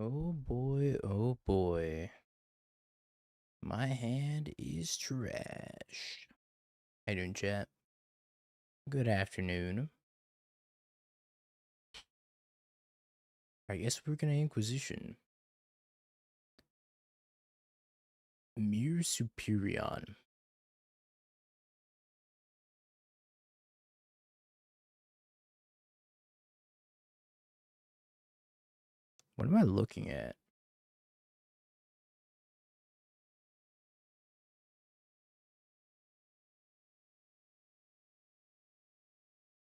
Oh boy, oh boy. My hand is trash. How you doing, chat? Good afternoon. I guess we're gonna Inquisition. Mir Superion. What am I looking at?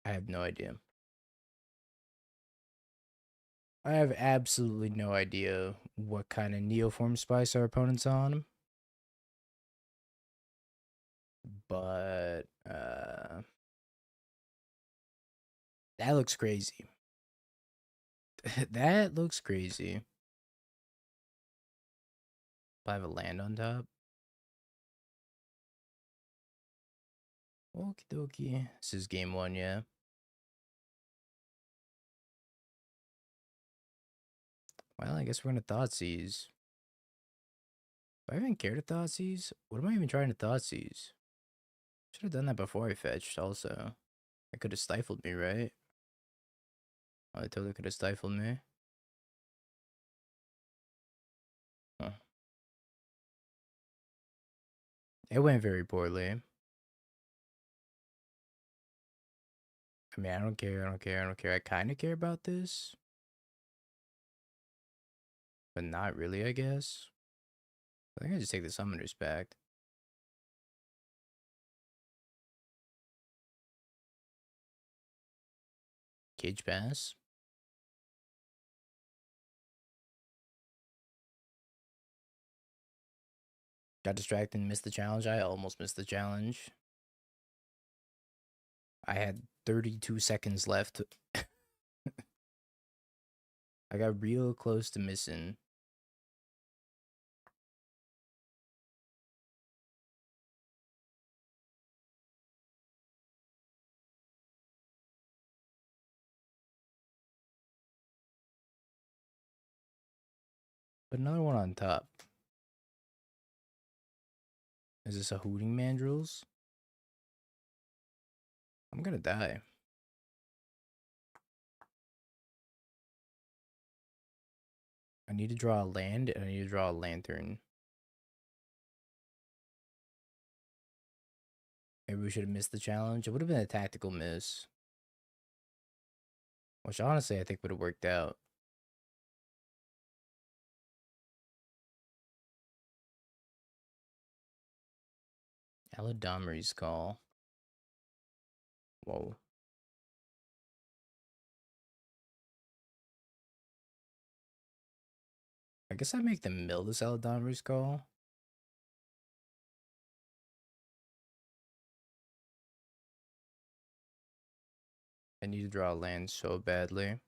I have no idea. I have absolutely no idea what kind of Neoform spice our opponent's on. But that looks crazy. That looks crazy. I have a land on top. Okie dokie. This is game one, yeah. Well, I guess we're gonna Thoughtseize. Do I even care to Thoughtseize? What am I even trying to Thoughtseize? Should have done that before I fetched, also. It could have stifled me, right? Oh, it totally could have stifled me. Huh. It went very poorly. I mean, I don't care, I don't care, I don't care. I kind of care about this. But not really, I guess. I think I just take the Summoner's Pact. Cage Pass. Got distracted and missed the challenge. I almost missed the challenge. I had 32 seconds left. I got real close to missing. But another one on top. Is this a Hooting Mandrills? I'm gonna die. I need to draw a land, and I need to draw a lantern. Maybe we should have missed the challenge. It would have been a tactical miss. Which honestly I think would have worked out. Aladomri's Call. Whoa. I guess I make the mill this Aladomri's Call. I need to draw a land so badly.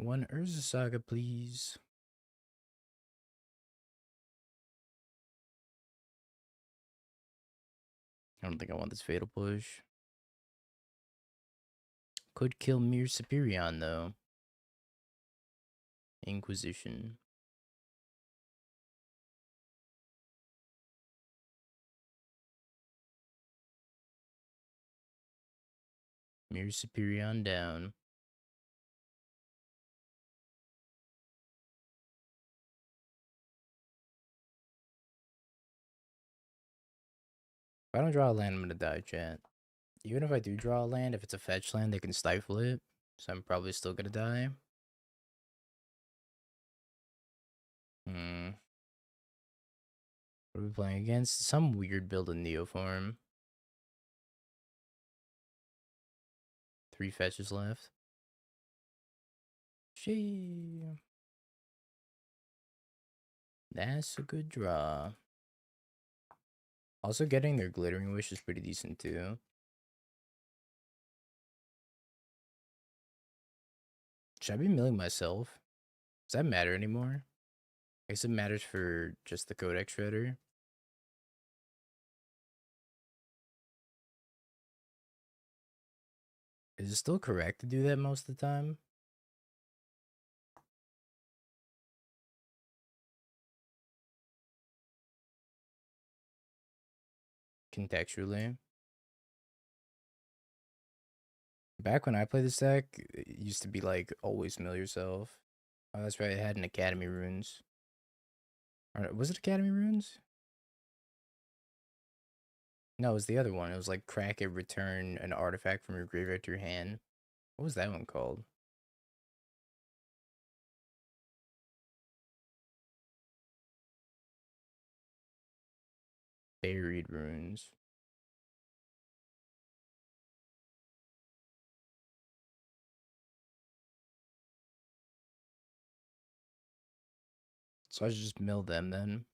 One Urza Saga, please. I don't think I want this Fatal Push. Could kill Mir Superion, though. Inquisition. Mir Superion down. If I don't draw a land, I'm gonna die, chat. Even if I do draw a land, if it's a fetch land, they can stifle it. So I'm probably still gonna die. What are we playing against? Some weird build of Neoform. 3 fetches left. Shee. That's a good draw. Also, getting their Glittering Wish is pretty decent too. Should I be milling myself? Does that matter anymore? I guess it matters for just the Codex Shredder. Is it still correct to do that most of the time? Contextually. Back when I played this deck, it used to be like always mill yourself. Oh, that's right. It had an Academy runes. Or, was it Academy runes? No, it was the other one. It was like crack it, return an artifact from your graveyard to your hand. What was that one called? Buried runes. So I should just mill them then.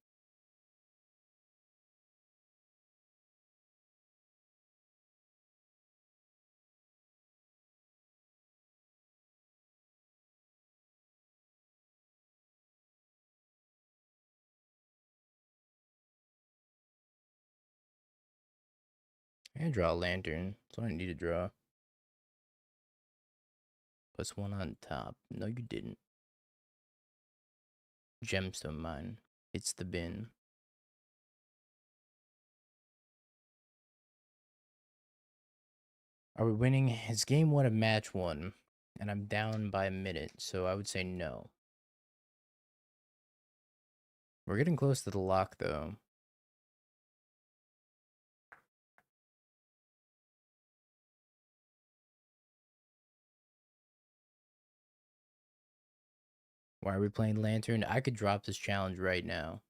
And draw a lantern. That's all I need to draw. Plus one on top. No, you didn't. Gemstone mine. It's the bin. Are we winning? It's game one of match one. And I'm down by a minute, so I would say no. We're getting close to the lock, though. Why are we playing Lantern? I could drop this challenge right now.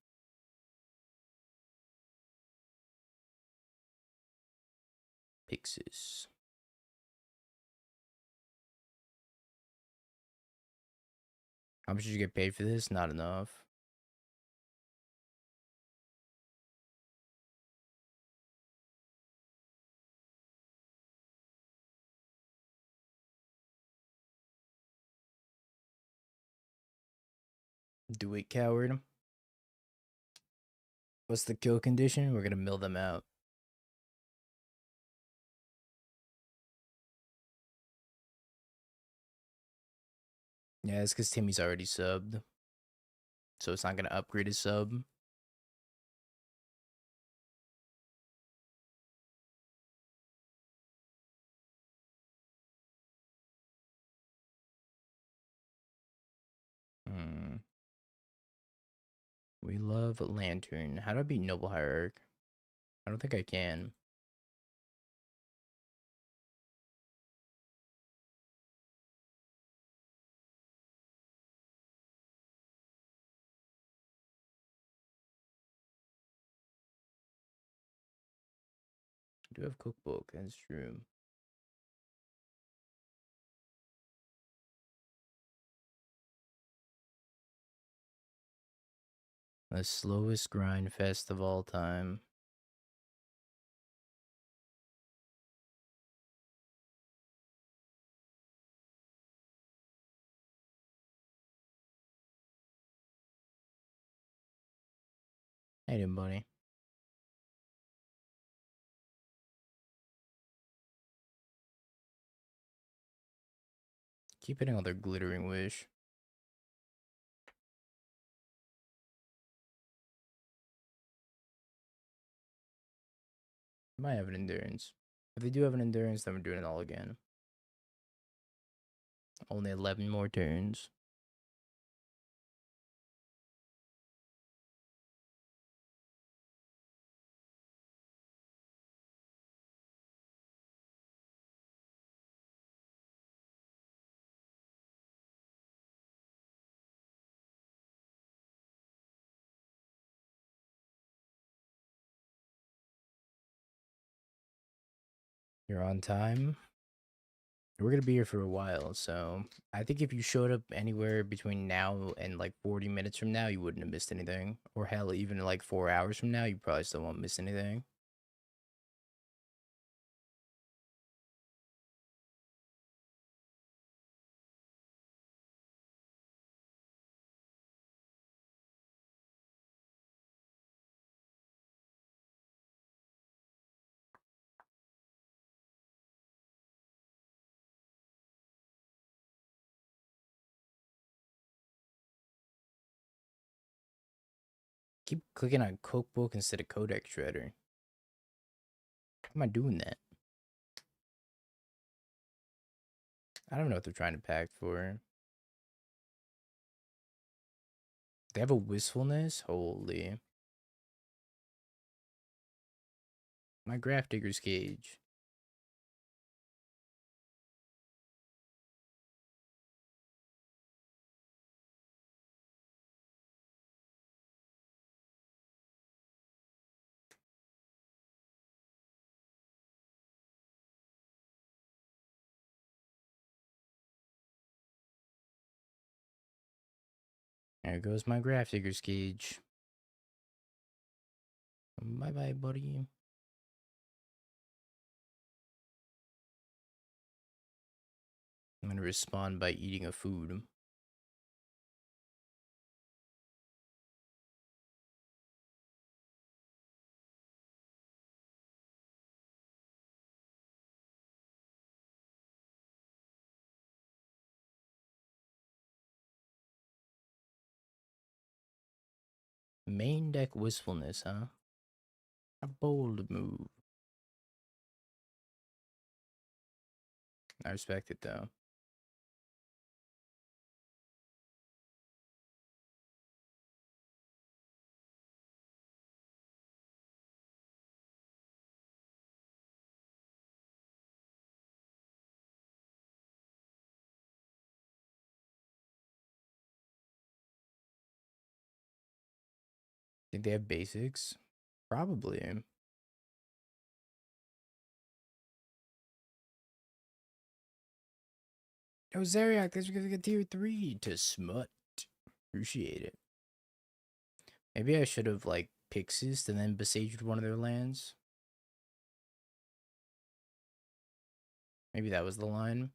Pixis. How much did you get paid for this? Not enough. Do it, coward. What's the kill condition? We're gonna mill them out. Yeah, it's because Timmy's already subbed. So it's not gonna upgrade his sub. Hmm. We love Lantern. How do I beat Noble Hierarch? I don't think I can. I do have cookbook, that's true. The slowest grind fest of all time. Hey, there, buddy. Keep hitting all their glittering wish. Might have an endurance. If they do have an endurance, then we're doing it all again. Only 11 more turns. You're on time. We're gonna be here for a while, so I think if you showed up anywhere between now and like 40 minutes from now, you wouldn't have missed anything. Or hell, even like 4 hours from now, you probably still won't miss anything. Keep clicking on Cookbook instead of Codex Shredder. How am I doing that? I don't know what they're trying to pack for. They have a wistfulness? Holy. My Graph Digger's Cage. There goes my Graph Digger's Cage. Bye bye, buddy. I'm gonna respond by eating a food. Main deck wistfulness, huh? A bold move. I respect it though. Think they have basics? Probably. Oh, Zeriak, that's gonna get tier 3 to smut. Appreciate it. Maybe I should have, like, Pixist and then besieged one of their lands. Maybe that was the line.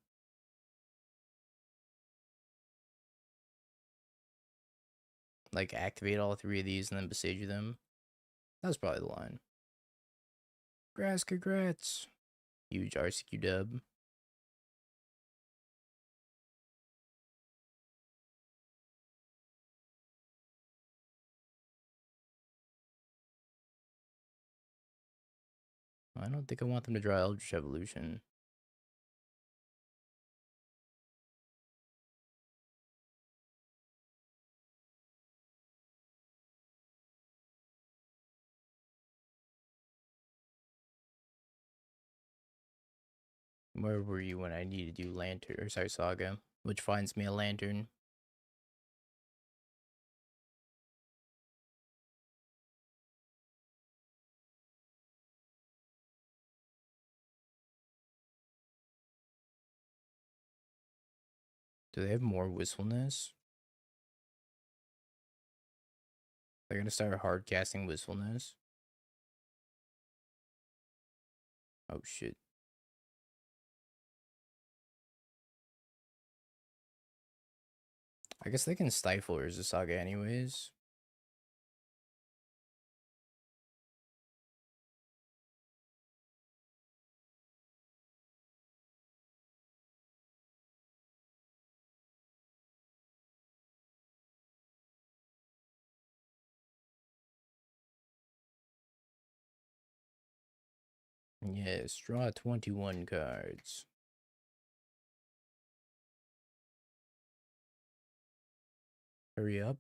Like, activate all 3 of these and then besiege them. That was probably the line. Grass, congrats. Huge RCQ dub. I don't think I want them to draw Eldritch Evolution. Where were you when I needed you, Lantern? Or sorry, Saga. Which finds me a lantern. Do they have more wistfulness? They're gonna start hard casting wistfulness. Oh shit. I guess they can stifle Urza Saga anyways. Yes, draw 21 cards. Hurry up.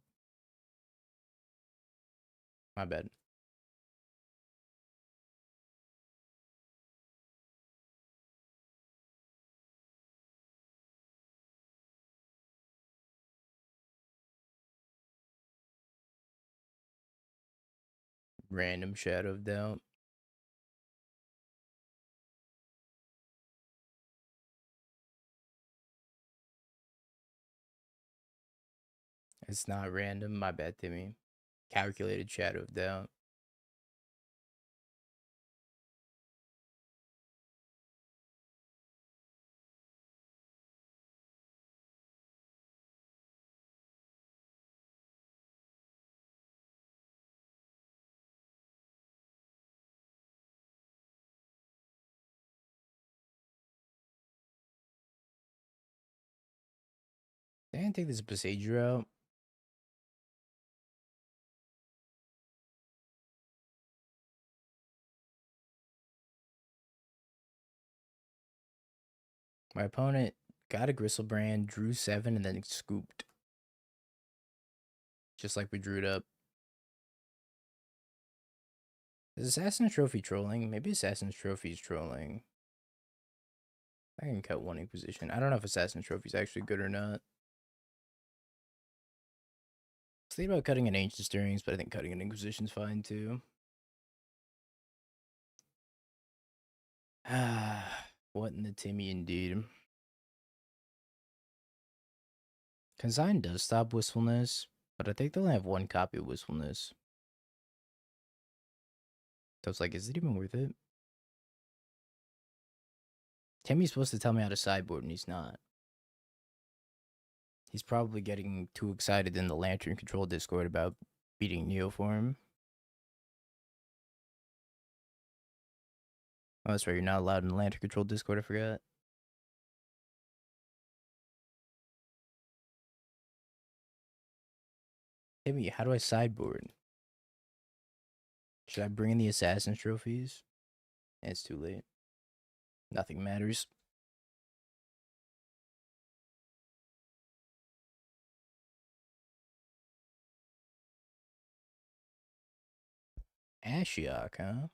My bad. Random Shadow of Doubt. It's not random. My bad, Timmy. Calculated Shadow of Doubt. They didn't take this Besieger out. My opponent got a Gristlebrand, drew 7, and then scooped. Just like we drew it up. Is Assassin's Trophy trolling? Maybe Assassin's Trophy is trolling. I can cut one Inquisition. I don't know if Assassin's Trophy is actually good or not. I was thinking about cutting an Ancient Stirrings, but I think cutting an Inquisition's fine too. What in the Timmy indeed. Consign does stop Wistfulness, but I think they only have one copy of Wistfulness. So it's like, is it even worth it? Timmy's supposed to tell me how to sideboard, and he's not. He's probably getting too excited in the Lantern Control Discord about beating Neoform. Oh, that's right, you're not allowed in the Lantern Control Discord, I forgot. Timmy, how do I sideboard? Should I bring in the Assassin's Trophies? It's too late. Nothing matters. Ashiok, huh?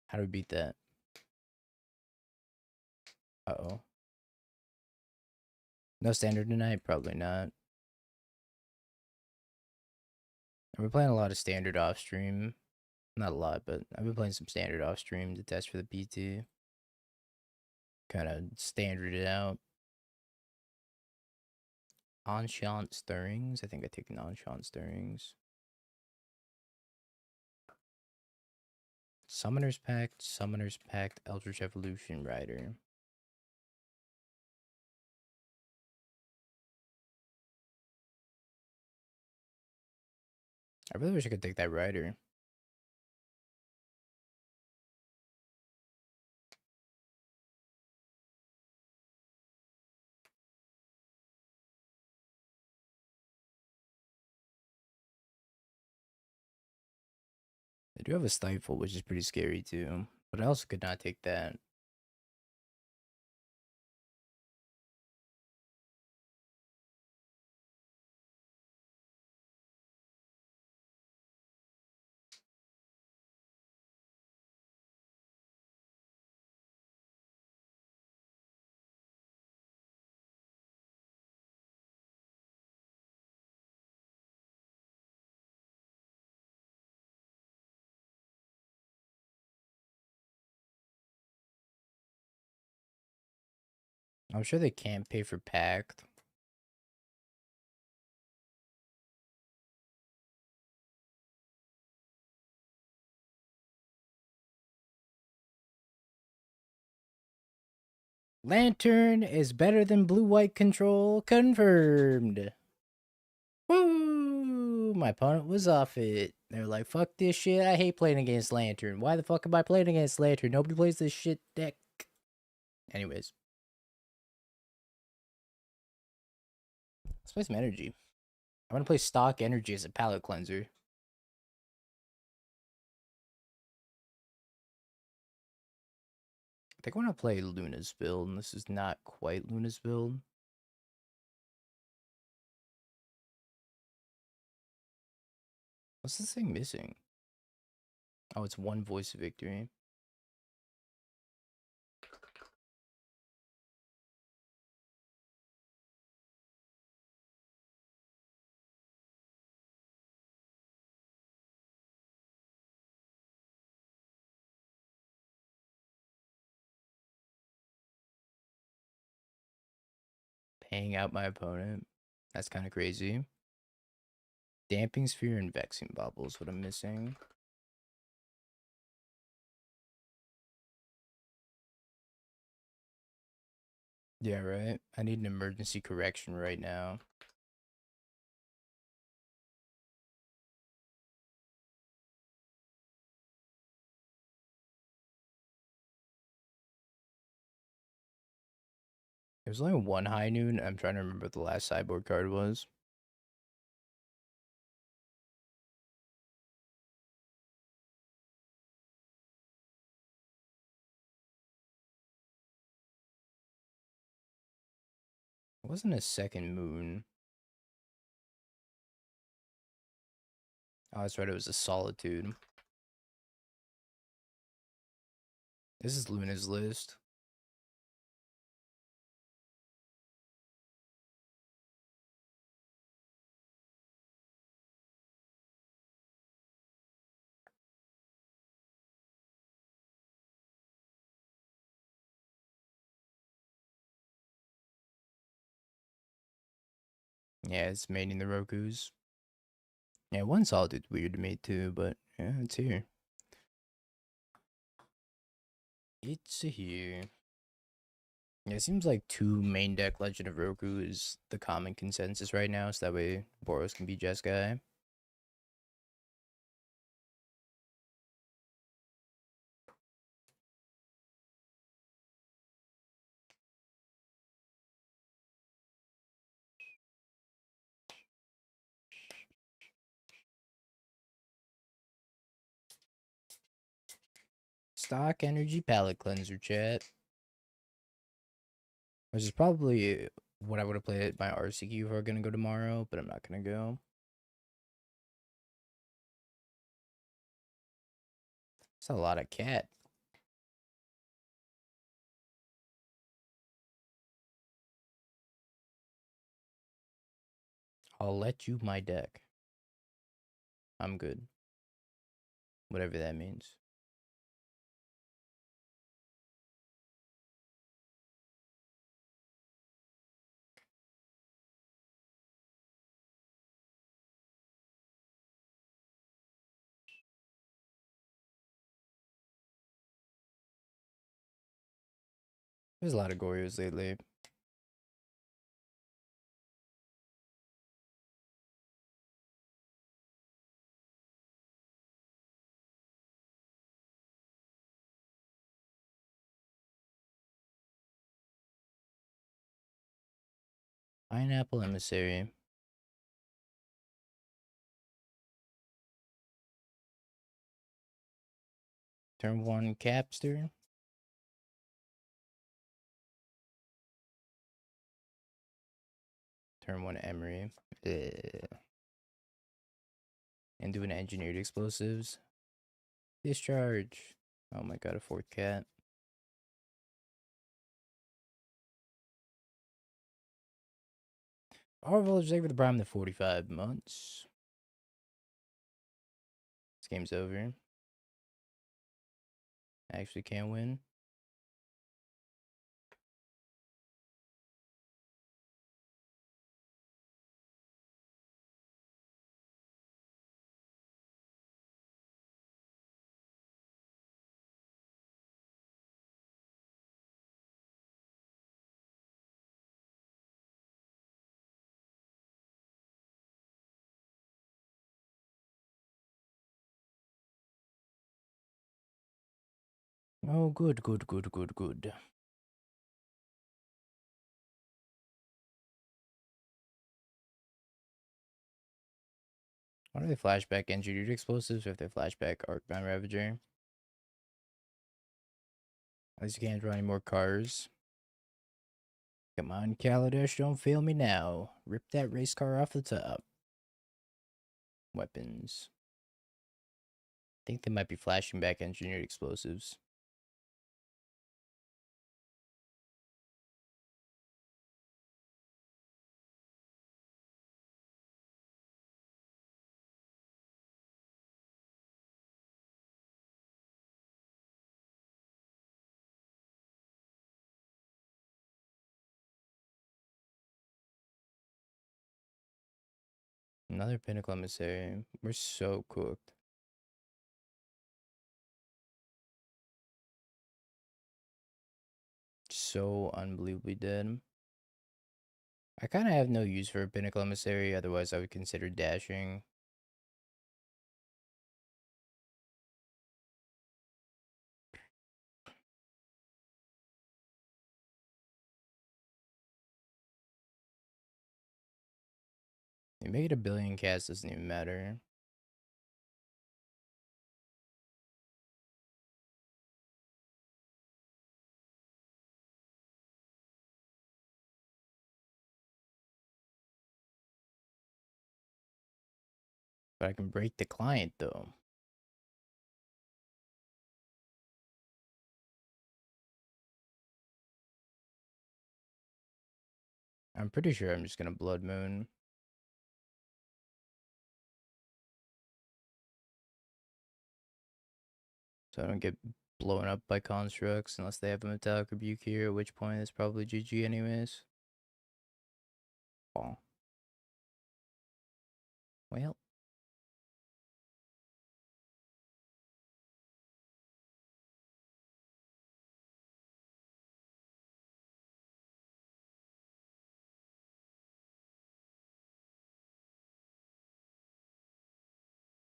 How do we beat that? Uh-oh. No standard tonight? Probably not. We're playing a lot of standard off stream. Not a lot, but I've been playing some standard off stream to test for the PT. Kind of standard it out. Enchant Stirrings? I think I take an Enchant Stirrings. Summoner's Pact, Eldritch Evolution Rider. I really wish I could take that Rider. I do have a Stifle, which is pretty scary too. But I also could not take that. I'm sure they can't pay for Pact. Lantern is better than blue-white control. Confirmed. Woo! My opponent was off it. They're like, fuck this shit. I hate playing against Lantern. Why the fuck am I playing against Lantern? Nobody plays this shit deck. Anyways. Let's play some energy. I want to play stock energy as a palette cleanser. I think I want to play Luna's build, and this is not quite Luna's build. What's this thing missing? Oh, it's one Voice of Victory. Paying out my opponent. That's kind of crazy. Damping Sphere and Vexing Bubbles, what I'm missing. Yeah, right. I need an emergency correction right now. There's only one high noon. I'm trying to remember what the last sideboard card was. It wasn't a second moon. Oh, that's right. It was a solitude. This is Luna's list. Yeah, it's maining the Rokus. Yeah, one solitude's weird to me too, but yeah, it's here. It's here. Yeah, it seems like two main deck Legend of Roku is the common consensus right now, so that way Boros can be Jeskai. Stock Energy Palette Cleanser, chat. Which is probably what I would have played at my RCQ if I were going to go tomorrow, but I'm not going to go. It's a lot of cat. I'll let you my deck. I'm good. Whatever that means. There's a lot of Gorios lately. Pineapple Emissary. Turn 1 Capster. Turn 1 Emery. And doing engineered explosives. Discharge. Oh my god, a 4th cat. Our village over the prime to 45 months. This game's over. I actually can't win. Oh, good, good, good, good, good. Why do they flashback engineered explosives if they flashback Arcbound Ravager? At least you can't draw any more cars. Come on, Kaladesh, don't fail me now. Rip that race car off the top. Weapons. I think they might be flashing back engineered explosives. Another Pinnacle Emissary. We're so cooked. So unbelievably dead. I kind of have no use for a Pinnacle Emissary, otherwise I would consider dashing. You make it a billion cats, doesn't even matter. But I can break the client, though. I'm pretty sure I'm just gonna Blood Moon. So I don't get blown up by constructs unless they have a Metallic Rebuke here, at which point it's probably GG anyways. Oh. Well.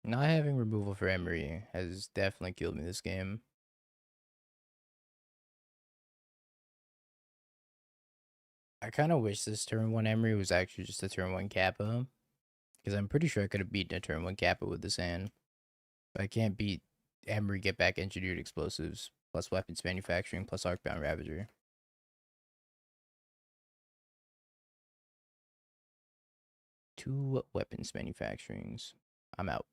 Not having removal for Emery has definitely killed me this game. I kind of wish this turn 1 Emery was actually just a turn 1 Kappa. Because I'm pretty sure I could have beaten a turn 1 Kappa with this hand. But I can't beat Emery Get Back Engineered Explosives, plus Weapons Manufacturing, plus Arcbound Ravager. 2 Weapons Manufacturings. I'm out.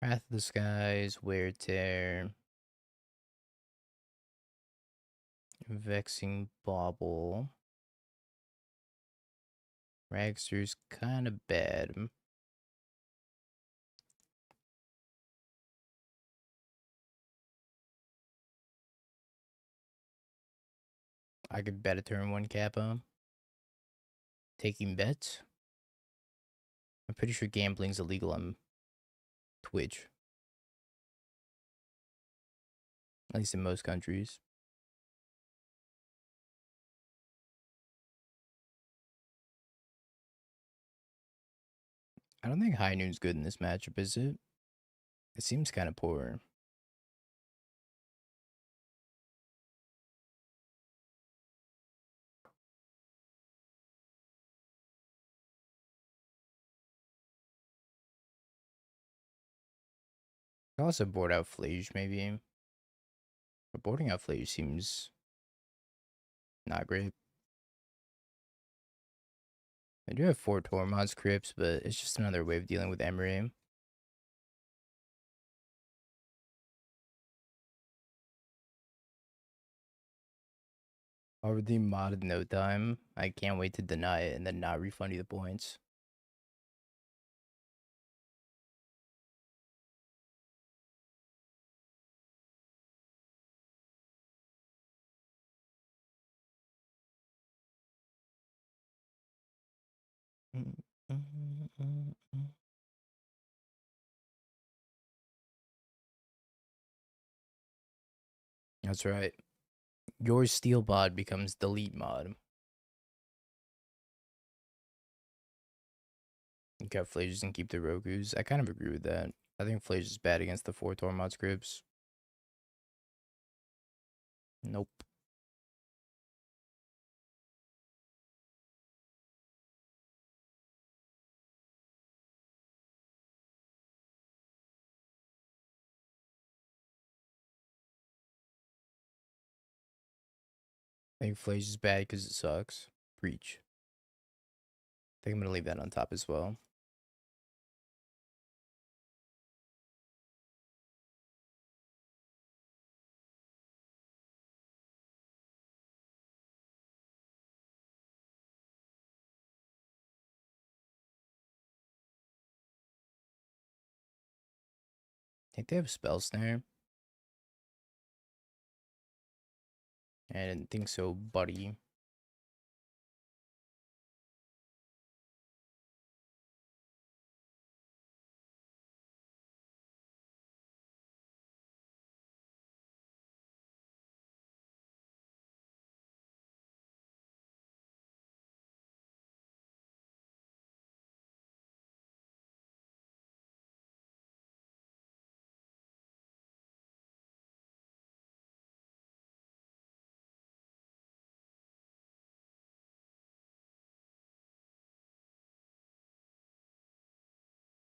Wrath of the Skies, Wear Tear, Vexing Bauble. Ragster's kind of bad. I could bet a turn 1 Kappa. Taking bets. I'm pretty sure gambling's illegal on Twitch. At least in most countries. I don't think High Noon's good in this matchup, is it? It seems kind of poor. I also board out Flage, maybe. But boarding out Flage seems not great. I do have 4 Tormod's Crypts, but it's just another way of dealing with Emery. Over the modded no time, I can't wait to deny it and then not refund you the points. That's right. Your steel mod becomes delete mod. You got Flages and keep the Rokus. I kind of agree with that. I think Flage is bad against the 4 Tormod scripts. Nope. I think Flage is bad because it sucks. Preach. I think I'm going to leave that on top as well. I think they have Spell Snare. I didn't think so, buddy.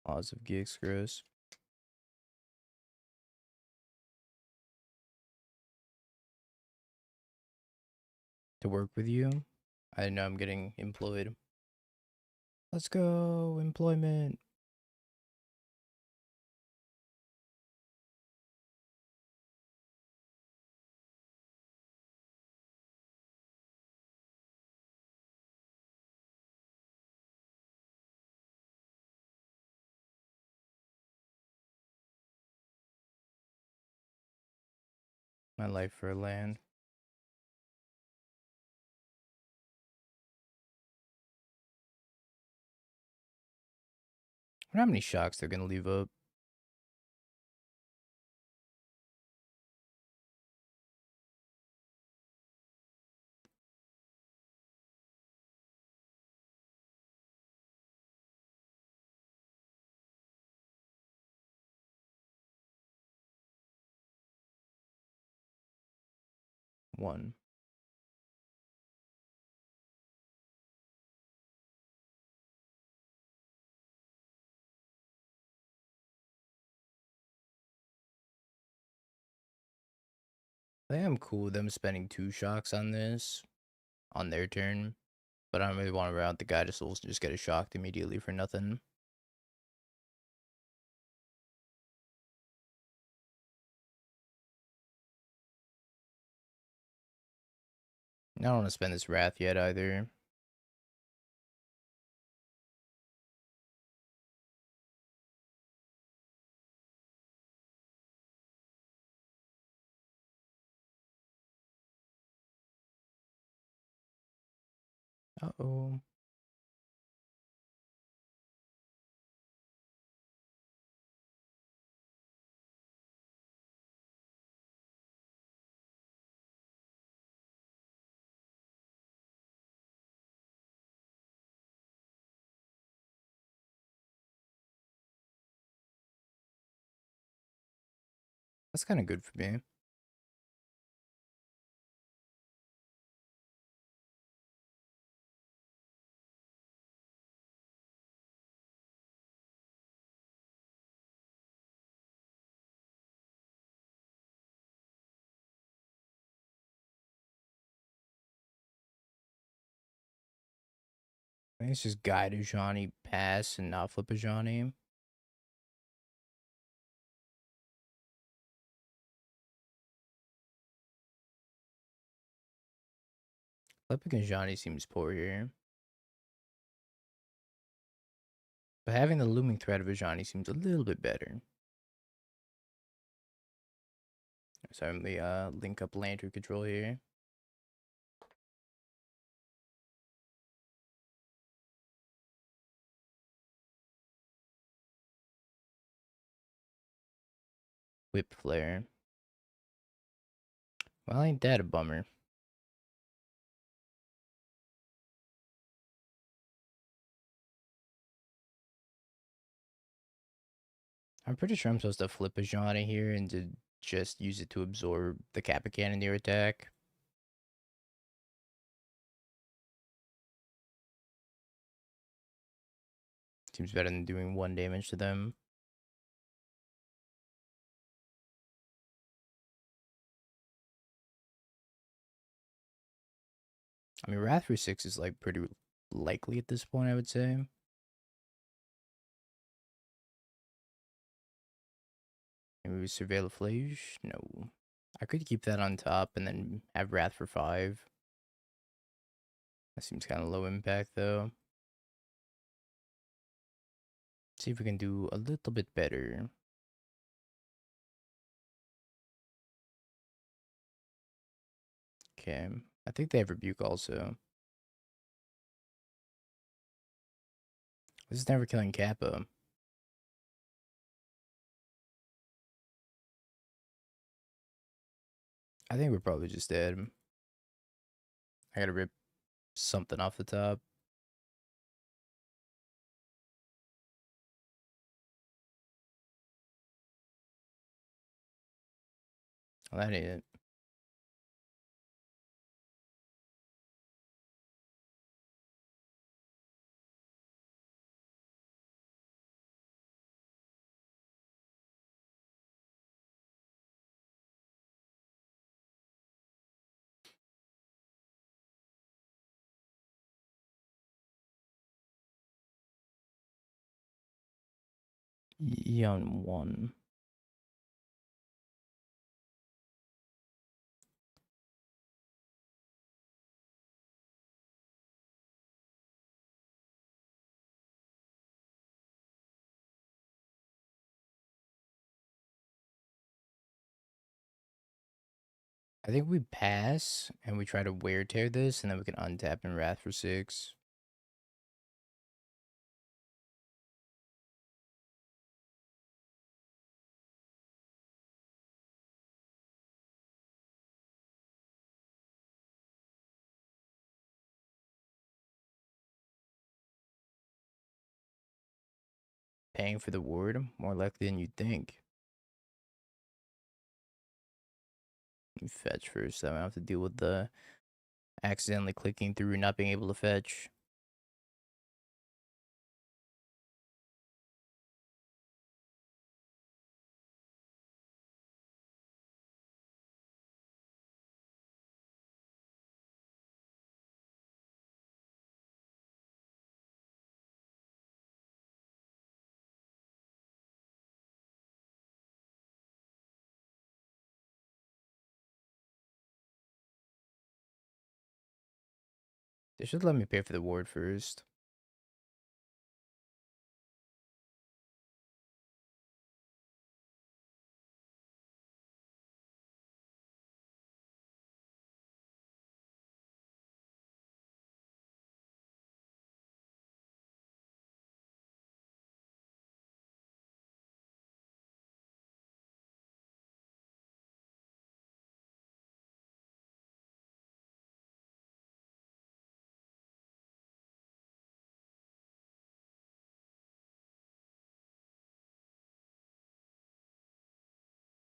Laws of Geeks, gross. To work with you? I know I'm getting employed. Let's go, employment. My life for a land. I wonder how many shocks they're gonna leave up. One. I think I'm cool with them spending 2 shocks on this on their turn, but I don't really want to route the guy to souls and just get a shocked immediately for nothing. I don't want to spend this wrath yet either. Uh-oh. That's kind of good for me. I think it's just guide a Johnny pass and not flip a Johnny. Flipping a Johnny seems poor here. But having the looming threat of a Johnny seems a little bit better. So I'm the link up lantern control here. Whip flare. Well, ain't that a bummer? I'm pretty sure I'm supposed to flip a Johnny here and to just use it to absorb the Kappa Cannoneer attack. Seems better than doing 1 damage to them. I mean, Wrath for 6 is like pretty likely at this point, I would say. Maybe Surveil the Flage? No. I could keep that on top and then have Wrath for 5. That seems kind of low impact, though. See if we can do a little bit better. Okay. I think they have Rebuke also. This is never killing Kappa. I think we're probably just dead. I gotta rip something off the top. Well, that ain't it. Yon 1. I think we pass and we try to wear tear this, and then we can untap and wrath for 6. Paying for the ward more likely than you'd think. You fetch first, so I don't have to deal with the accidentally clicking through and not being able to fetch. They should let me pay for the ward first.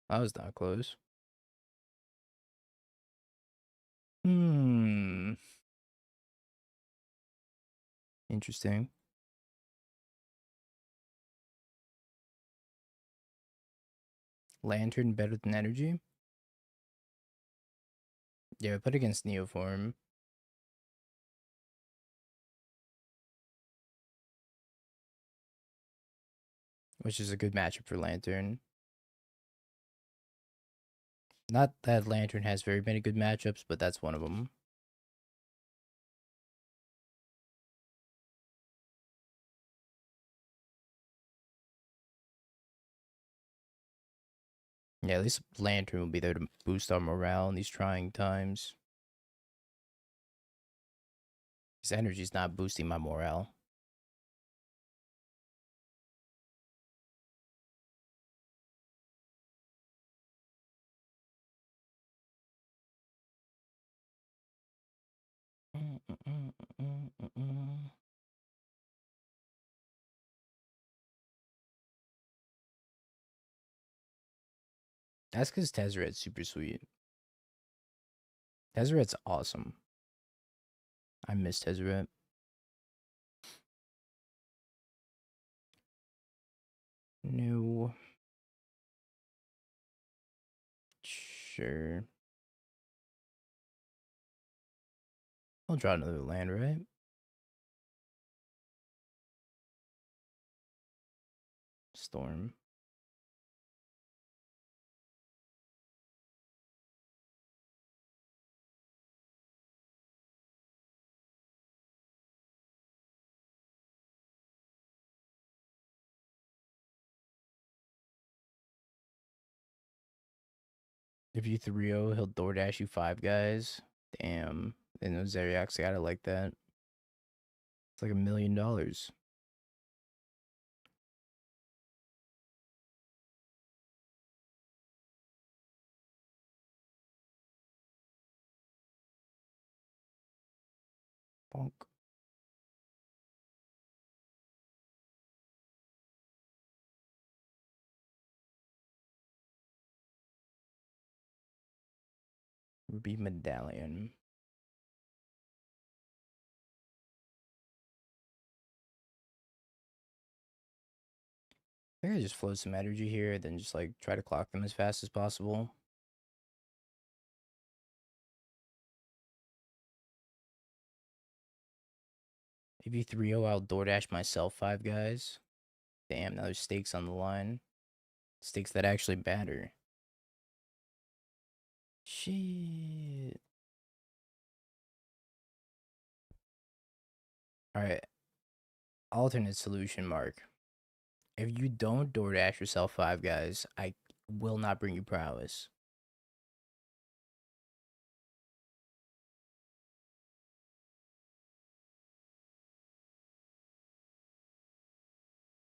That was not close. Interesting. Lantern better than energy? Yeah, put against Neoform. Which is a good matchup for Lantern. Not that Lantern has very many good matchups, but that's one of them. Yeah, at least Lantern will be there to boost our morale in these trying times. His energy's not boosting my morale. That's because Tezzeret's super sweet. Tezzeret's awesome. I miss Tezzeret. No. Sure. I'll draw another land, right? Storm. If you 3-0, he'll DoorDash you 5 guys. Damn. And those Zeriax gotta like that. It's like $1 million. Bonk. Ruby Medallion. I think I just float some energy here, then just like try to clock them as fast as possible. If you 3-0, I'll DoorDash myself 5 guys. Damn, now there's stakes on the line. Stakes that actually matter. Shit. Alright. Alternate solution, Mark. If you don't DoorDash yourself 5 guys, I will not bring you prowess.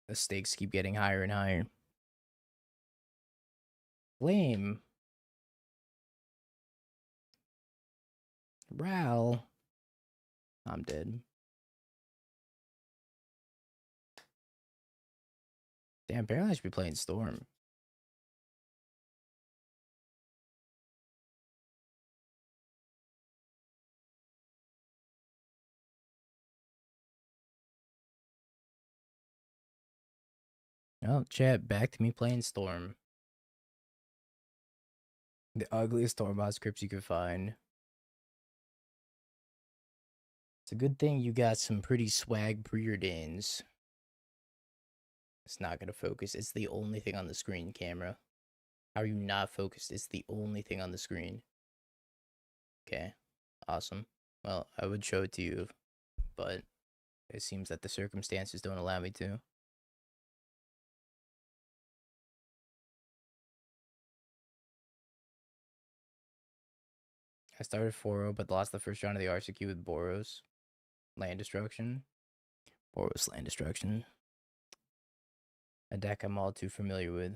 The stakes keep getting higher and higher. Lame. Ral. I'm dead. Damn, apparently I should be playing Storm. Oh, chat, back to me playing Storm. The ugliest Stormbot scripts you could find. It's a good thing you got some pretty swag preordains. It's not gonna focus. It's the only thing on the screen, camera. How are you not focused? It's the only thing on the screen. Okay, awesome. Well, I would show it to you, but it seems that the circumstances don't allow me to. I started 4-0, but lost the first round of the RCQ with Boros. Land Destruction. Boros Land Destruction. A deck I'm all too familiar with.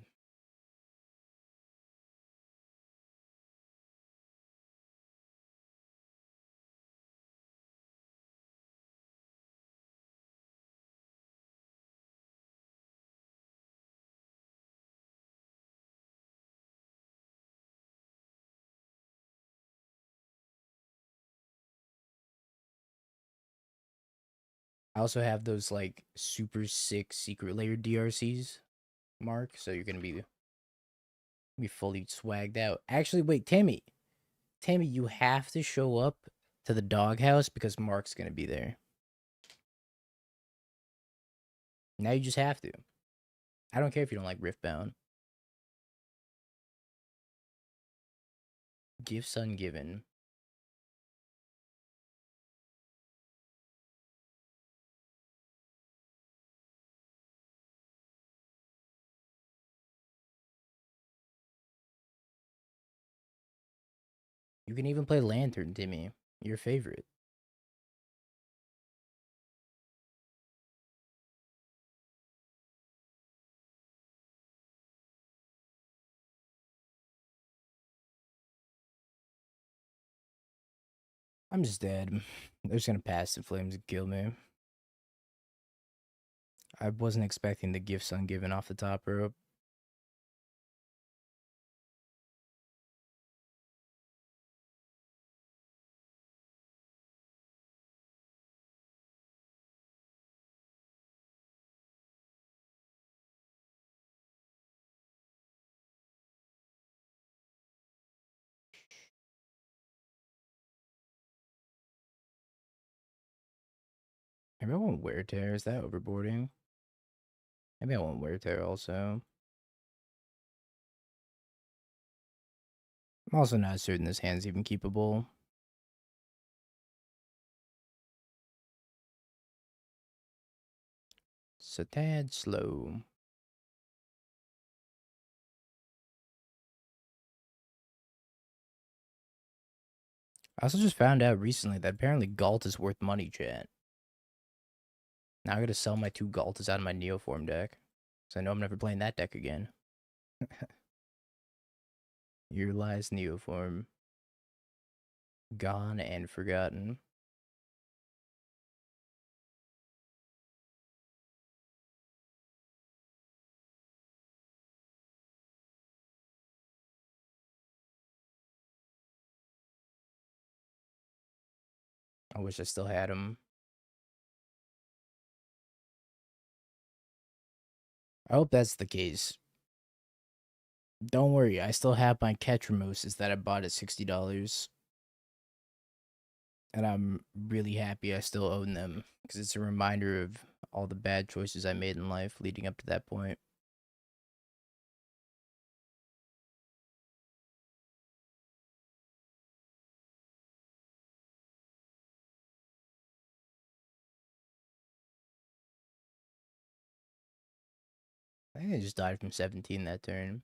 I also have those like super sick secret layer DRCs, Mark. So you're gonna be fully swagged out. Actually, wait, Tammy, you have to show up to the doghouse because Mark's gonna be there. Now you just have to. I don't care if you don't like Riftbound. Gifts ungiven. You can even play Lantern, Timmy. Your favorite. I'm just dead. They're just gonna pass the flames and kill me. I wasn't expecting the gifts ungiven off the top rope. Maybe I won't wear tear. Is that overboarding? Maybe I won't wear tear also. I'm also not certain this hand's even keepable. It's a tad slow. I also just found out recently that apparently Galt is worth money, chat. Now I gotta sell my 2 Galtas out of my Neoform deck. Because I know I'm never playing that deck again. Here lies Neoform. Gone and forgotten. I wish I still had him. I hope that's the case. Don't worry, I still have my Ketramoses that I bought at $60. And I'm really happy I still own them. Because it's a reminder of all the bad choices I made in life leading up to that point. I think I just died from 17 that turn.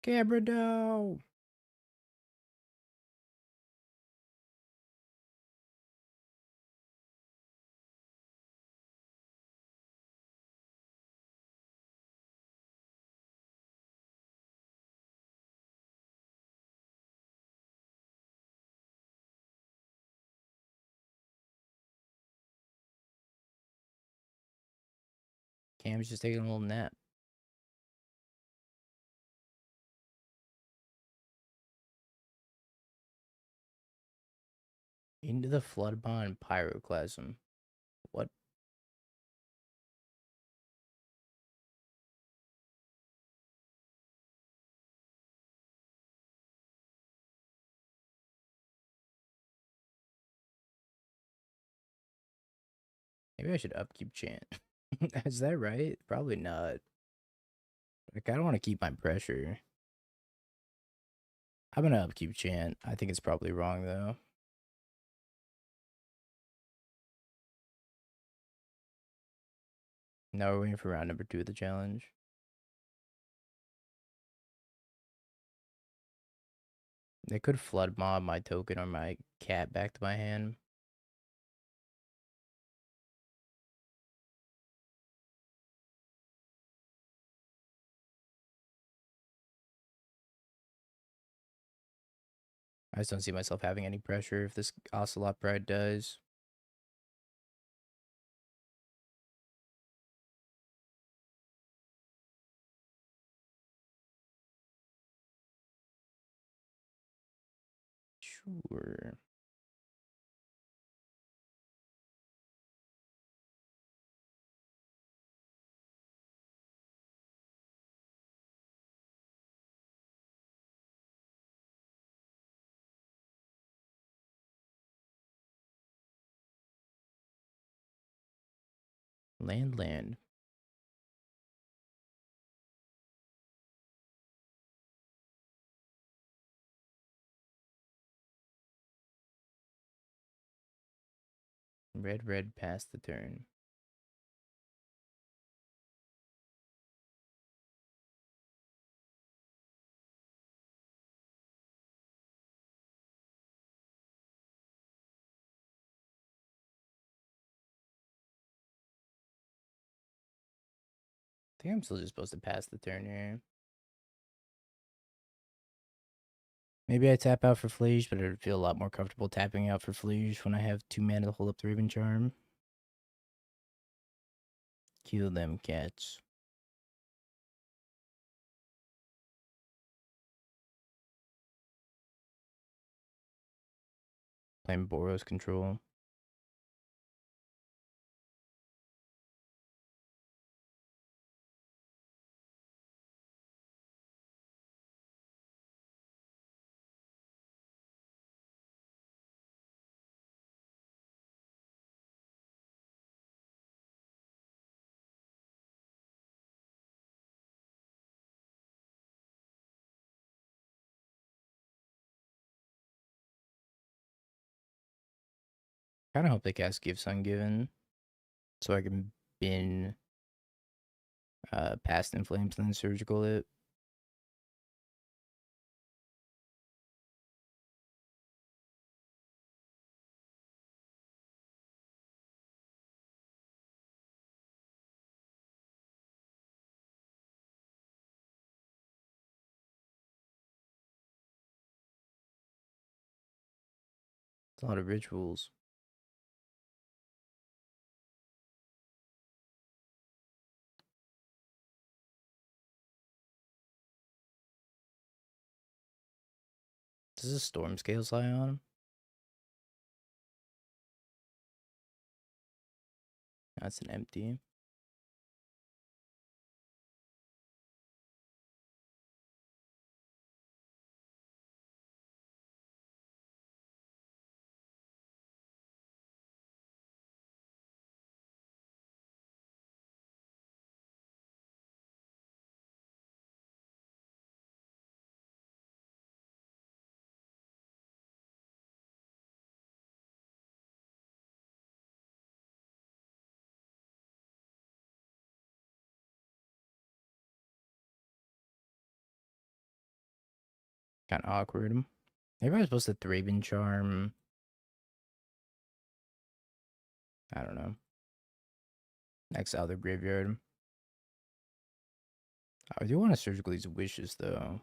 Cabrador! Cam's just taking a little nap. Into the flood bond pyroclasm. What? Maybe I should upkeep chant. Is that right? Probably not. Like, I don't want to keep my pressure. I'm gonna upkeep chant. I think it's probably wrong, though. Now we're waiting for round number 2 of the challenge. They could flood mob my token or my cat back to my hand. I just don't see myself having any pressure if this Ocelot Bride dies. Sure. Land. Red, pass the turn. I think I'm still just supposed to pass the turn here. Maybe I tap out for Fleege, but I'd feel a lot more comfortable tapping out for Fleege when I have 2 mana to hold up the Raven Charm. Kill them cats. Playing Boros control. Kind of hope they cast Give Ungiven so I can bin Past in Flames and then Surgical it. It's a lot of rituals. Does this Storm Scale Scion? That's an empty. Kind of awkward. Maybe I was supposed to Thraben Charm. I don't know. Exile the graveyard. I do want to surgical these wishes though.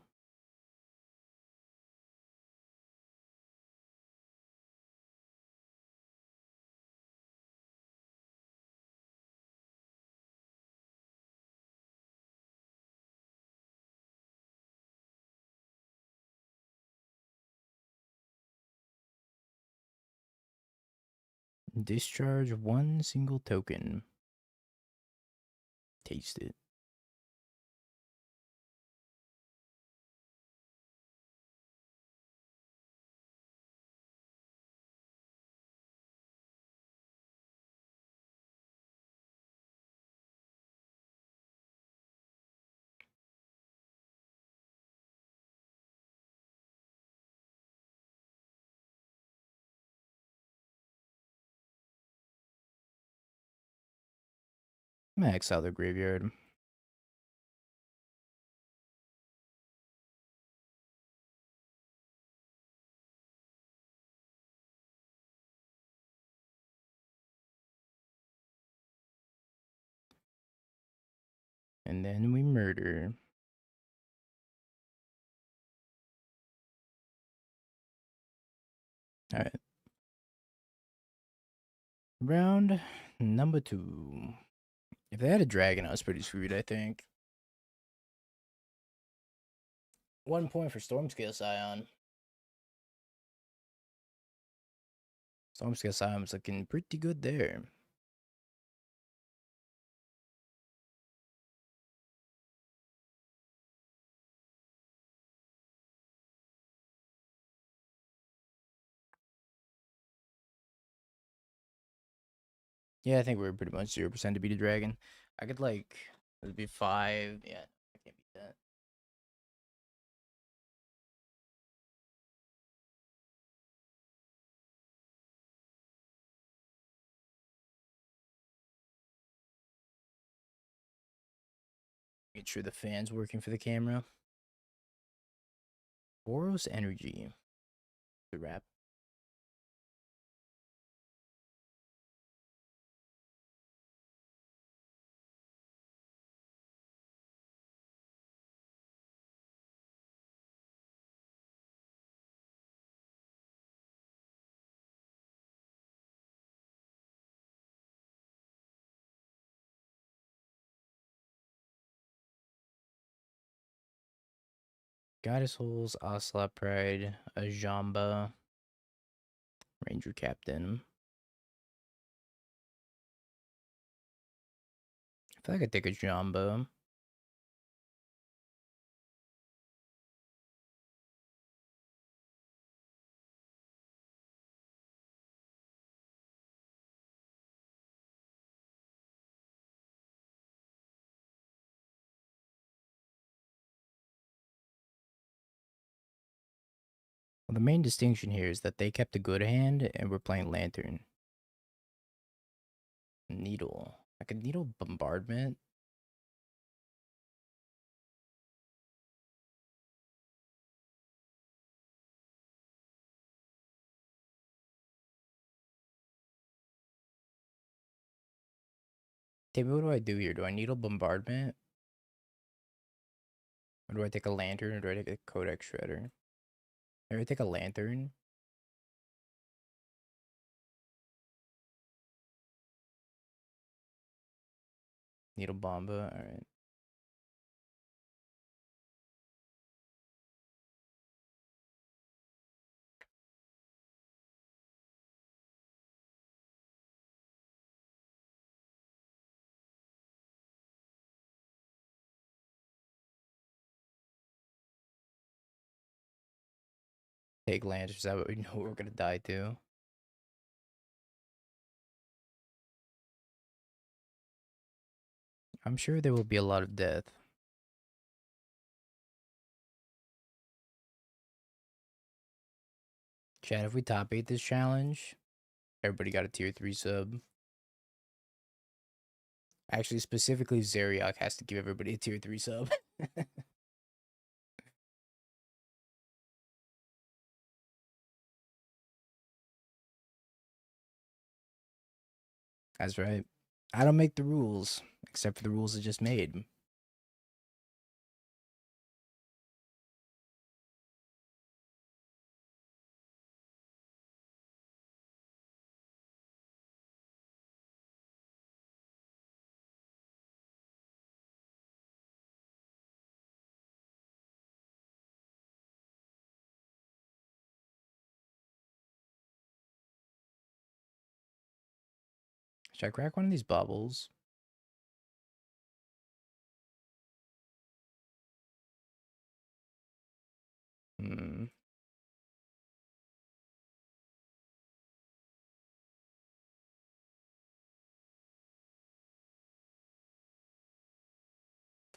Discharge one single token. Taste it. I'm gonna exile the graveyard. And then we murder. Alright. Round number 2. If they had a dragon, I was pretty screwed, I think. 1 point for Stormscale Scion. Stormscale Scion was looking pretty good there. Yeah, I think we are pretty much 0% to beat a dragon. I could like, it'd be 5. Yeah, I can't beat that. Make sure the fan's working for the camera. Boros Energy. The wrap. Goddess Holes, Ocelot Pride, Ajamba, Ranger Captain. I feel like I take a Jamba. Well, the main distinction here is that they kept a good hand and we're playing Lantern. Needle. I could Needle Bombardment. Tell me, what do I do here? Do I Needle Bombardment? Or do I take a Lantern or do I take a Codex Shredder? Maybe I take a Lantern. Needle Bomba. Alright. Take Lanterns. That way we know we're gonna die too. I'm sure there will be a lot of death. Chad, if we top 8 this challenge, everybody got a tier 3 sub. Actually, specifically, Zeriak has to give everybody a tier 3 sub. That's right. I don't make the rules, except for the rules I just made. Should I crack one of these bubbles? Hmm.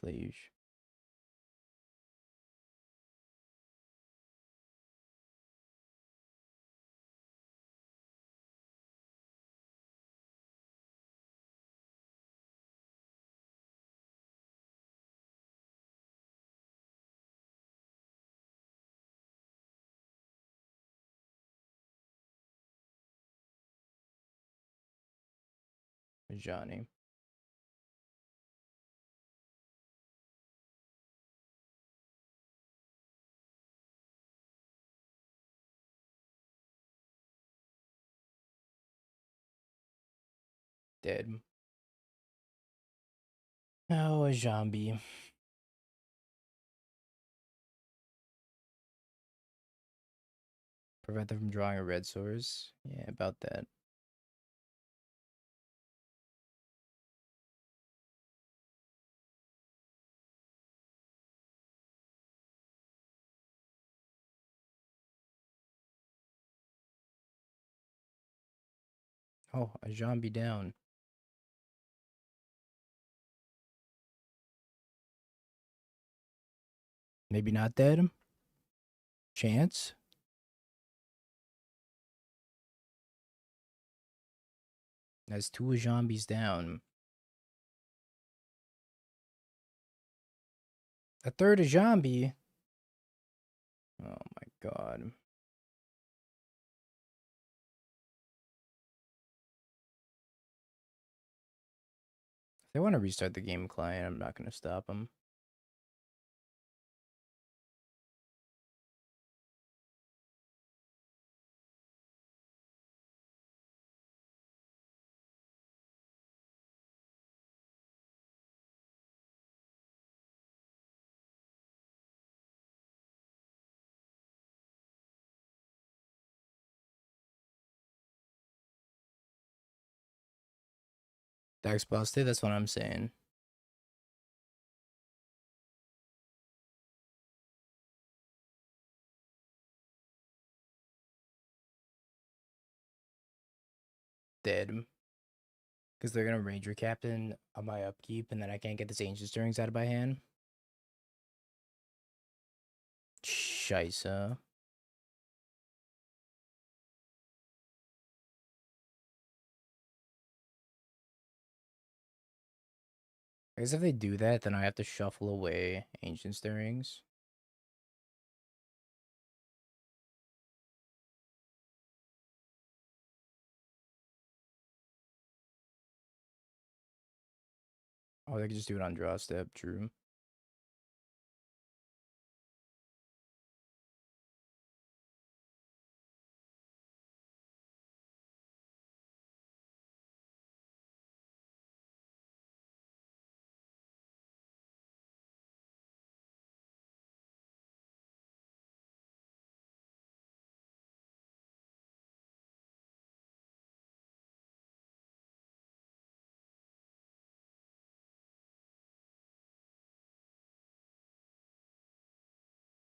Please. Johnny. Dead. Oh, a zombie. Prevent them from drawing a red source. Yeah, about that. Oh, a zombie down. Maybe not dead. Chance. That's two zombies down. A third zombie. Oh my god. If they want to restart the game client, I'm not going to stop them. Dex busted, that's what I'm saying. Dead. Because they're going to Ranger Captain on my upkeep, and then I can't get this Ancient Stirrings out of my hand. Scheisse. I guess if they do that, then I have to shuffle away Ancient Stirrings. Oh, they could just do it on draw step, true.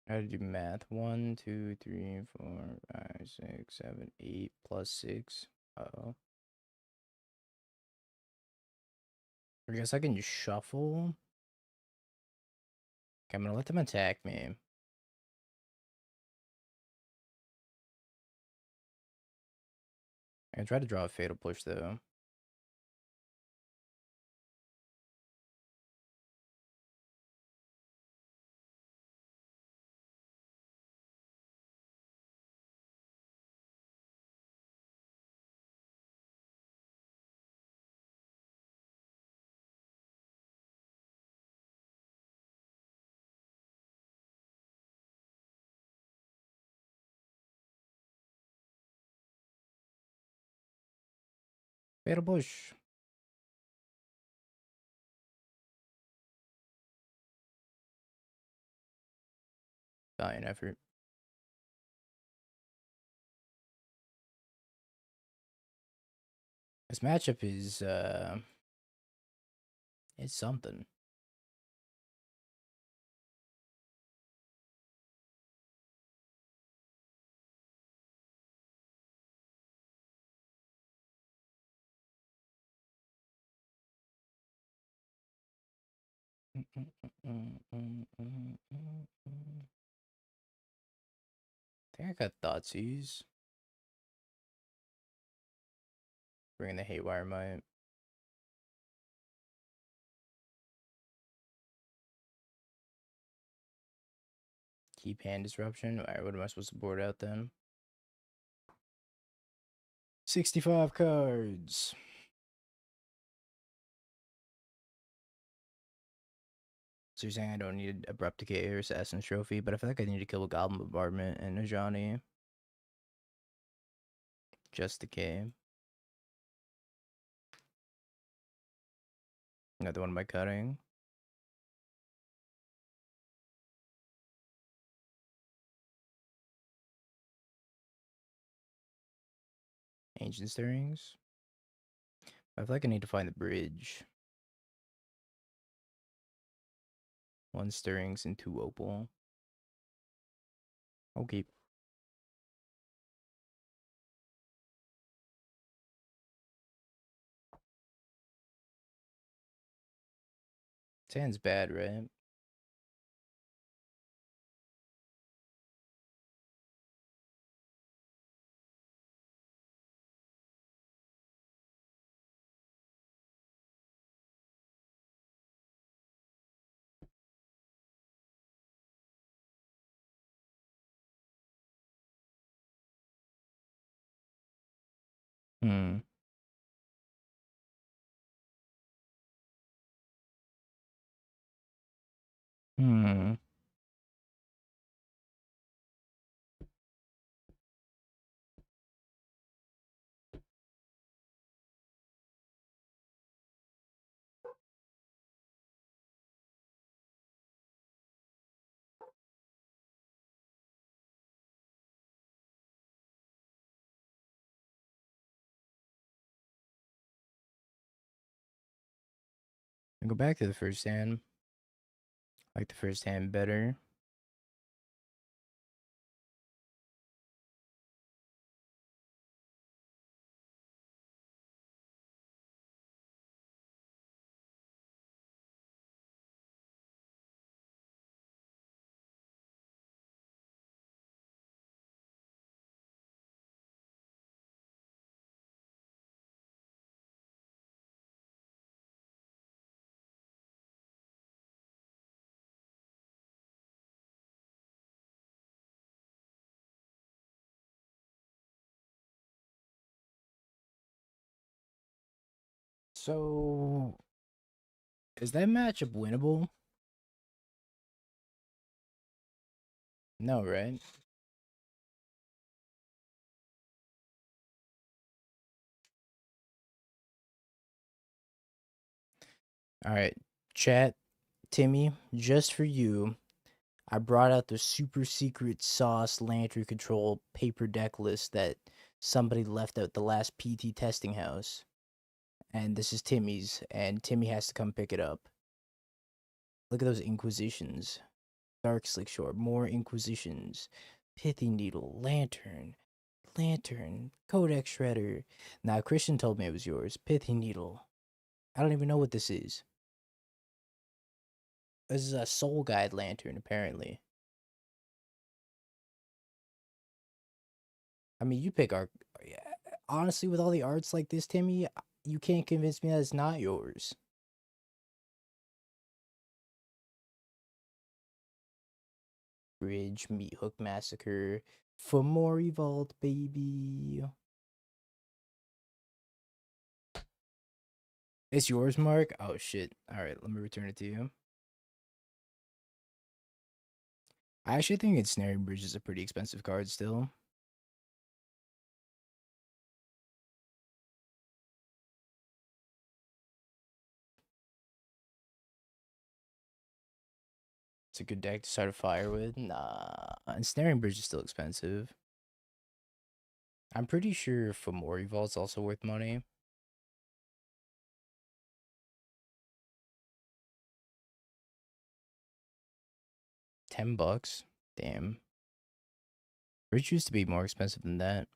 I had to do math. 1, 2, 3, 4, 5, 6, 7, 8 plus 6. Uh-oh. I guess I can just shuffle. Okay, I'm gonna let them attack me. I can try to draw a Fatal Push, though. Fatal Bush. Valiant effort. This matchup is it's something. I think I got Thoughtseize. Bringing the Haywire Might. Keep hand disruption. Alright, what am I supposed to board out then? 65 cards. So you're saying I don't need Abrupt Decay or Assassin's Trophy, but I feel like I need to kill a Goblin Bombardment and a Johnny. Just Decay. Another one by cutting. Ancient Stirrings. I feel like I need to find the bridge. 1 Stirrings and 2 Opal. Okay. Sounds bad, right? Hmm. Hmm. I'll go back to the first hand. I like the first hand better. So, is that matchup winnable? No, right? Alright, chat, Timmy, just for you, I brought out the super secret sauce lantern control paper deck list that somebody left at the last PT testing house. And this is Timmy's, and Timmy has to come pick it up. Look at those Inquisitions. Dark Slick Shore, more Inquisitions. Pithy Needle, Lantern, Codex Shredder. Now, Christian told me it was yours. Pithy Needle. I don't even know what this is. This is a Soul Guide Lantern, apparently. I mean, you pick art. Honestly, with all the arts like this, Timmy, you can't convince me that it's not yours. Bridge, Meat Hook Massacre, Fomori Vault, baby. It's yours, Mark? Oh, shit. Alright, let me return it to you. I actually think Ensnaring Bridge is a pretty expensive card still. It's a good deck to start a fire with. Nah, Ensnaring Bridge is still expensive. I'm pretty sure Fomori Vault's also worth money. $10. Damn. Bridge used to be more expensive than that.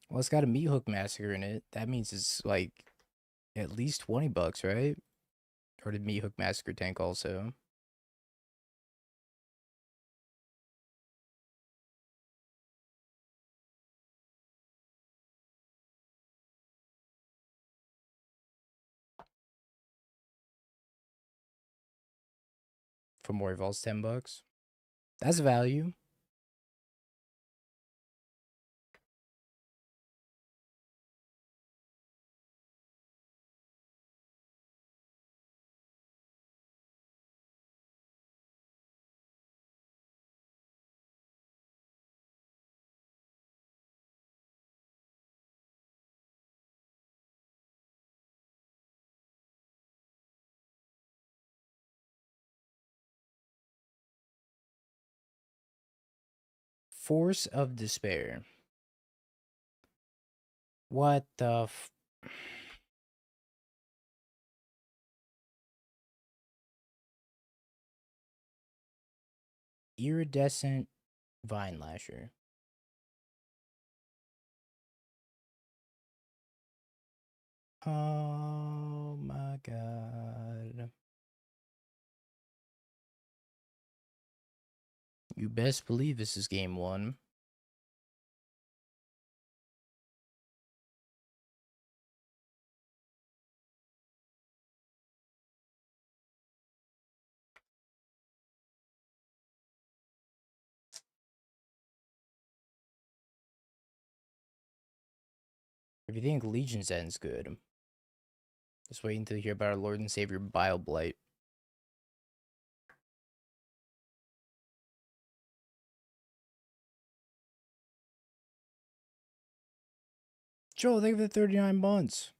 Well, it's got a Meat Hook Massacre in it. That means it's like at least $20, right? Or did Meat Hook Massacre tank also? Fomori Vault's $10. That's value. Force of Despair. What the Iridescent Vine Lasher. Oh my god. You best believe this is game one. If you think Legion's End's good, just wait until you hear about our Lord and Savior Bile Blight. Joel, thank you for the 39 months.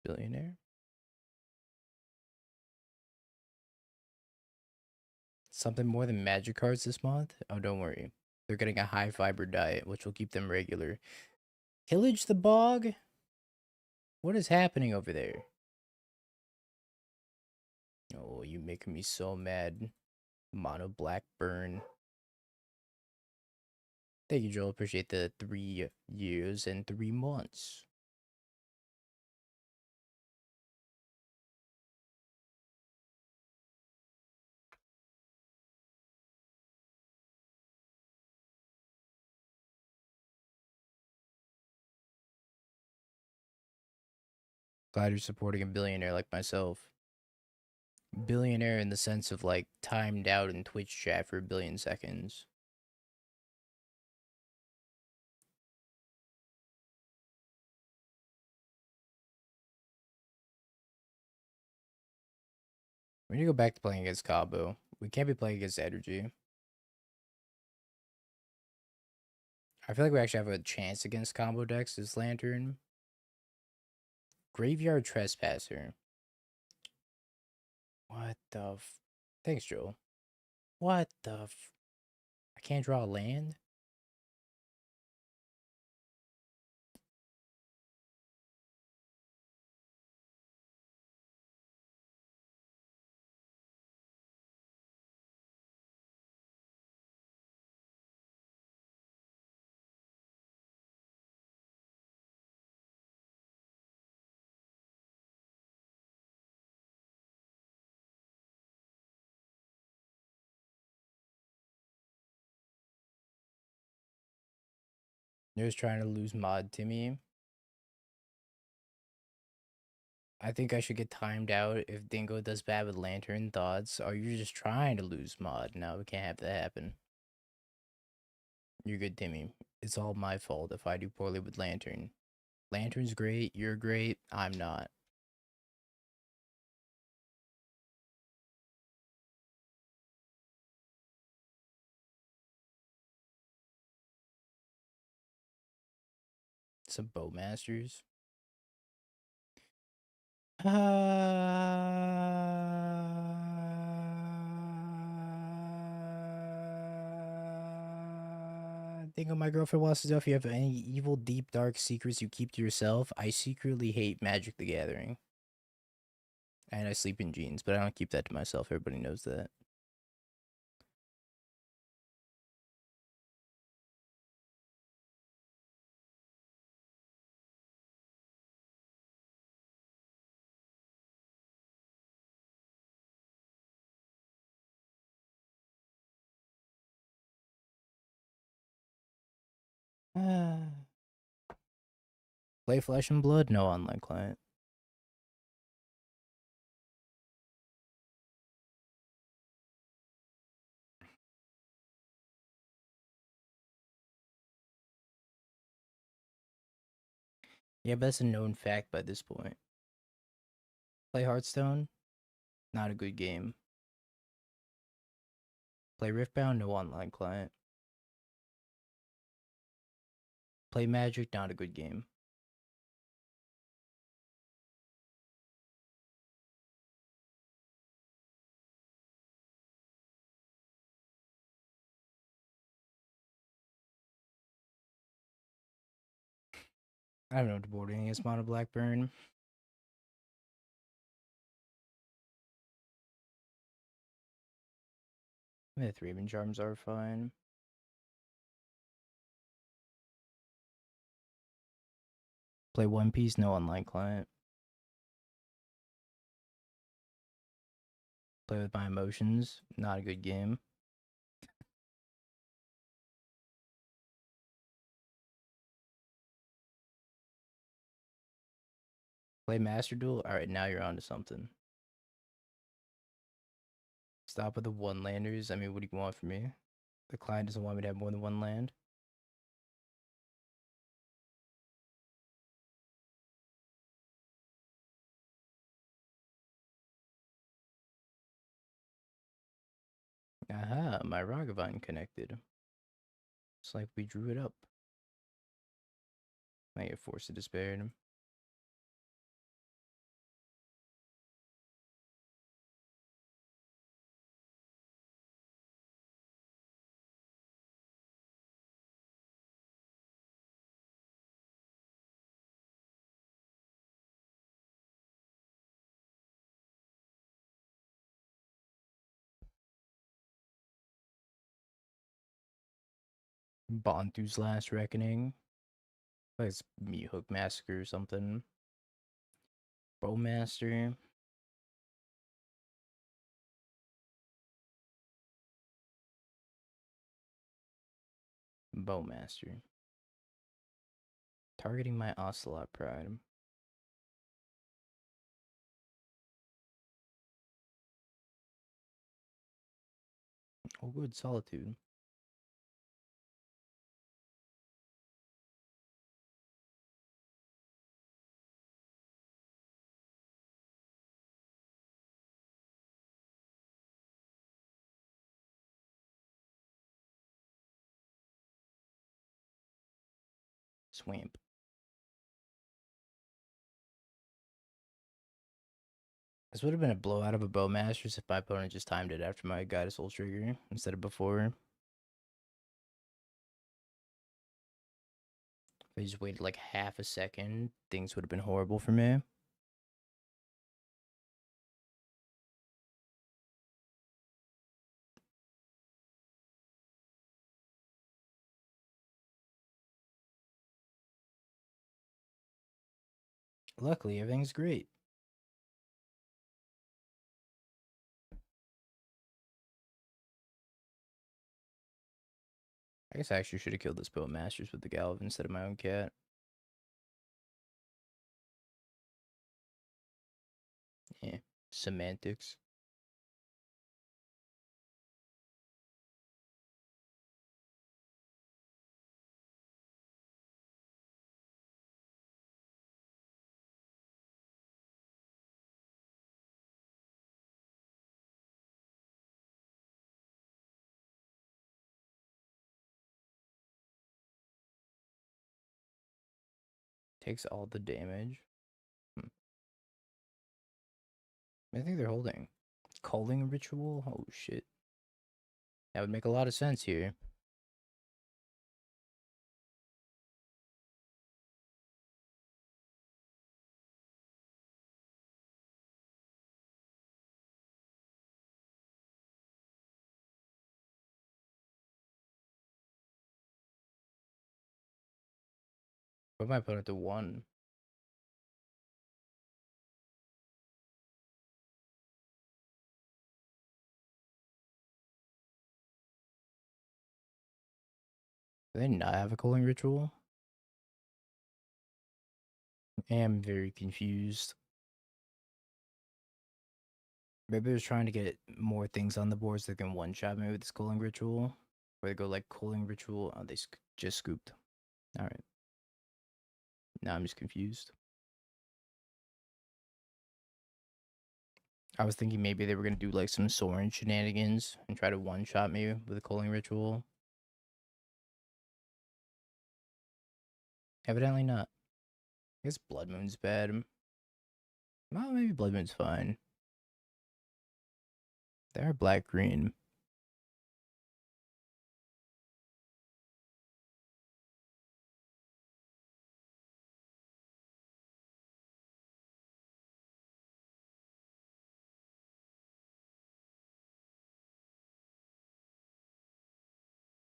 Billionaire? Something more than magic cards this month? Oh, don't worry. They're getting a high fiber diet, which will keep them regular. Pillage the Bog? What is happening over there? Oh, you making me so mad. Mono Black Burn. Thank you, Joel. Appreciate the 3 years and 3 months. Glad you're supporting a billionaire like myself. Billionaire in the sense of like timed out in Twitch chat for a billion seconds. We need to go back to playing against Cabo. We can't be playing against Energy. I feel like we actually have a chance against combo decks this Lantern. Graveyard Trespasser. What the Thanks, Joel. What the I can't draw a land? You're just trying to lose mod to me. I think I should get timed out if Dingo does bad with Lantern thoughts. Or you're just trying to lose mod. No, we can't have that happen. You're good, Timmy. It's all my fault if I do poorly with Lantern. Lantern's great. You're great. I'm not. Some Bowmasters. Dingo, my girlfriend wants to know if you have any evil, deep, dark secrets you keep to yourself. I secretly hate Magic the Gathering. And I sleep in jeans, but I don't keep that to myself. Everybody knows that. Play Flesh and Blood? No online client. Yeah, but that's a known fact by this point. Play Hearthstone? Not a good game. Play Riftbound? No online client. Play Magic? Not a good game. I don't know what to board against Mono Blackburn. The 3-man charms are fine. Play One Piece? No online client. Play with My Emotions? Not a good game. Play Master Duel? Alright, now you're onto something. Stop with the one landers. I mean, what do you want from me? The client doesn't want me to have more than one land. Aha, my Ragavine connected. It's like we drew it up. Might get Force to Despair. Bontu's Last Reckoning. Like it's Meat Hook Massacre or something. Bowmaster. Bowmaster. Targeting my Ocelot Pride. Oh, good. Solitude. Swamp. This would have been a blowout of a Bowmasters if my opponent just timed it after my Guided Soul trigger instead of before. If I just waited like half a second, things would have been horrible for me. Luckily, everything's great. I guess I actually should have killed this Bowmasters with the Galv instead of my own cat. Yeah. Semantics. Takes all the damage. I think they're holding. Culling ritual? Oh shit. That would make a lot of sense here. Put my opponent to 1. Do they not have a culling ritual? I am very confused. Maybe I was trying to get more things on the board so they can one-shot me with this culling ritual. Or they go like culling ritual. Oh, they just scooped. Alright. Now I'm just confused. I was thinking maybe they were gonna do like some Soren shenanigans and try to one-shot me with a culling ritual. Evidently not. I guess Blood Moon's bad. Well, maybe Blood Moon's fine. They are black-green.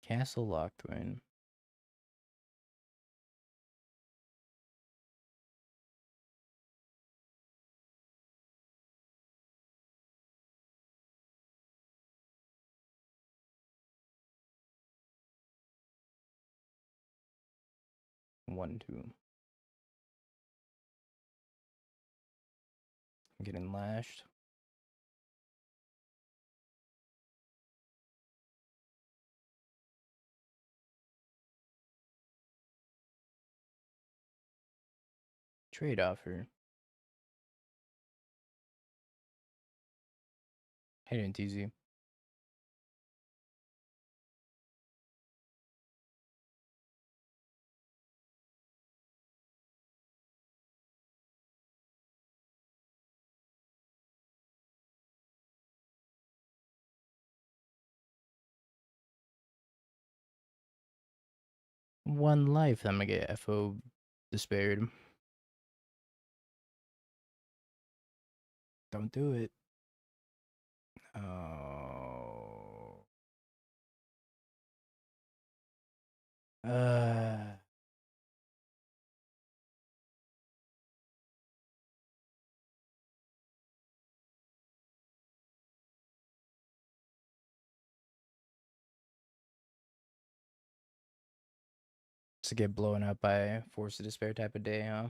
Castle Lockthwain. One, two. I'm getting lashed. Trade offer. Hidden TZ. One life. I'm gonna get FO despaired. Don't do it. Oh. Uh. To get blown up by Force of Despair type of day, huh?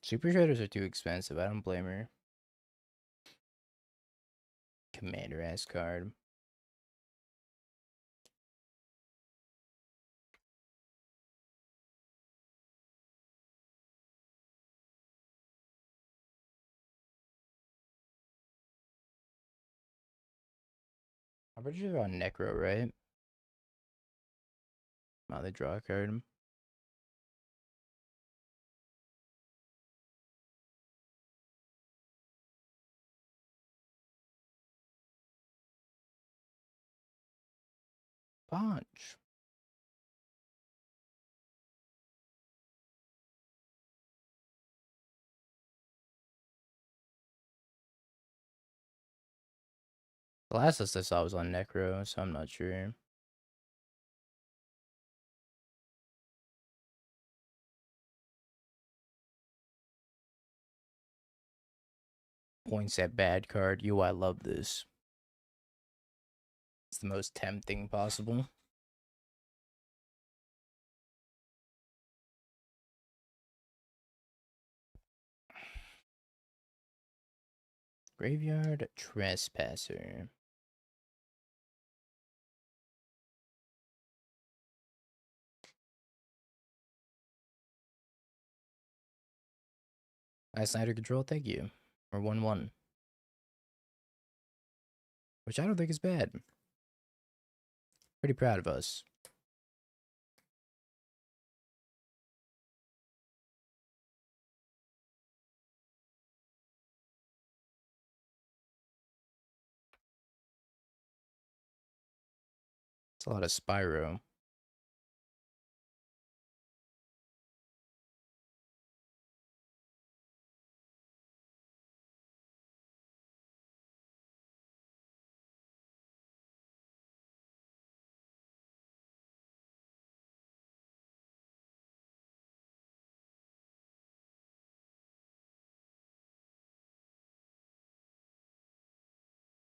Super Shredders are too expensive. I don't blame her. Commander ass card. I'm pretty sure they're on Necro, right? Oh, they draw a card. Punch. The last list I saw was on Necro, so I'm not sure. Points at bad card. You, I love this. It's the most tempting possible. Graveyard Trespasser. Snyder control, thank you. Or 1-1. which I don't think is bad. Pretty proud of us. It's a lot of Spyro.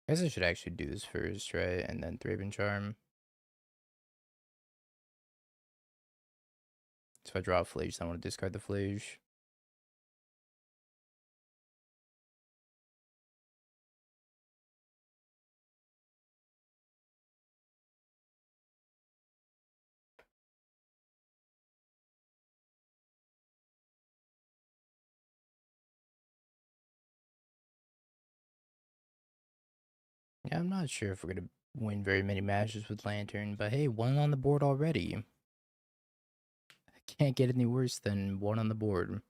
I guess I should actually do this first, right? And then Thraben Charm. So if I draw a Flage, I want to discard the Flage. Yeah, I'm not sure if we're gonna win very many matches with Lantern, but hey, one on the board already. I can't get any worse than one on the board.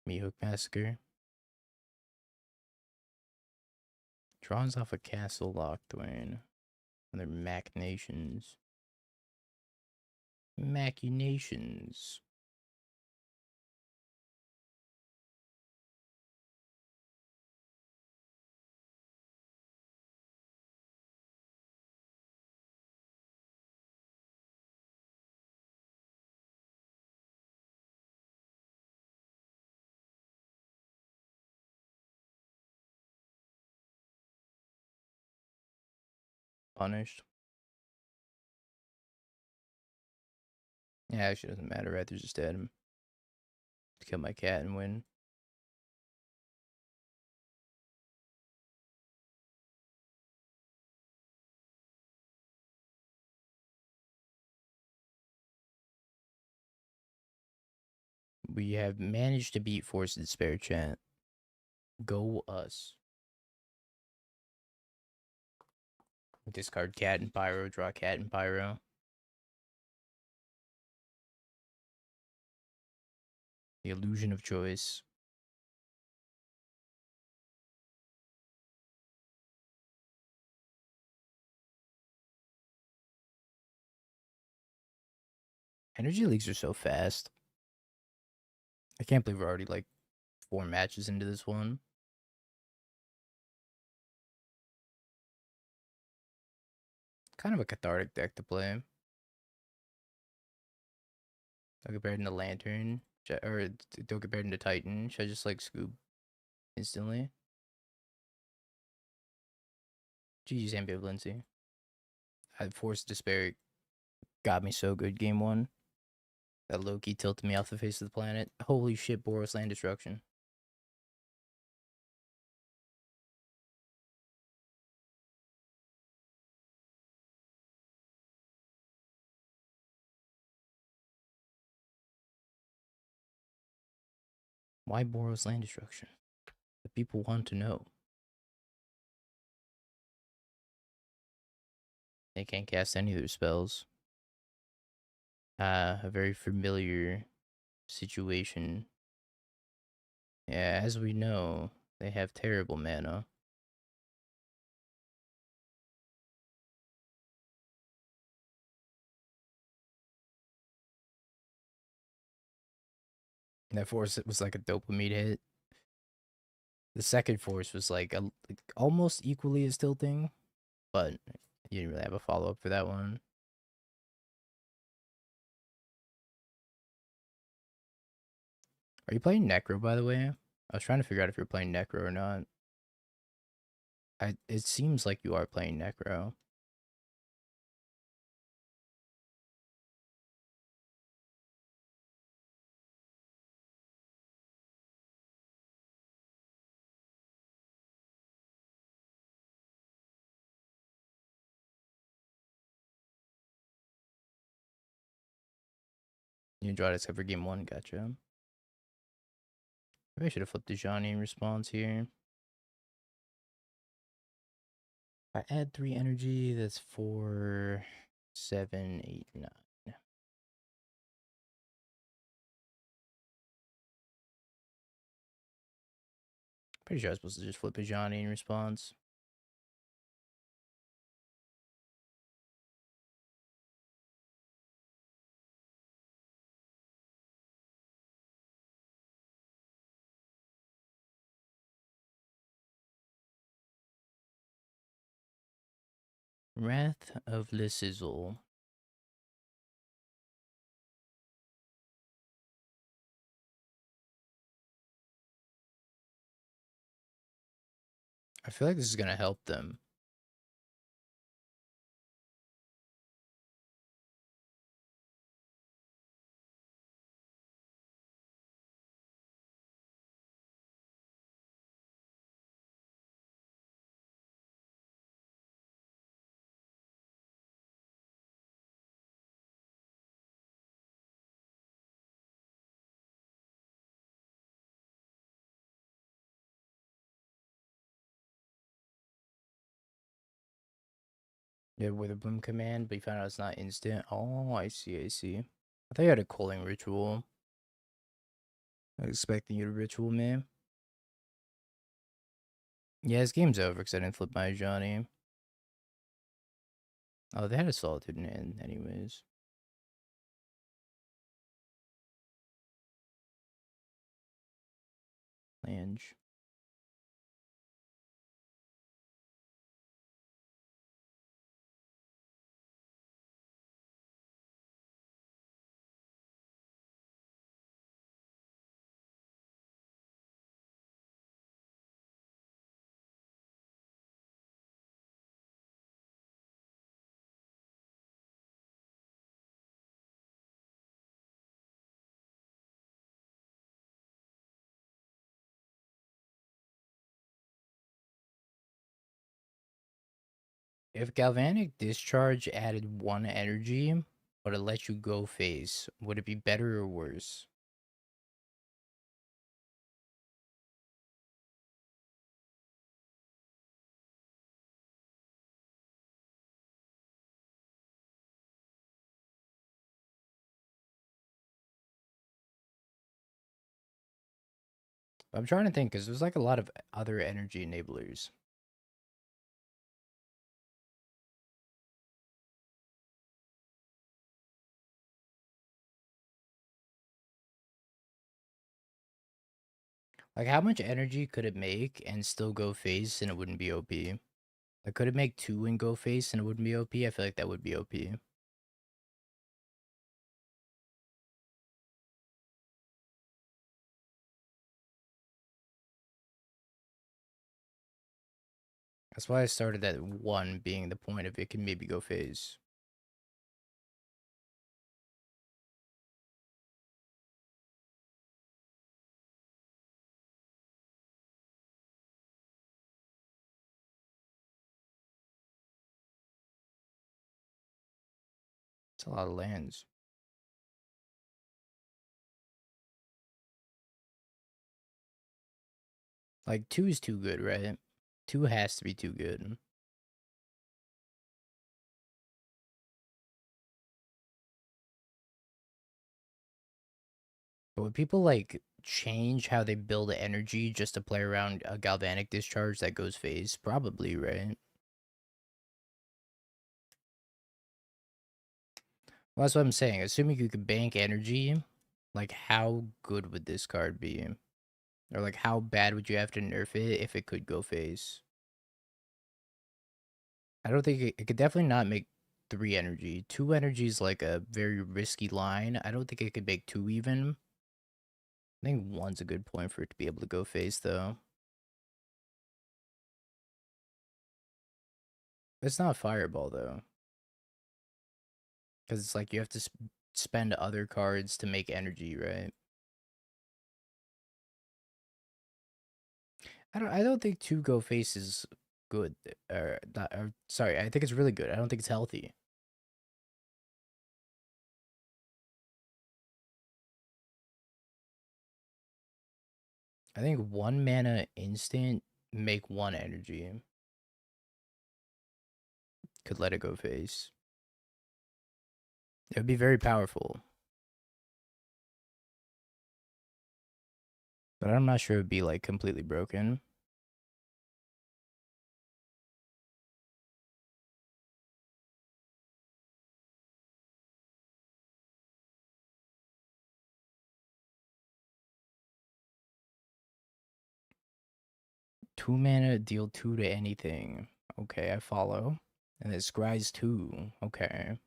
Meathook Massacre. Draws off a Castle Lockthwain. And their machinations. Machinations. Punished. Yeah, actually doesn't matter, right? They're just dead. Kill my cat and win. We have managed to beat Force of Despair, chat. Go us. Discard cat and pyro, draw cat and pyro. The illusion of choice. Energy leaks are so fast. I can't believe we're already like 4 matches into this one. Kind of a cathartic deck to play. Don't compare it to Lantern. Or don't compare it to Titan. Should I just like scoop instantly? GG's ambivalency. I Forced Despair got me so good game 1. That Loki tilted me off the face of the planet. Holy shit, Boros Land Destruction. Why Boros Land Destruction? The people want to know. They can't cast any of their spells. A very familiar situation. Yeah, as we know, they have terrible mana. That force was like a dopamine hit. The second force was like almost equally as tilting, but you didn't really have a follow up for that one. Are you playing Necro, by the way? I was trying to figure out if you're playing Necro or not. It seems like you are playing Necro. You enjoyed it except for game 1, gotcha. Maybe I should have flipped the Johnny in response here. If I add 3 energy, that's 4, 7, 8, 9. Pretty sure I was supposed to just flip a Johnny in response. Wrath of the Sizzle. I feel like this is gonna help them. Yeah, with a boom command, but you found out it's not instant. Oh, I see, I see. I thought you had a calling ritual. I was expecting you to ritual me. Yeah, this game's over because I didn't flip my Johnny. Oh, they had a Solitude in hand anyways. Lange. If Galvanic Discharge added 1 energy, but it let you go face, would it be better or worse? I'm trying to think because there's like a lot of other energy enablers. Like, how much energy could it make and still go face and it wouldn't be OP? Like, could it make 2 and go face and it wouldn't be OP? I feel like that would be OP. That's why I started at 1 being the point of it can maybe go face. It's a lot of lands. Like, 2 is too good, right? 2 has to be too good. But would people, like, change how they build energy just to play around a Galvanic Discharge that goes face? Probably, right? Well, that's what I'm saying. Assuming you could bank energy, like, how good would this card be? Or, like, how bad would you have to nerf it if it could go face? I don't think it could definitely not make 3 energy. 2 energy is, like, a very risky line. I don't think it could make 2 even. I think 1's a good point for it to be able to go face, though. It's not Fireball, though. Because it's like you have to spend other cards to make energy, right? I don't think 2 go face is good. Or, not, or sorry, I think it's really good. I don't think it's healthy. I think 1 mana instant, make 1 energy. Could let it go face. It would be very powerful. But I'm not sure it would be like completely broken. Two mana, deal 2 to anything. Okay, I follow. And it scries 2. Okay.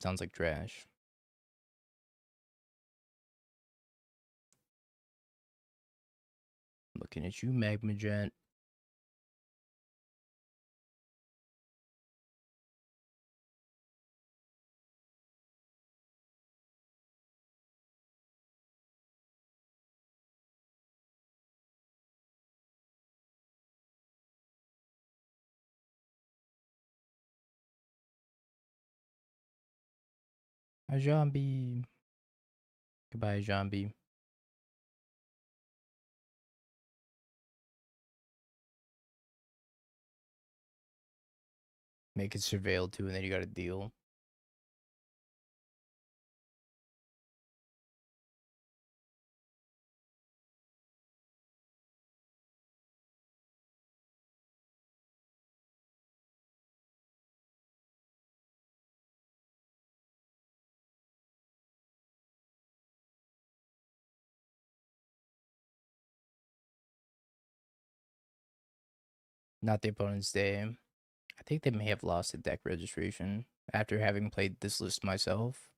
Sounds like trash. Looking at you, Magma Jet. A zombie. Goodbye, zombie. Make it surveil too, and then you gotta deal. Not the opponent's day. I think they may have lost a deck registration after having played this list myself.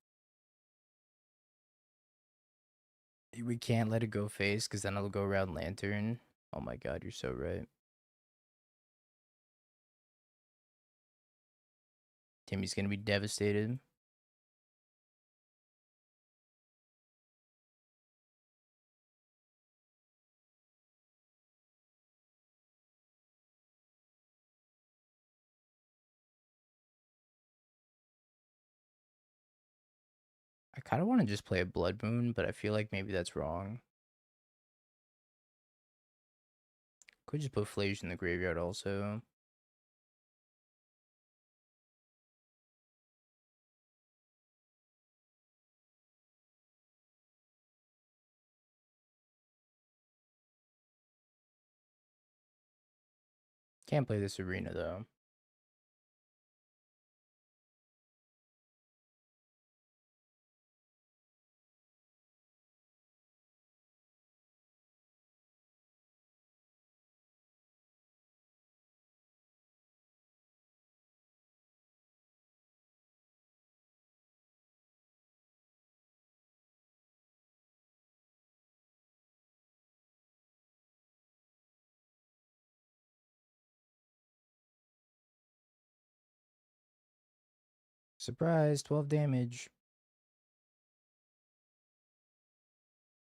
We can't let it go face because then it'll go around Lantern. Oh my god, you're so right. Timmy's gonna be devastated. I kind of want to just play a Blood Moon, but I feel like maybe that's wrong. Could just put Flage in the graveyard also. Can't play this arena though. Surprise, 12 damage.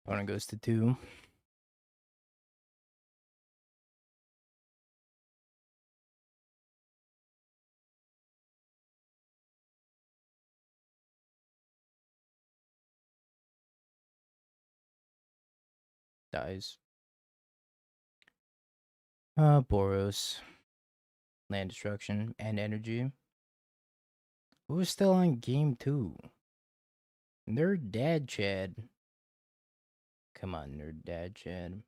Opponent goes to 2. Dies. Boros. Land destruction and energy. Who's still on game 2? Nerd Dad Chad. Come on, Nerd Dad Chad.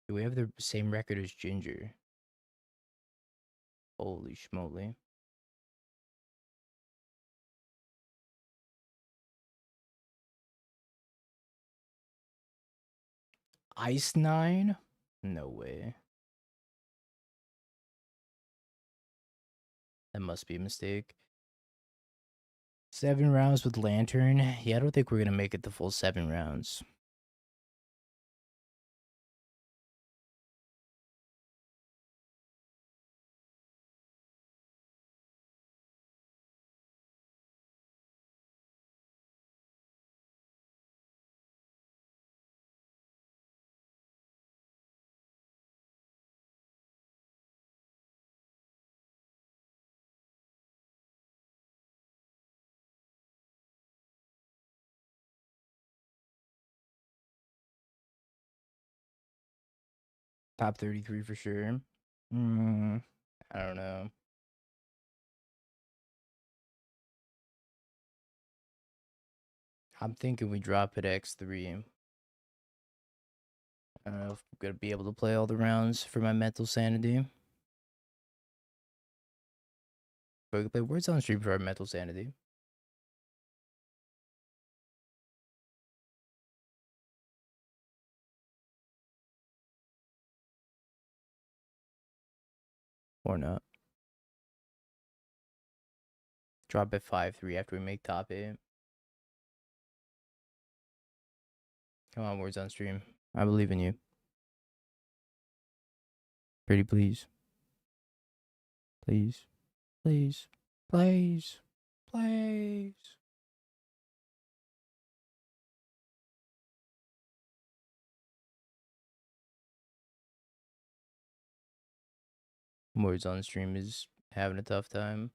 Do we have the same record as Ginger? Holy schmoly. Ice 9? No way. That must be a mistake. 7 rounds with Lantern? Yeah, I don't think we're going to make it the full 7 rounds. Top 33 for sure. I don't know. I'm thinking we drop it X3. I don't know if I'm gonna be able to play all the rounds for my mental sanity. But we can play Words on stream for our mental sanity. Or not. Drop it 5-3 after we make top 8. Come on, Words on stream. I believe in you. Pretty please. Please. Please. Please. Please. Words on stream is having a tough time.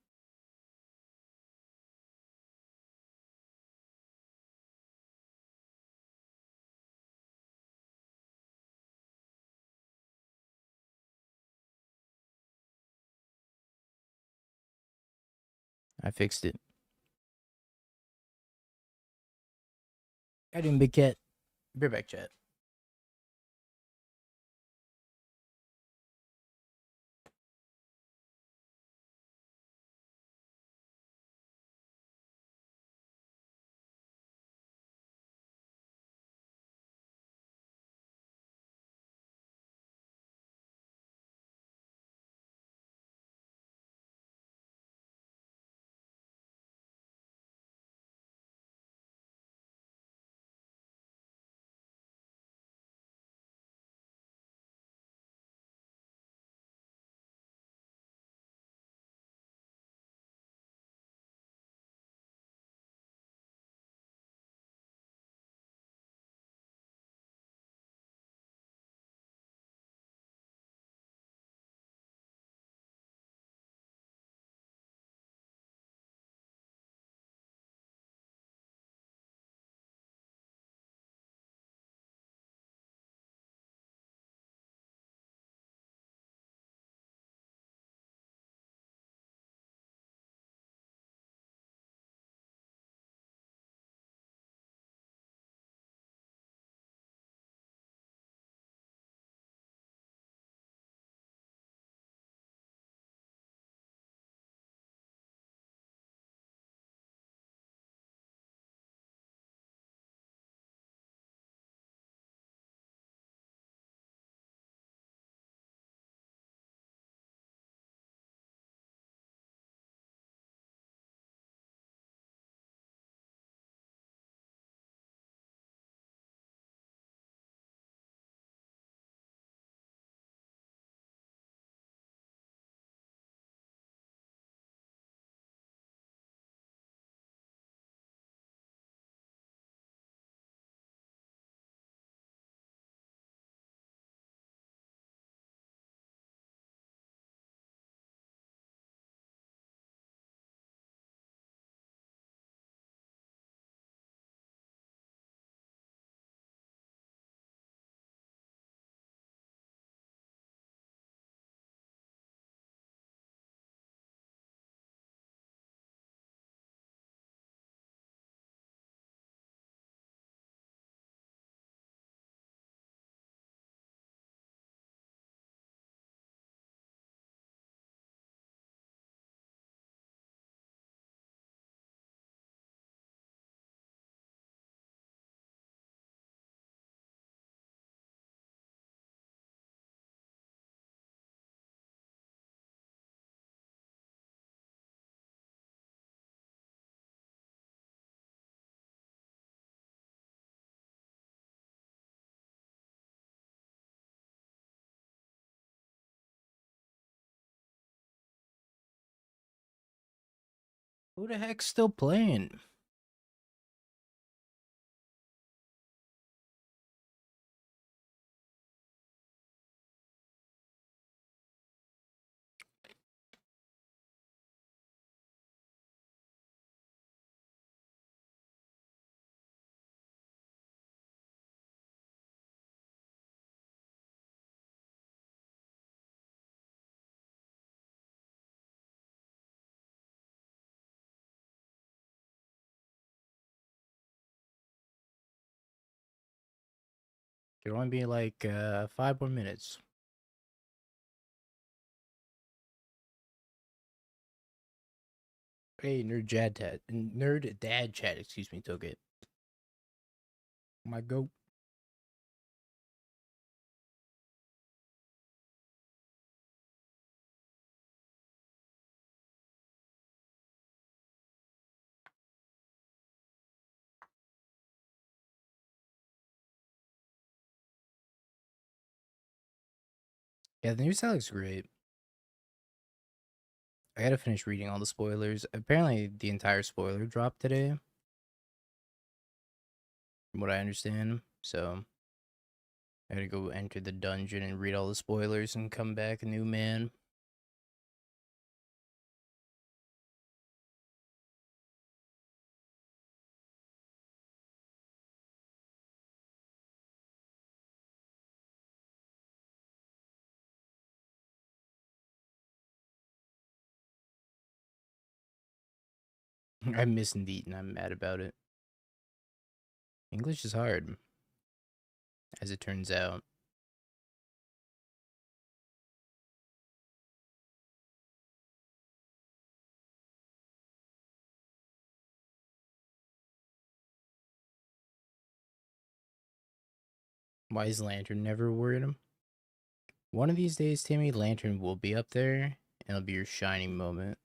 I fixed it. I didn't big cat. Be right back, chat. Who the heck's still playing? It'll only be like 5 more minutes. Hey, nerd dad chat, excuse me, took it. My goat. Yeah, the new style looks great. I gotta finish reading all the spoilers. Apparently, the entire spoiler dropped today, from what I understand. So, I gotta go enter the dungeon and read all the spoilers and come back a new man. I miss Indeed and I'm mad about it. English is hard, as it turns out. Why is Lantern never worried him? One of these days, Timmy, Lantern will be up there, and it'll be your shining moment.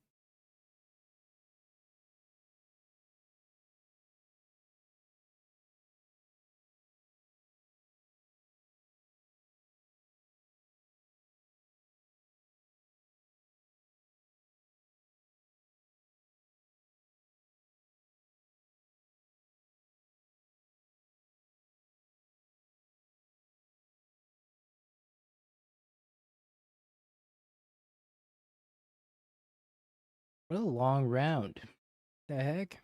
What a long round. The heck?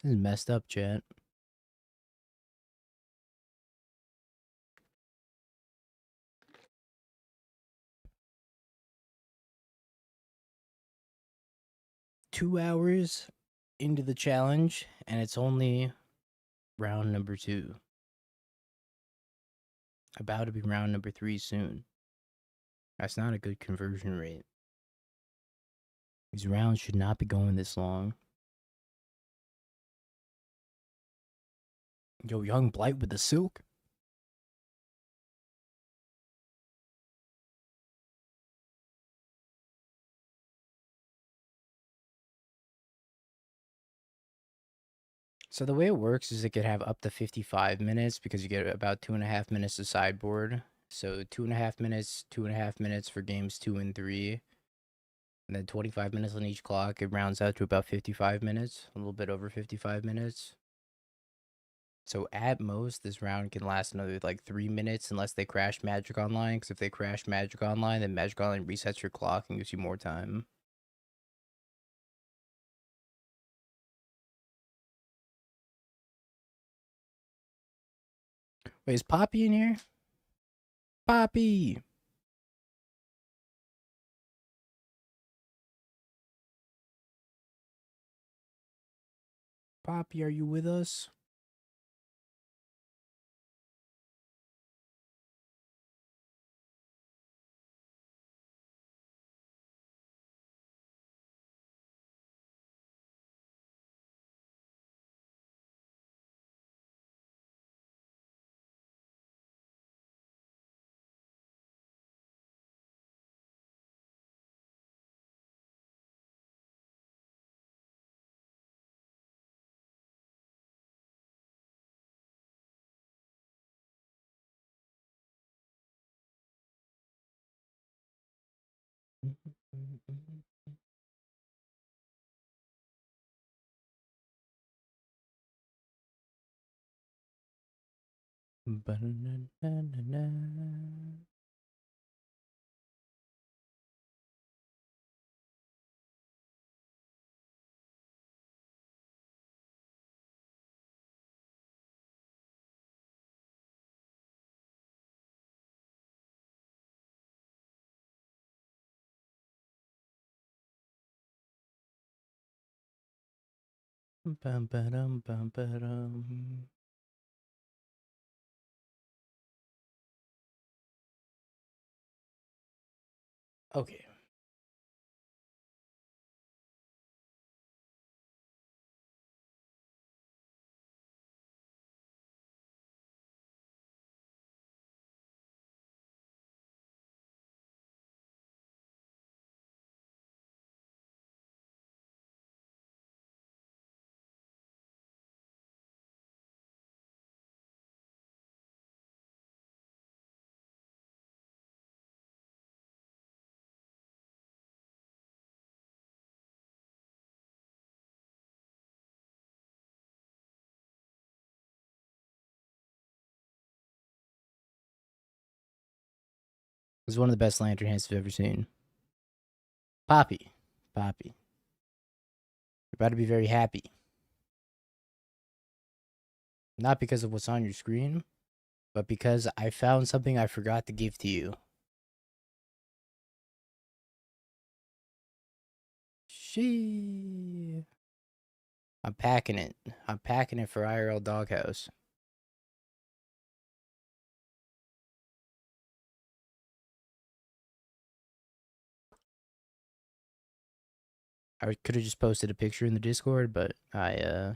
This is messed up, chat. $2 hours into the challenge, and it's only round number 2. About to be round number 3 soon. That's not a good conversion rate. These rounds should not be going this long. Yo, Young Blight with the silk. So the way it works is it could have up to 55 minutes because you get about 2.5 minutes to sideboard. So 2.5 minutes, 2.5 minutes for games 2 and 3. And then 25 minutes on each clock. It rounds out to about 55 minutes, a little bit over 55 minutes. So at most, this round can last another like 3 minutes unless they crash Magic Online. Because if they crash Magic Online, then Magic Online resets your clock and gives you more time. Wait, is Poppy in here? Poppy! Poppy, are you with us? Bum, ba-dum, bum, ba-dum. Okay. This is one of the best lantern hands I've ever seen. Poppy. Poppy. You're about to be very happy. Not because of what's on your screen, but because I found something I forgot to give to you. She. I'm packing it. I'm packing it for IRL Doghouse. I could have just posted a picture in the Discord, but I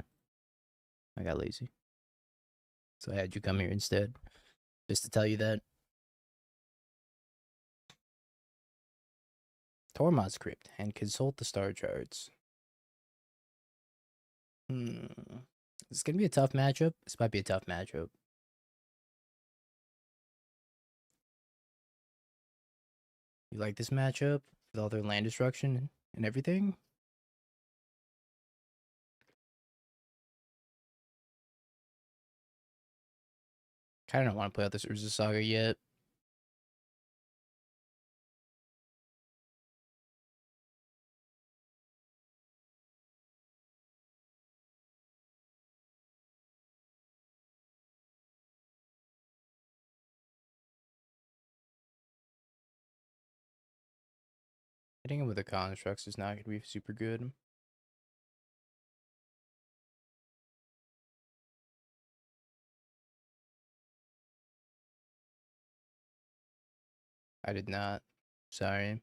got lazy. So I had you come here instead. Just to tell you that. Tormod's Crypt and consult the star charts. This is gonna be a tough matchup. This might be a tough matchup. You like this matchup with all their land destruction and everything? Kind of don't want to play out this Urza Saga yet. Hitting him with the constructs is not going to be super good. I did not. Sorry.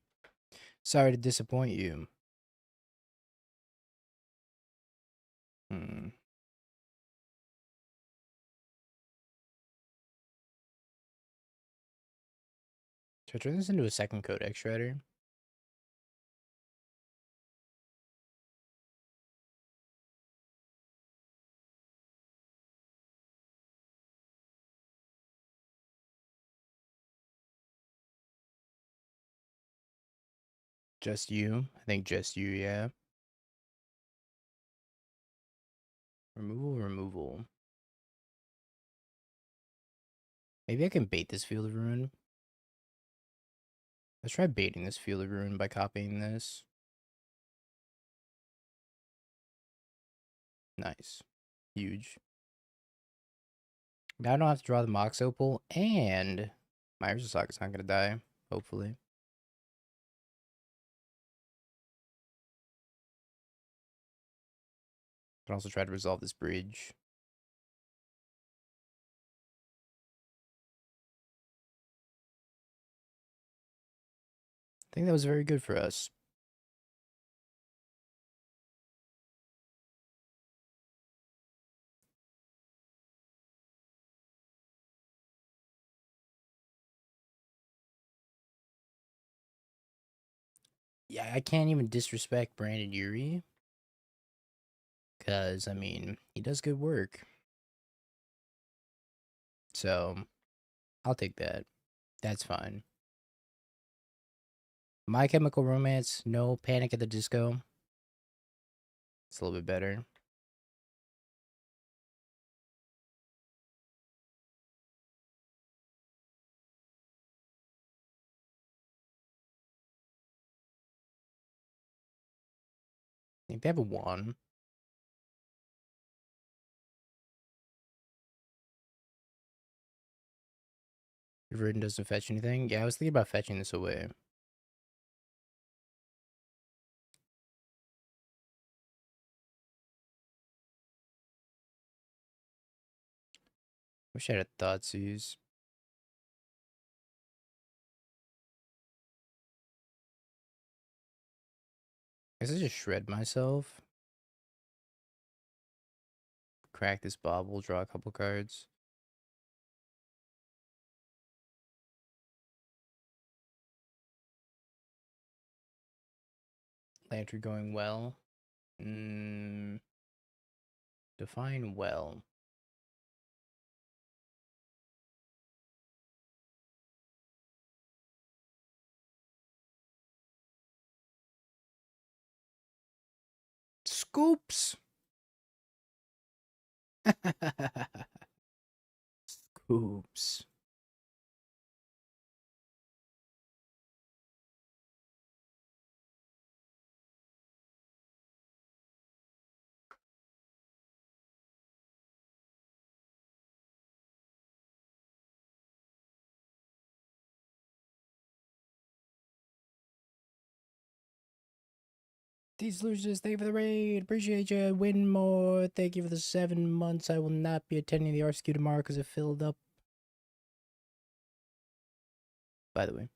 Sorry to disappoint you. Should I turn this into a second Codex Shredder? Just you? I think just you, yeah. Removal. Maybe I can bait this Field of Ruin. Let's try baiting this Field of Ruin by copying this. Nice. Huge. Now I don't have to draw the Mox Opal, and my Urza Saga's not going to die, hopefully. Can also try to resolve this bridge. I think that was very good for us. Yeah, I can't even disrespect Brandon Urie. Because, I mean, he does good work. So, I'll take that. That's fine. My Chemical Romance, no Panic at the Disco. It's a little bit better. I think they have a 1. Verdant doesn't fetch anything. Yeah, I was thinking about fetching this away. Wish I had a Thoughtseize. I guess I just shred myself. Crack this bobble, draw a couple cards. Lantern going well. Define well. Scoops! Scoops. These losers, thank you for the raid. Appreciate you. Win more. Thank you for the 7 months. I will not be attending the RSQ tomorrow because it filled up. By the way.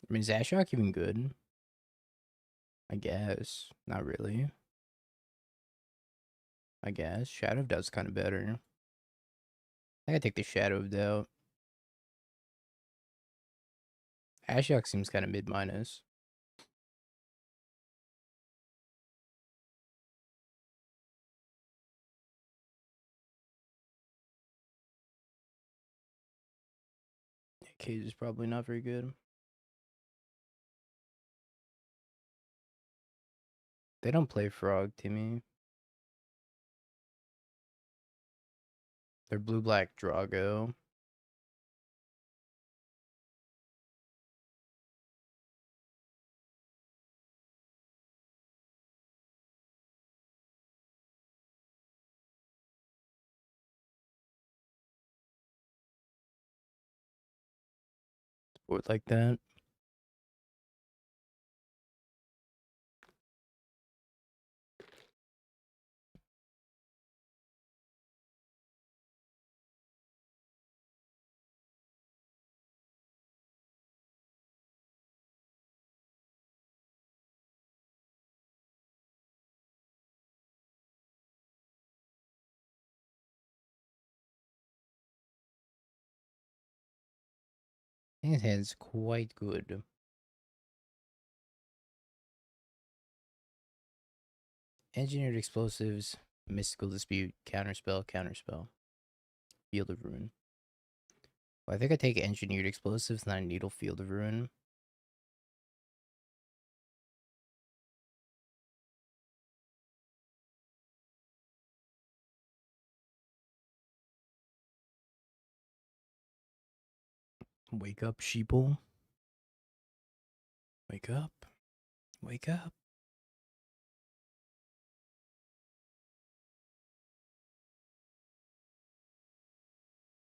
I mean, is Ashok even good? I guess. Not really. I guess. Shadow of Doubt's kind of better. I gotta take the Shadow of Doubt. Ashok seems kind of mid-minus. Cage is probably not very good. They don't play Frog, Timmy. They're blue-black Drago. Sport like that. His hand's quite good. Engineered Explosives, Mystical Dispute, Counterspell, Counterspell. Field of Ruin. Well, I think I take Engineered Explosives, not Needle Field of Ruin. Wake up, sheeple. Wake up. Wake up.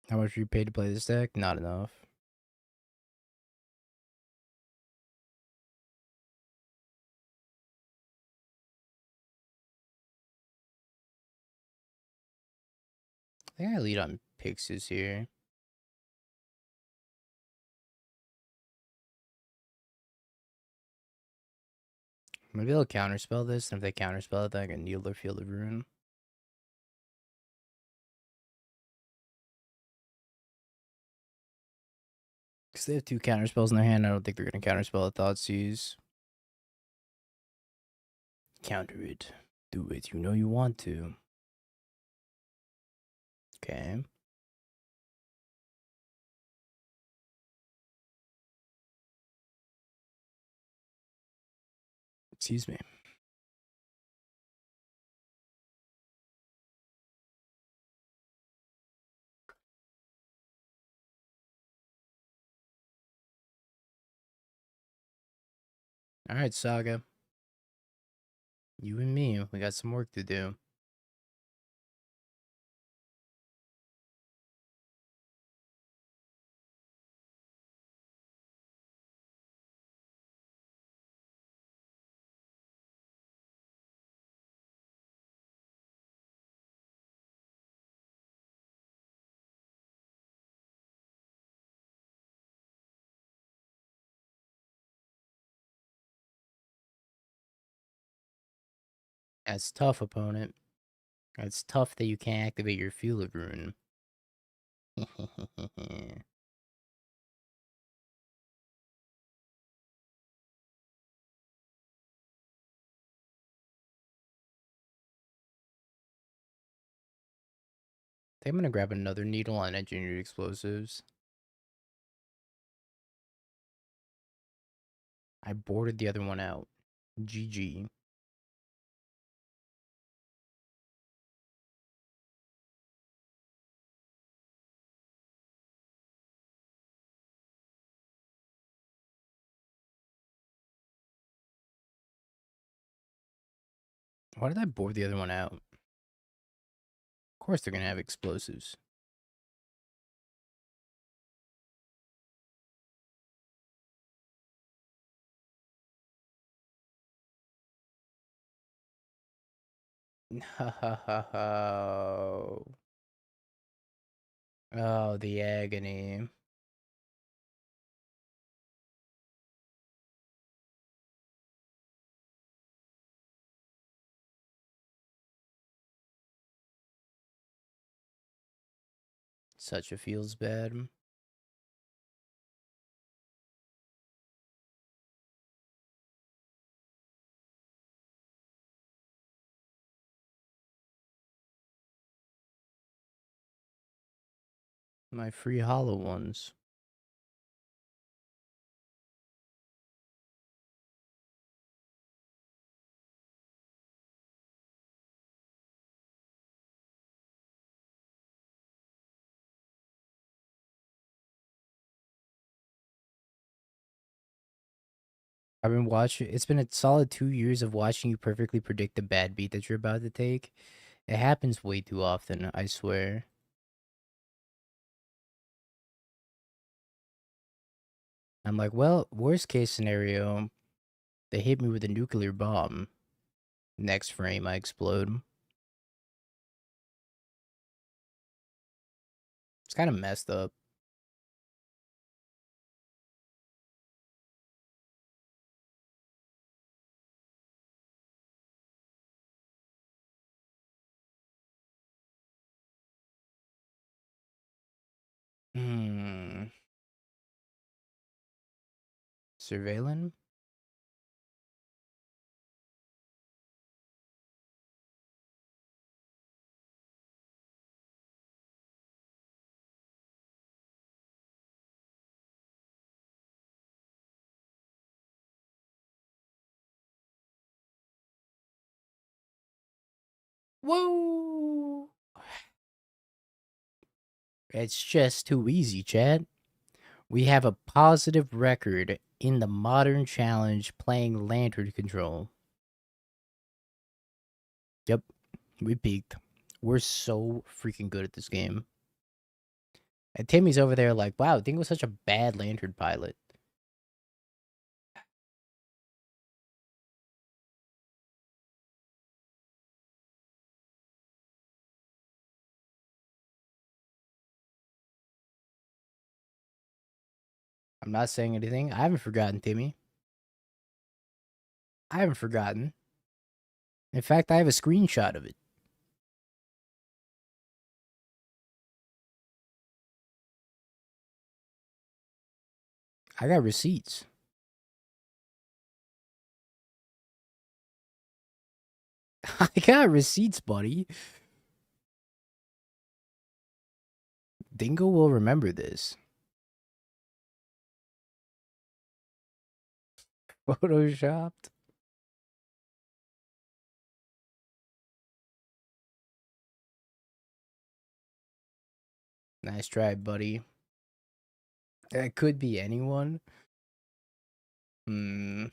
How much are you paid to play this deck? Not enough. I think I lead on Pixis here. Maybe they'll counterspell this, and if they counterspell it, then I can Needle or Field of Ruin. Because they have 2 counterspells in their hand, I don't think they're going to counterspell a Thoughtseize. Counter it. Do it. You know you want to. Okay. Excuse me. Alright, Saga. You and me, we got some work to do. That's tough, opponent. It's tough that you can't activate your Field of Ruin. I think I'm gonna grab another needle on engineered explosives. I boarded the other one out. GG. Why did I board the other one out? Of course they're gonna have explosives. Oh, the agony. Such a feels bad. My free hollow ones. I've been watching. It's been a solid 2 years of watching you perfectly predict the bad beat that you're about to take. It happens way too often, I swear. I'm like, well, worst case scenario, they hit me with a nuclear bomb. Next frame, I explode. It's kind of messed up. Hmm. Surveillant? Whoa! It's just too easy, Chad. We have a positive record in the modern challenge playing lantern control. Yep, we peaked. We're so freaking good at this game. And Timmy's over there like, wow, Dingo's such a bad lantern pilot. I'm not saying anything. I haven't forgotten, Timmy. I haven't forgotten. In fact, I have a screenshot of it. I got receipts. I got receipts, buddy. Dingo will remember this. Photoshopped. Nice try, buddy. That could be anyone. Hmm.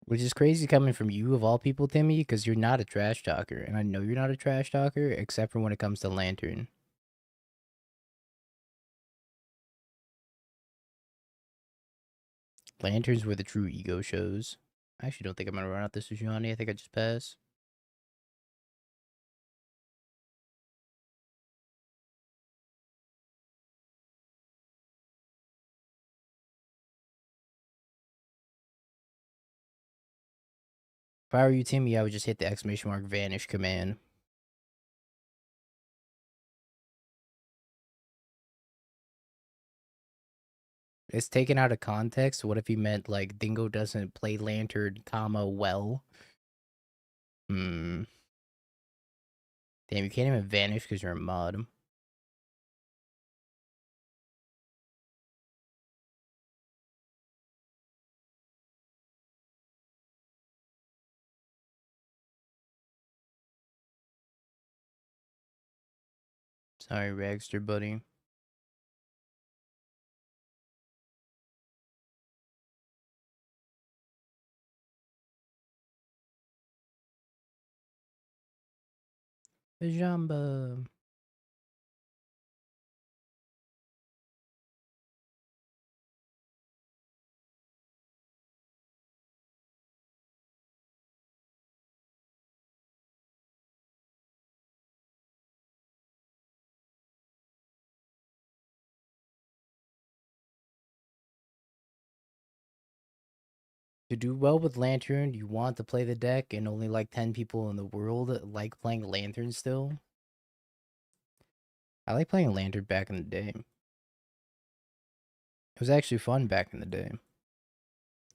Which is crazy coming from you, of all people, Timmy, because you're not a trash talker. And I know you're not a trash talker, except for when it comes to Lantern. Lanterns where the true ego shows. I actually don't think I'm going to run out this Sujani. I think I just pass. If I were you, Timmy, I would just hit the exclamation mark vanish command. It's taken out of context. What if he meant like Dingo doesn't play Lantern, comma, well? Hmm. Damn, you can't even vanish because you're a mod. Sorry, Ragster buddy. Jamba. To do well with Lantern, you want to play the deck, and only like 10 people in the world like playing Lantern still. I like playing Lantern back in the day. It was actually fun back in the day.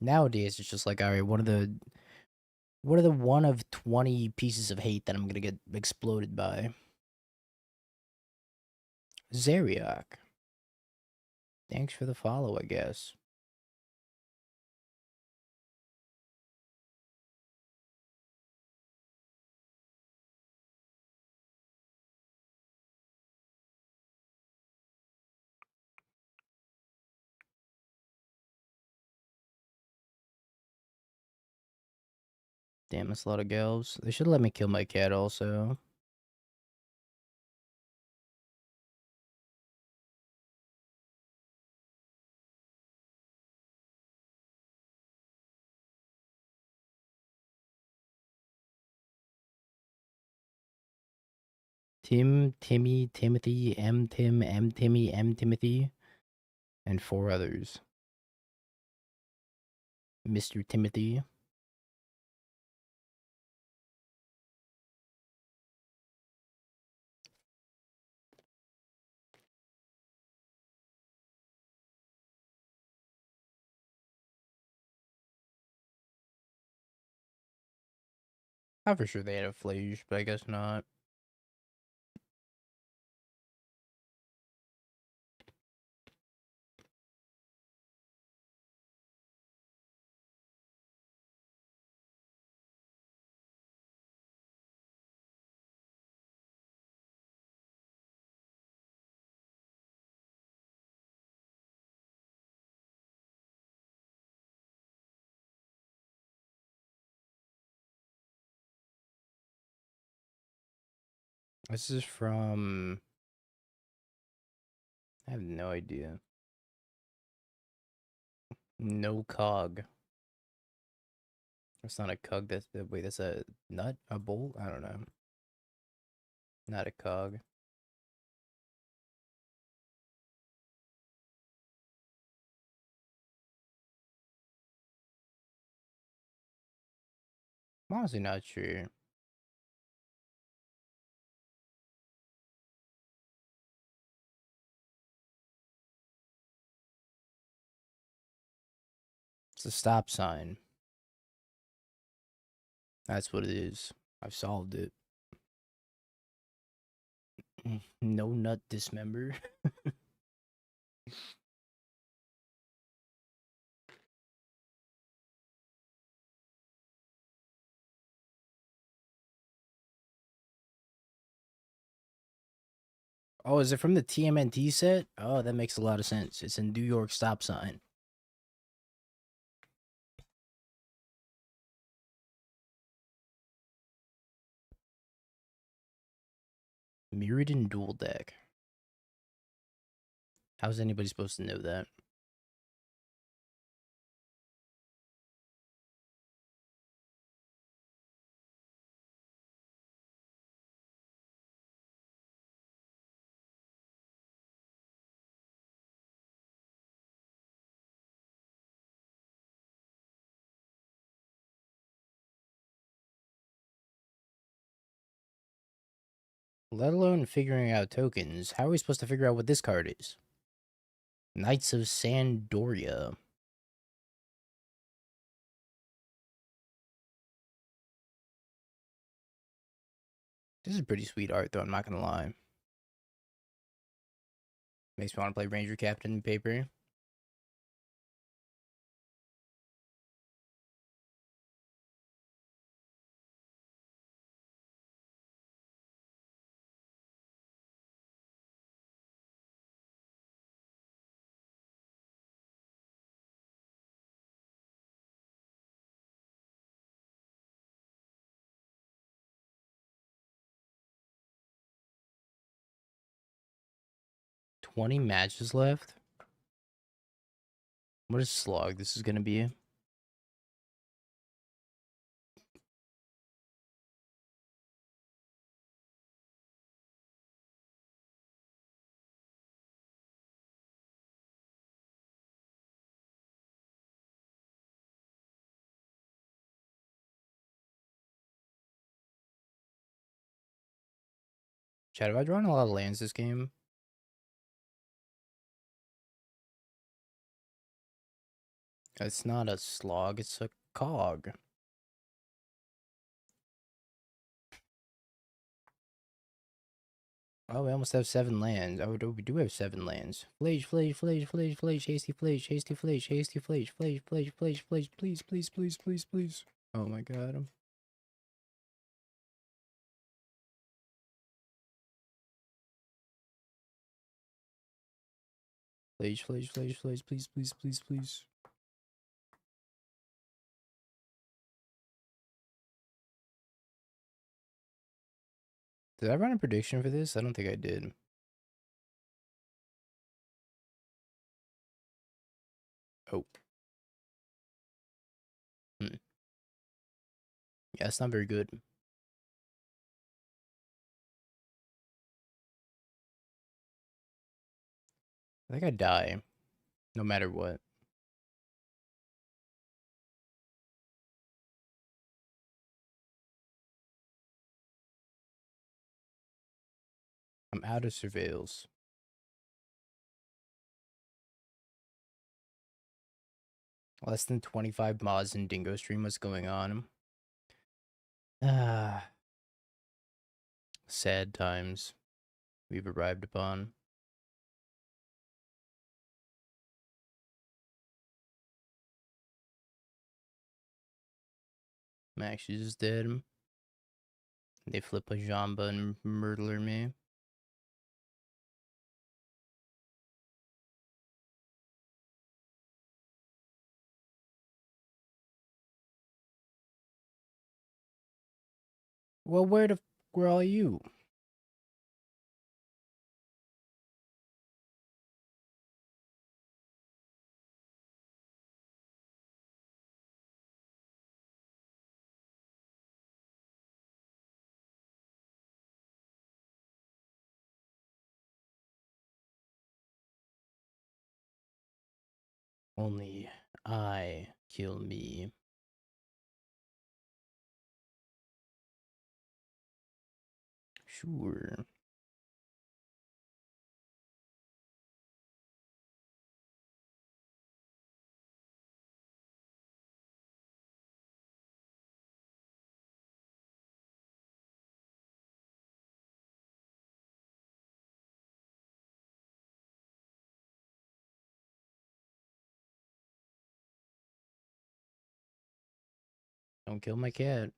Nowadays, it's just like, alright, what are the one of 20 pieces of hate that I'm gonna get exploded by? Zeriak. Thanks for the follow, I guess. Damn, that's a lot of gals. They should let me kill my cat also. Tim, Timmy, Timothy, M. Tim, M. Timmy, M. Timothy, and 4 others. Mr. Timothy. I'm for sure they had a Flage, but I guess not. This is from... I have no idea. No cog. That's not a cog. Wait, that's a nut? A bolt? I don't know. Not a cog. I'm honestly not sure. It's a stop sign. That's what it is. I've solved it. No nut dismember. Oh, is it from the TMNT set? Oh, that makes a lot of sense. It's a New York stop sign. Mirrodin dual deck. How's anybody supposed to know that? Let alone figuring out tokens. How are we supposed to figure out what this card is? Knights of Sandoria. This is pretty sweet art, though, I'm not gonna lie. Makes me want to play Ranger Captain paper. $20 matches left? What a slog this is gonna be. Chat, have I drawn a lot of lands this game? It's not a slog, it's a cog. Oh, we almost have 7 lands. Oh, we do have 7 lands. Flage, flage, flage, flage, flage, hasty flage, hasty flage, hasty flage, flage, flage, flage, flage, please, please, please, please, please. Oh my god. Flage, flage, flage, flage, please, please, please, please. Did I run a prediction for this? I don't think I did. Oh. Yeah, it's not very good. I think I die. No matter what. I'm out of surveils. Less than 25 mods in Dingo stream. What's going on? Ah. Sad times we've arrived upon. Max is dead. They flip a Jamba and murder me. Well, where are you? Only I kill me. Sure. Don't kill my cat.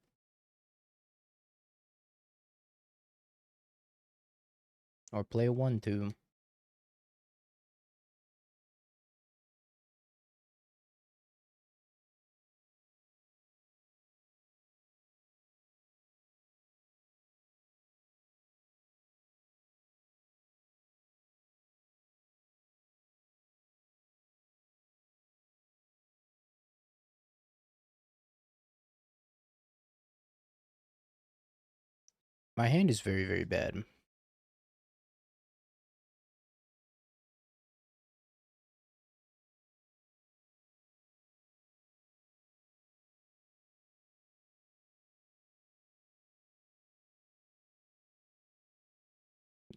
Or play a 1-2. My hand is very, very bad.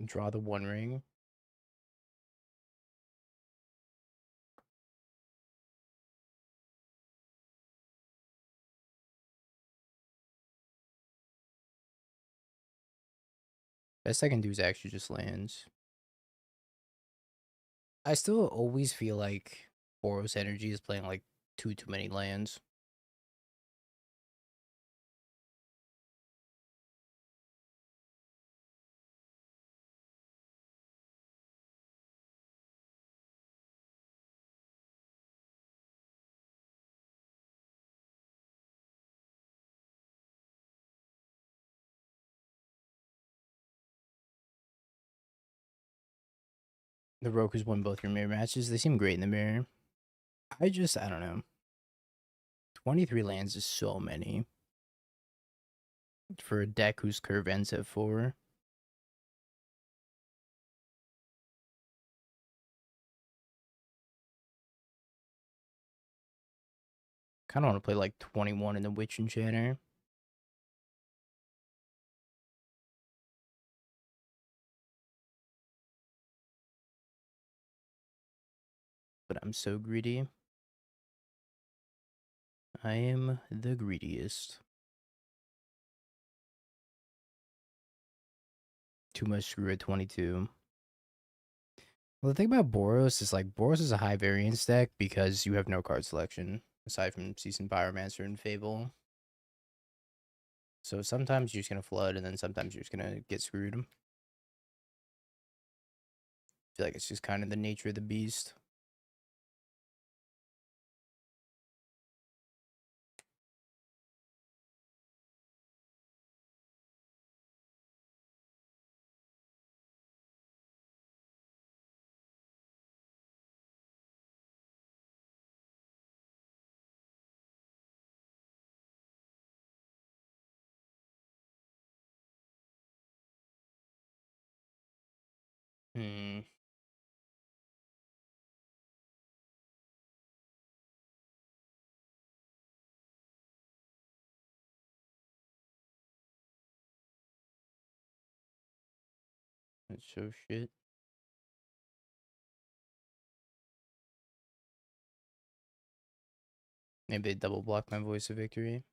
Draw the One Ring. Best I can do is actually just lands. I still always feel like Boros Energy is playing like too many lands. The Roku's won both your mirror matches. They seem great in the mirror. I don't know. 23 lands is so many for a deck whose curve ends at 4. Kind of want to play like 21 in the Witch Enchanter. But I'm so greedy. I am the greediest. Too much screw at 22. Well, the thing about Boros is like Boros is a high variance deck because you have no card selection aside from Seasoned Pyromancer and Fable. So sometimes you're just gonna flood, and then sometimes you're just gonna get screwed. I feel like it's just kind of the nature of the beast. Hmm. That's so shit. Maybe they double block my Voice of Victory.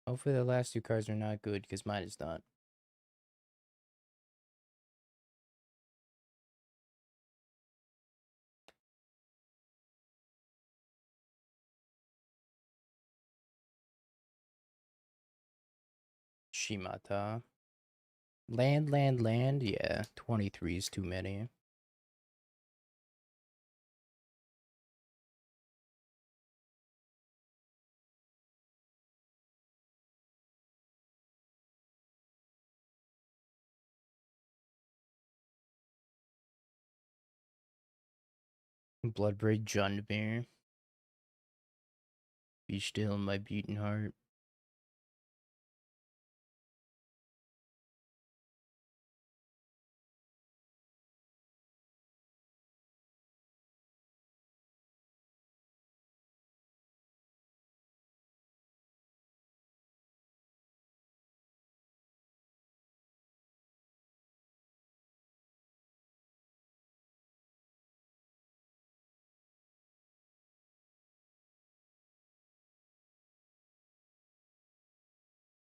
Hopefully the last 2 cards are not good, because mine is not. Shimata. Land. Yeah, 23 is too many. Bloodbraid Jundmere. Be still, my beating heart.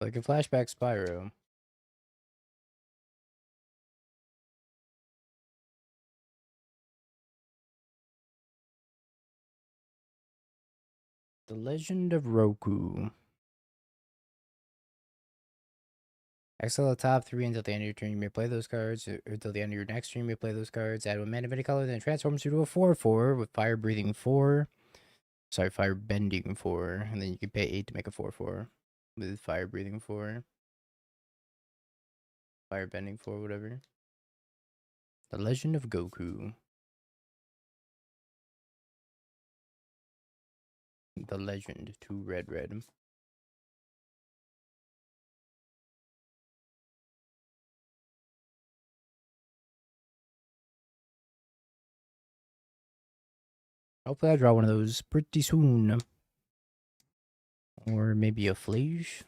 Like a flashback Spyro. The Legend of Roku. Exile the top 3 until the end of your turn. You may play those cards, or until the end of your next turn. You may play those cards. Add 1 mana of any color, then transforms you to a 4/4 with Fire Breathing 4. Sorry, Fire Bending 4. And then you can pay 8 to make a 4/4 with Fire Breathing 4. Fire Bending 4, whatever. The Legend of Goku. The Legend, 2 red. Hopefully I draw one of those pretty soon. Or maybe a Flage.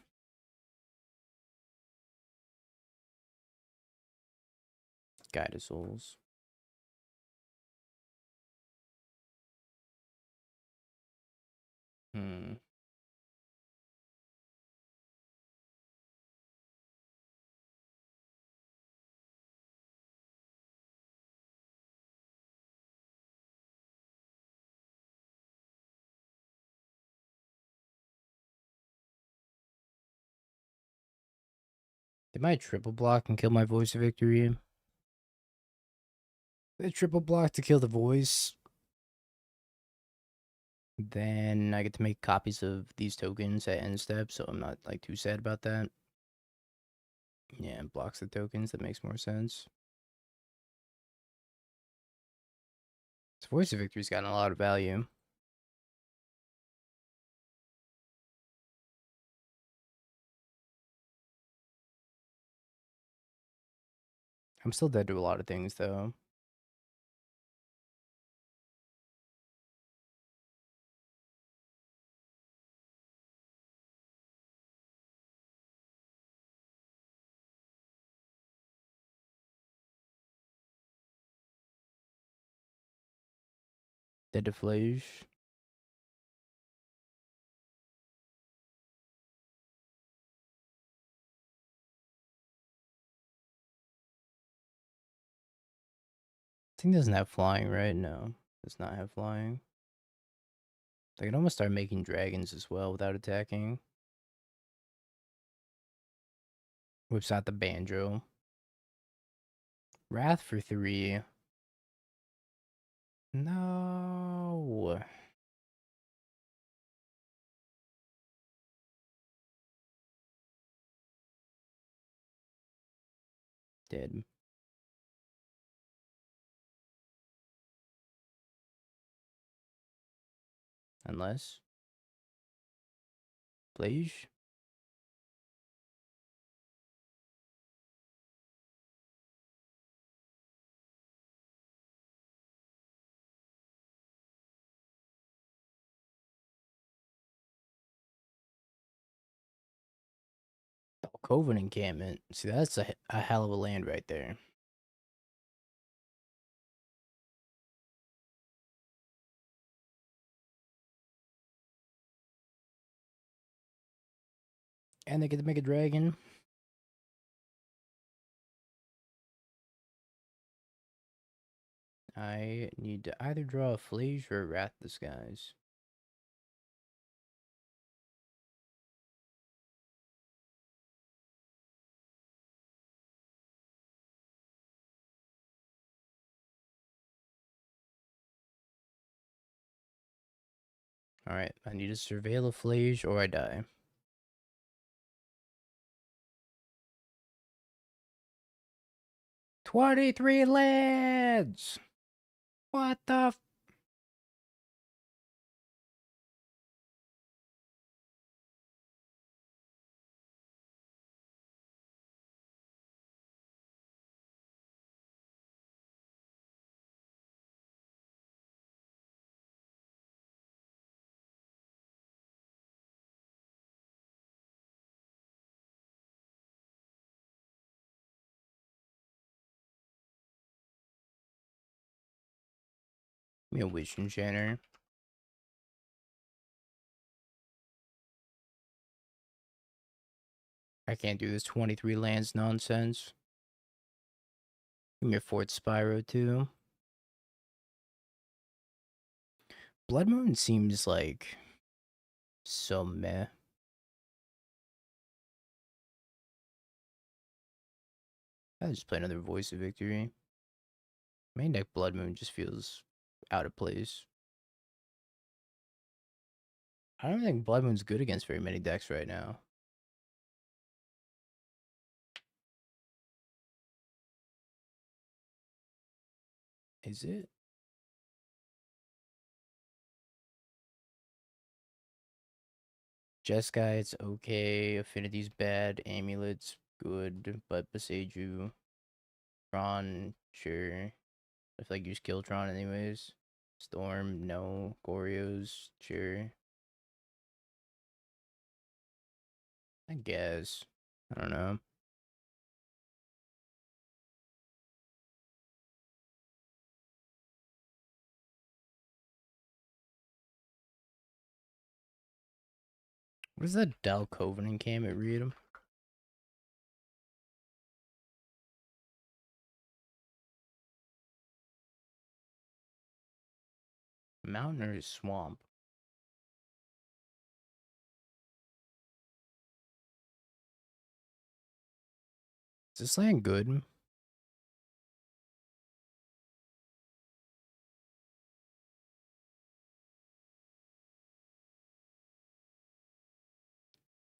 Guide of Souls. Hmm. They might triple block and kill my Voice of Victory. They triple block to kill the voice. Then I get to make copies of these tokens at end step, so I'm not like too sad about that. Yeah, it blocks the tokens. That makes more sense. This Voice of Victory's gotten a lot of value. I'm still dead to a lot of things though. Dead to Flage. This thing doesn't have flying, right? No, does not have flying. They can almost start making dragons as well without attacking. Whips out the banjo. Wrath for 3. No. Dead. Unless. Flage. Coven encampment. See, that's a hell of a land right there. And they get to make a dragon. I need to either draw a Flage or a Wrath Disguise. Alright, I need to surveil a Flage or I die. "23 lands! What the Give me a Witch Enchanter. I can't do this 23 lands nonsense. Give me a Fort Spyro too. Blood Moon seems like so meh. I just play another Voice of Victory. Main deck Blood Moon just feels out of place. I don't think Blood Moon's good against very many decks right now. Is it? Jeskai, it's okay. Affinity's bad. Amulet's good. But Beseiju, Tron, sure. I feel like you just kill Tron anyways. Storm, no. Goryo's, sure. I guess. I don't know. What is that Dal Covenant camp at Reedham? Mountain or swamp? Is this land good?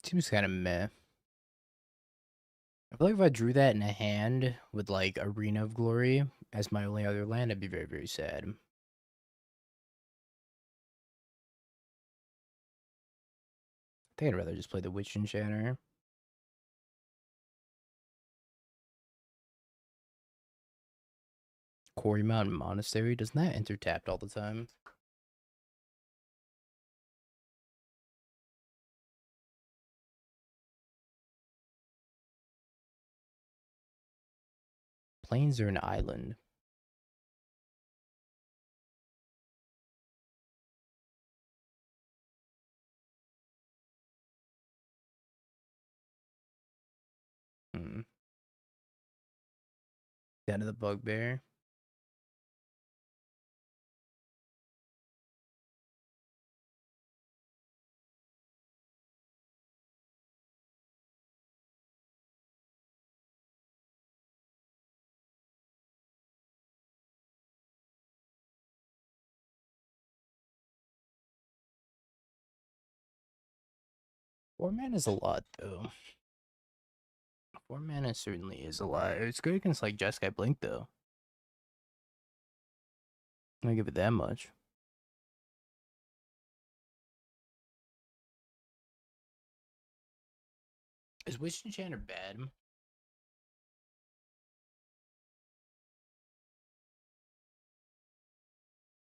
Seems kind of meh. I feel like if I drew that in a hand with like Arena of Glory as my only other land, I'd be very, very sad. I think I'd rather just play the Witch Enchanter. Quarry Mountain Monastery, doesn't that enter tapped all the time? Plains are an island. Hmm. Den of the Bugbear. Four mana is a lot, though. Four mana certainly is a lot. It's good against like Jeskai Blink, though. I'm gonna give it that much. Is Witch Enchanter bad? You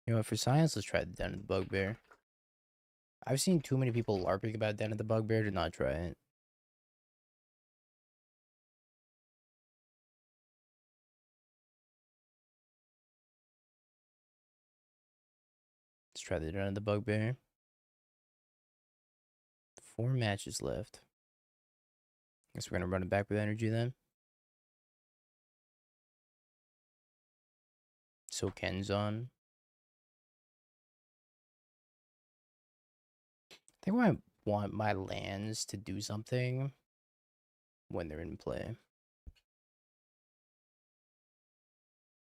know what, for science, let's try the Den of the Bugbear. I've seen too many people LARPing about Den of the Bugbear to not try it. Let's try the Den of the Bugbear. 4 matches left. Guess we're gonna run it back with energy then. So Ken's on. I think I want my lands to do something when they're in play.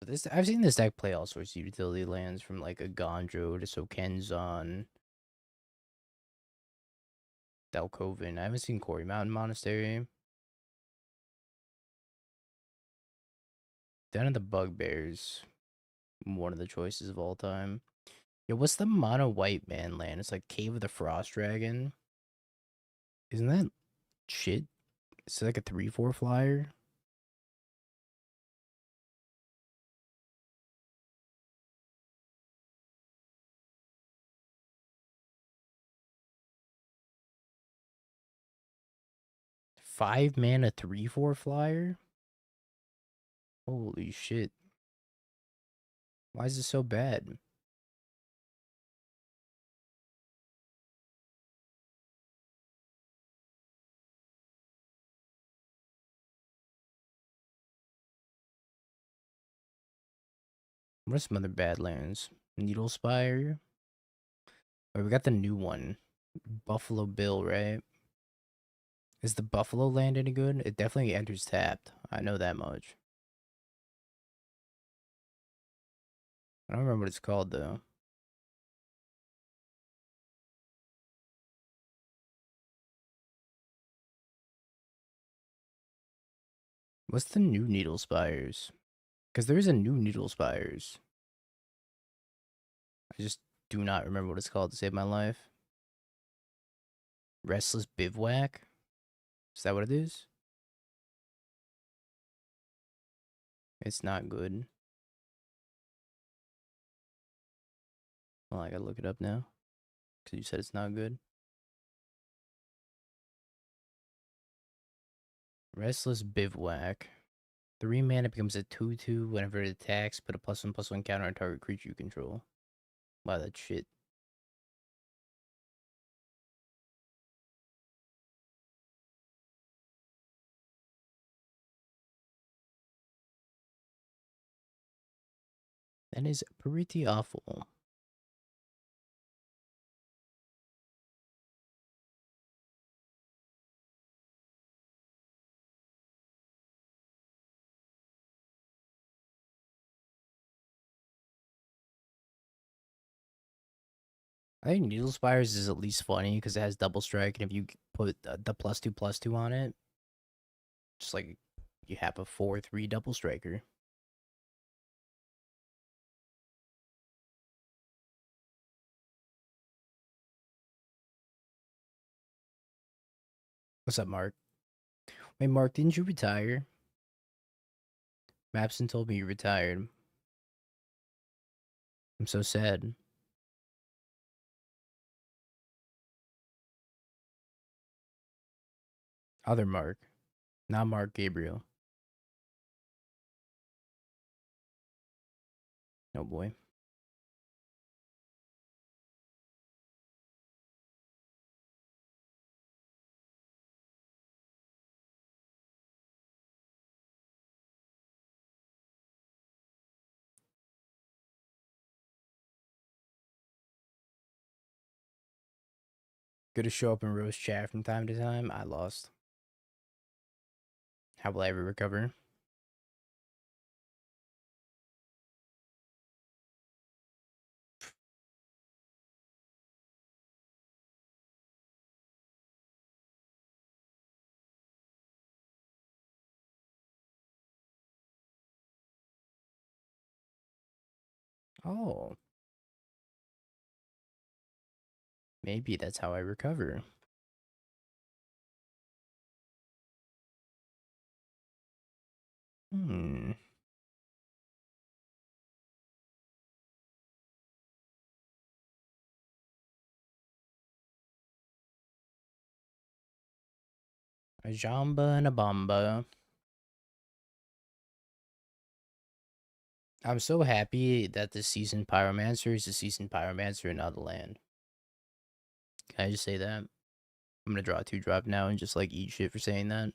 But this I've seen this deck play all sorts of utility lands from like a Gondro to Sokenzon, Delcoven. I haven't seen Quarry Mountain Monastery. Den of the Bugbears, one of the choices of all time. Yeah, what's the mono white man land? It's like Cave of the Frost Dragon. Isn't that shit? It's like a 3/4 flyer. Five mana 3/4 flyer? Holy shit. Why is this so bad? What are some other bad lands? Needle Spire? Oh, we got the new one. Buffalo Bill, right? Is the Buffalo land any good? It definitely enters tapped. I know that much. I don't remember what it's called though. What's the new Needle Spires? Because there is a new Needle Spires. I just do not remember what it's called to save my life. Restless Bivouac? Is that what it is? It's not good. Well, I gotta look it up now. Because you said it's not good. Restless Bivouac. 3 mana becomes a 2/2 whenever it attacks. Put a +1/+1 counter on target creature you control. Wow, that's shit. That is pretty awful. I think Needle Spires is at least funny because it has double strike, and if you put the +2/+2 on it, just like you have a 4/3 double striker. What's up, Mark? Wait, Mark, didn't you retire? Mapson told me you retired. I'm so sad. Other Mark, not Mark Gabriel. No boy. Good to show up in roast chat from time to time. I lost. How will I ever recover? Oh, maybe that's how I recover. Hmm. A jamba and a bamba. I'm so happy that the seasoned pyromancer is a seasoned pyromancer and not a land. Can I just say that? I'm gonna draw a 2-drop now and just like eat shit for saying that.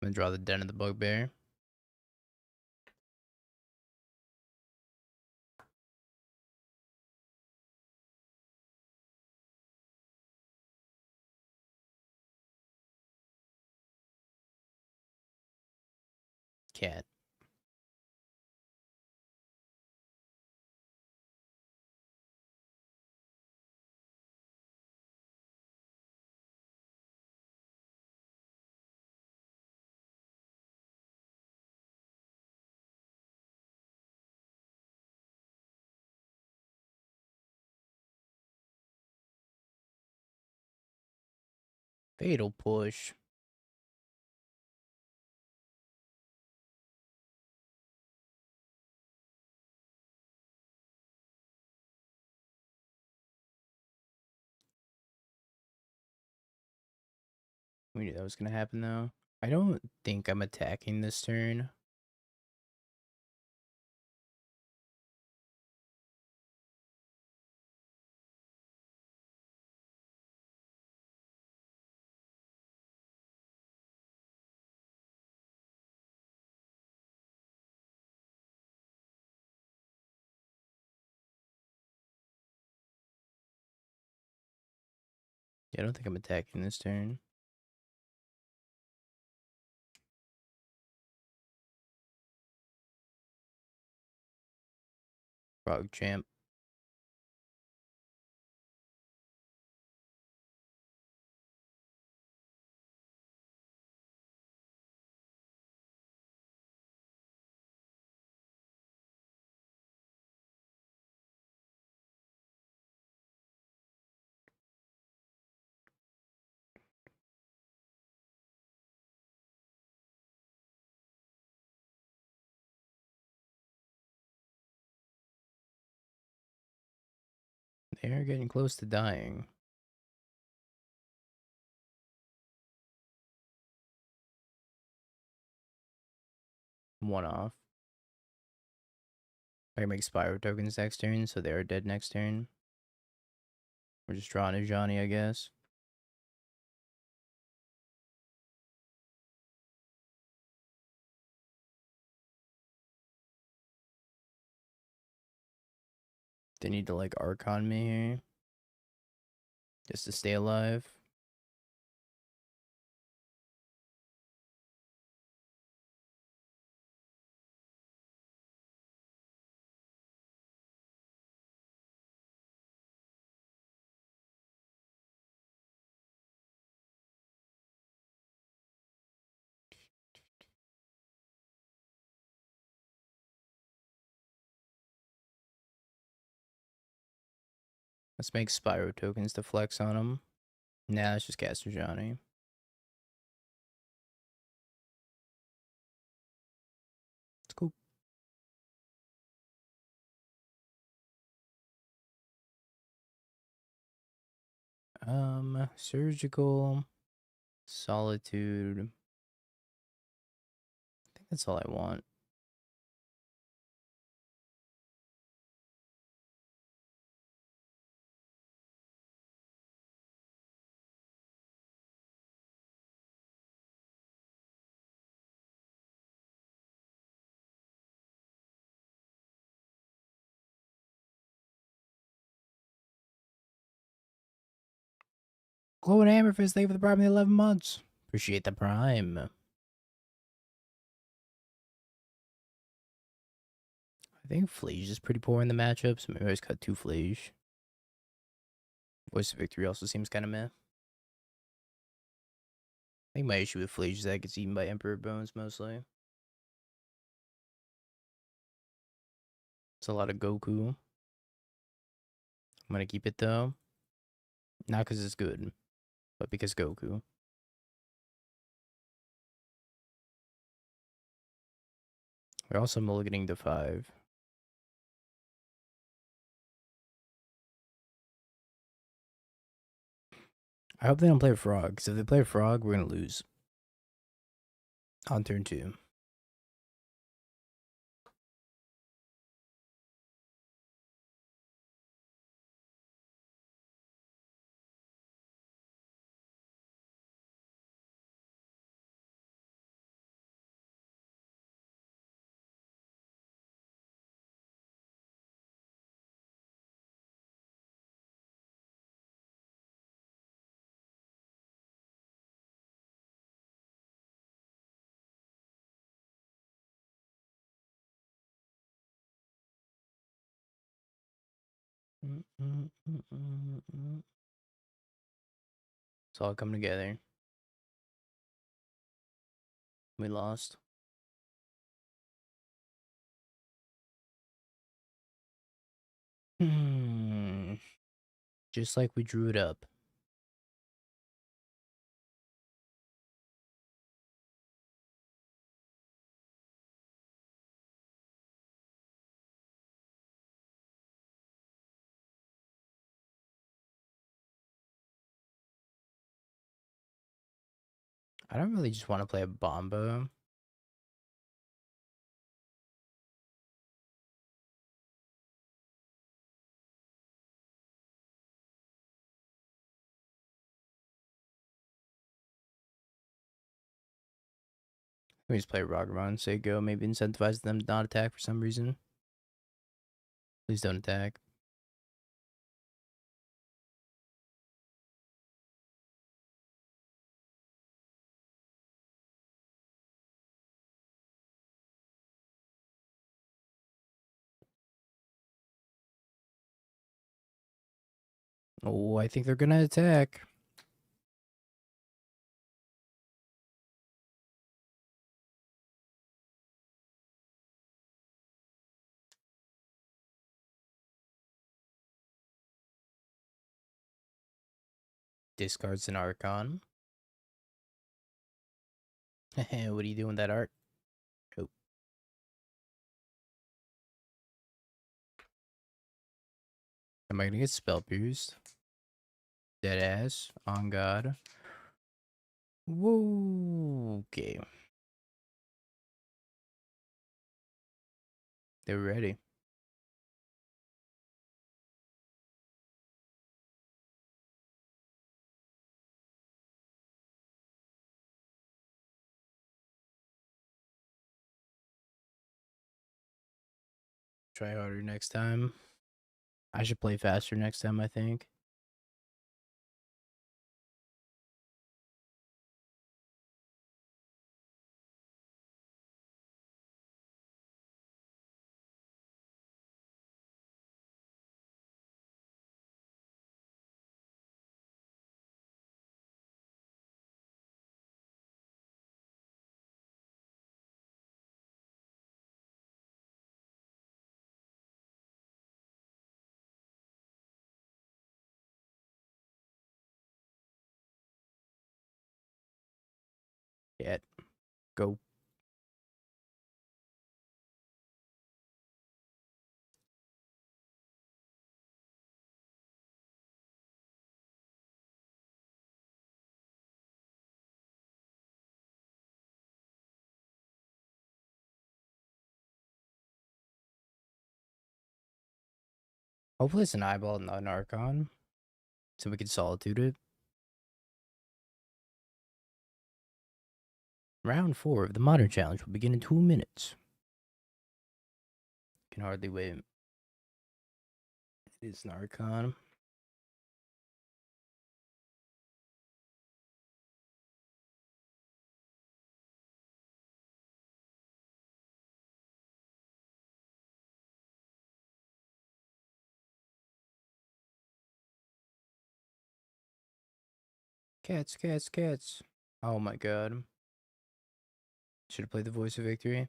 I'm gonna draw the Den of the Bugbear. Cat. Fatal Push. We knew that was gonna happen though. I don't think I'm attacking this turn. Yeah, I don't think I'm attacking this turn. Frog Champ. They are getting close to dying. One off. I can make Spyro tokens next turn, so they are dead next turn. We're just drawing a Johnny, I guess. They need to like Archon me here. Just to stay alive. Let's make Spyro tokens to flex on them. Nah, let's just cast a Johnny. It's cool. Surgical, Solitude. I think that's all I want. Glow and Hammerfist, thank you for the prime of the 11 months. Appreciate the prime. I think Fleege is pretty poor in the matchup, so maybe I just cut 2 Fleege. Voice of Victory also seems kind of meh. I think my issue with Fleege is that it gets eaten by Emperor Bones mostly. It's a lot of Goku. I'm gonna keep it though. Not because it's good, but because Goku. We're also mulliganing to 5. I hope they don't play a Frog, because if they play a Frog, we're gonna lose. On turn 2. It's all coming together. We lost. Just like we drew it up. I don't really just want to play a Bomba. We just play Ragavan, say go, maybe incentivize them to not attack for some reason. Please don't attack. Oh, I think they're gonna attack. Discards an Archon. What are you doing with that art? Oh. Am I gonna get spell pierced? Dead ass. On God. Whoa. Okay. They're ready. Try harder next time. I should play faster next time, I think. Yeah. Go. Hopefully it's an eyeball, not an Archon. So we can solitude it. Round 4 of the Modern Challenge will begin in 2 minutes. Can hardly wait. It is an Archon. Cats, cats, cats. Oh my god. Should have played the voice of victory.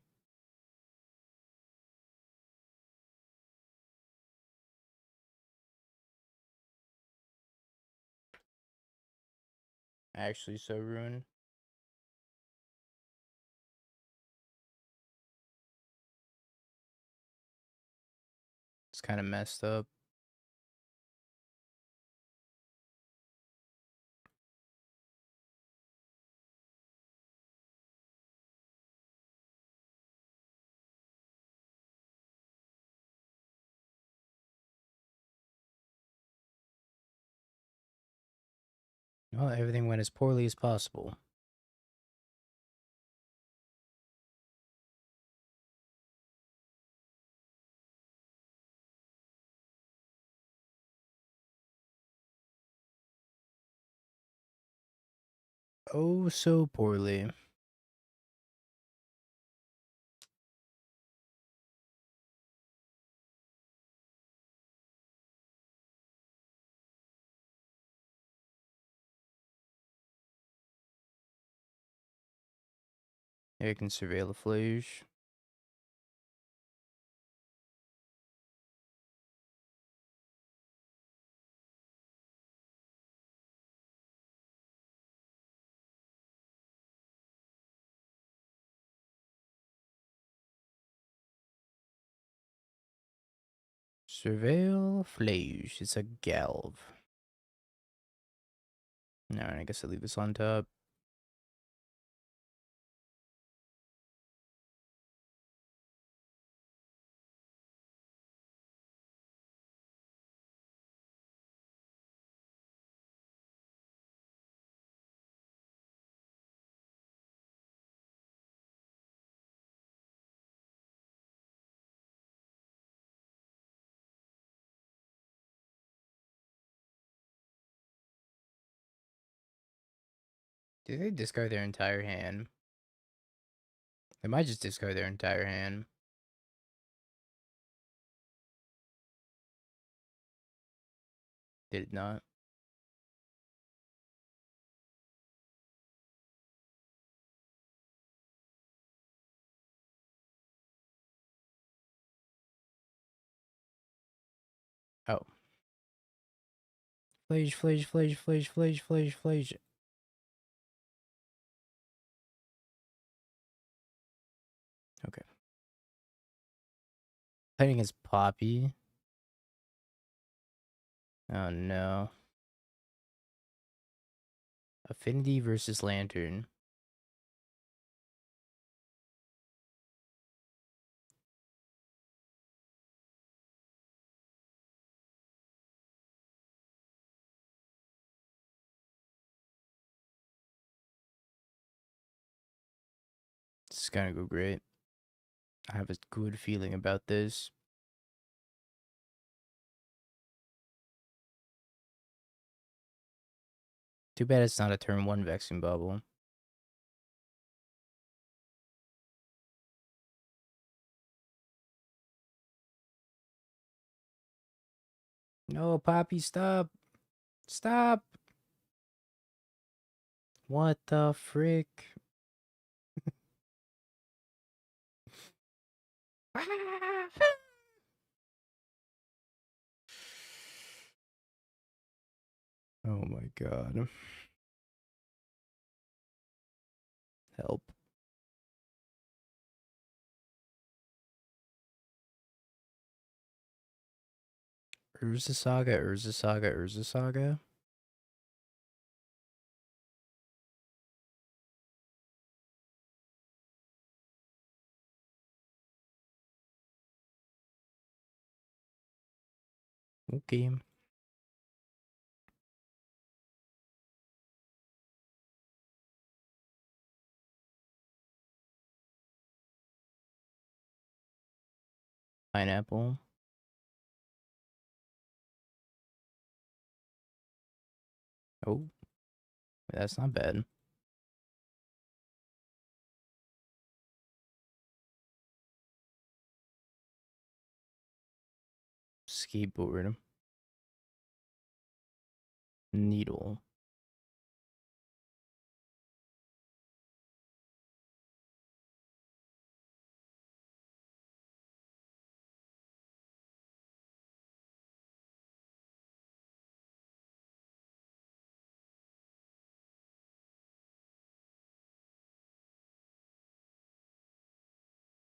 Actually, so ruined. It's kind of messed up. Well, everything went as poorly as possible. Oh, so poorly. Yeah, I can surveil the Flage. Surveil Flage. It's a Galv. Alright, I guess I'll leave this on top. Did they discard their entire hand? They might just discard their entire hand. Did it not? Oh. Flage, Flage, Flage, Flage, Flage, Flage, Flage. Okay. Playing against Poppy. Oh no. Affinity versus Lantern. This is gonna go great. I have a good feeling about this. Too bad it's not a turn 1 Vexing Bubble. No, Poppy, stop. Stop. What the frick? Oh my god. Help. Urza Saga, Urza Saga, Urza Saga. Okay. Pineapple. Oh, that's not bad. Skateboard. Needle.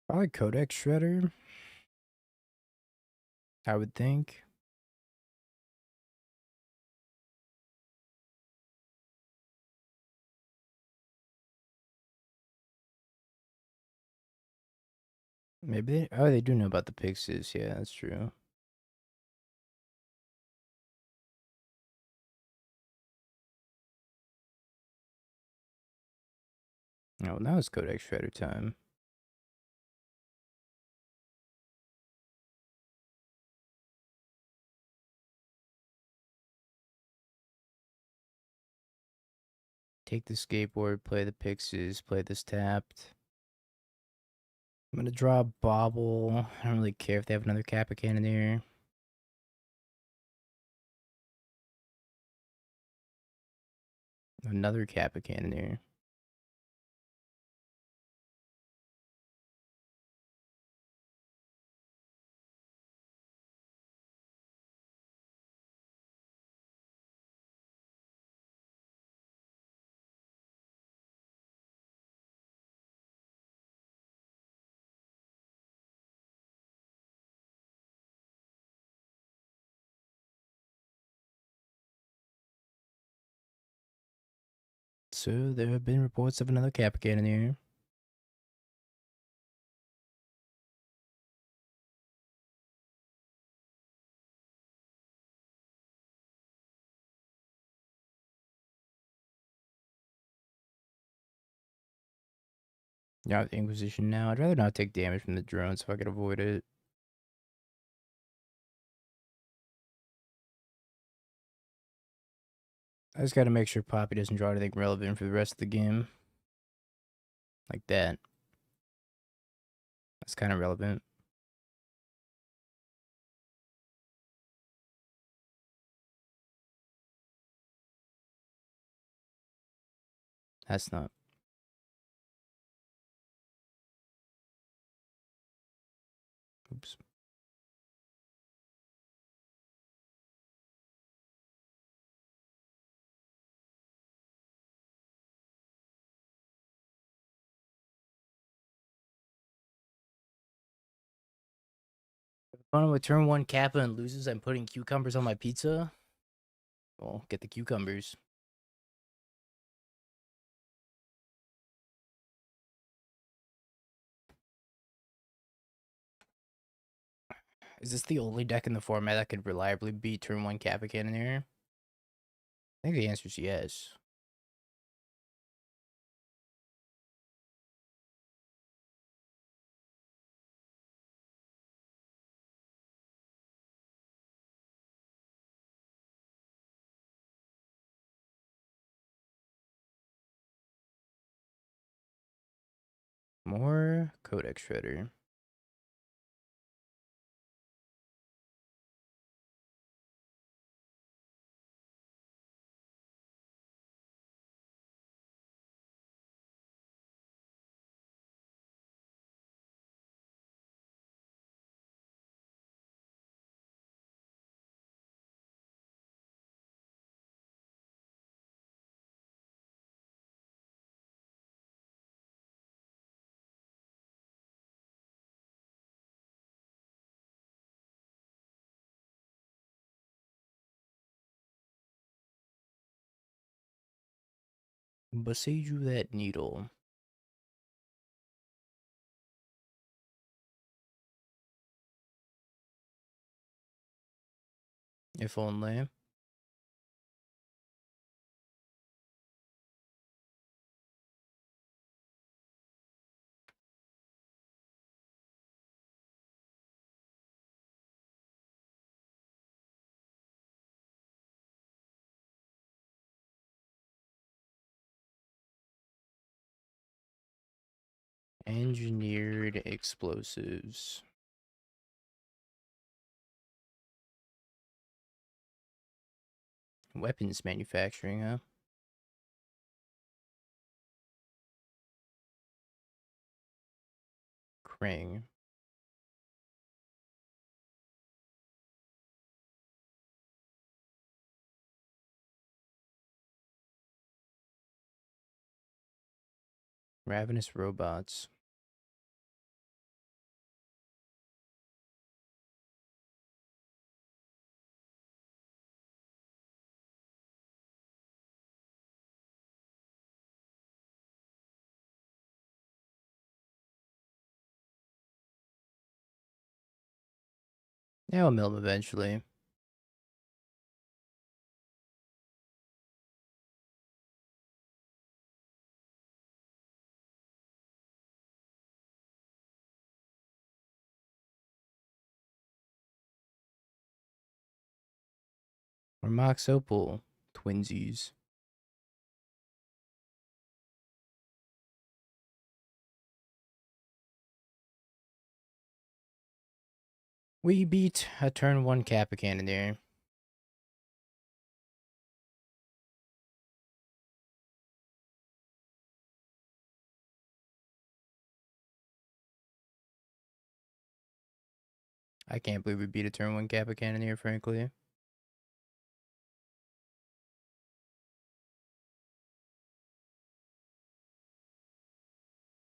Probably Codex Shredder, I would think. Maybe oh, they do know about the Pixies. Yeah, that's true. Oh, now it's Codex Shredder time. Take the skateboard, play the Pixies, play this tapped. I'm gonna draw a Bobble. I don't really care if they have another Kappa Cannoneer. Another Kappa Cannoneer. So there have been reports of another Kappa Cannoneer. Yeah, with Inquisition now. I'd rather not take damage from the drones if I could avoid it. I just gotta make sure Poppy doesn't draw anything relevant for the rest of the game. Like that. That's kind of relevant. That's not. Oops. Opponent with turn 1 Kappa and loses, I'm putting cucumbers on my pizza. Well, get the cucumbers. Is this the only deck in the format that could reliably beat turn 1 Kappa Cannoneer? I think the answer is yes. More Codex Shredder. Besiju that needle. If only. Engineered explosives. Weapons manufacturing, huh? Krang. Ravenous robots. Yeah, I'll mill them eventually. Or Mox Opal. Twinsies. We beat a turn 1 Kappa Cannoneer. I can't believe we beat a turn 1 Kappa Cannoneer, frankly.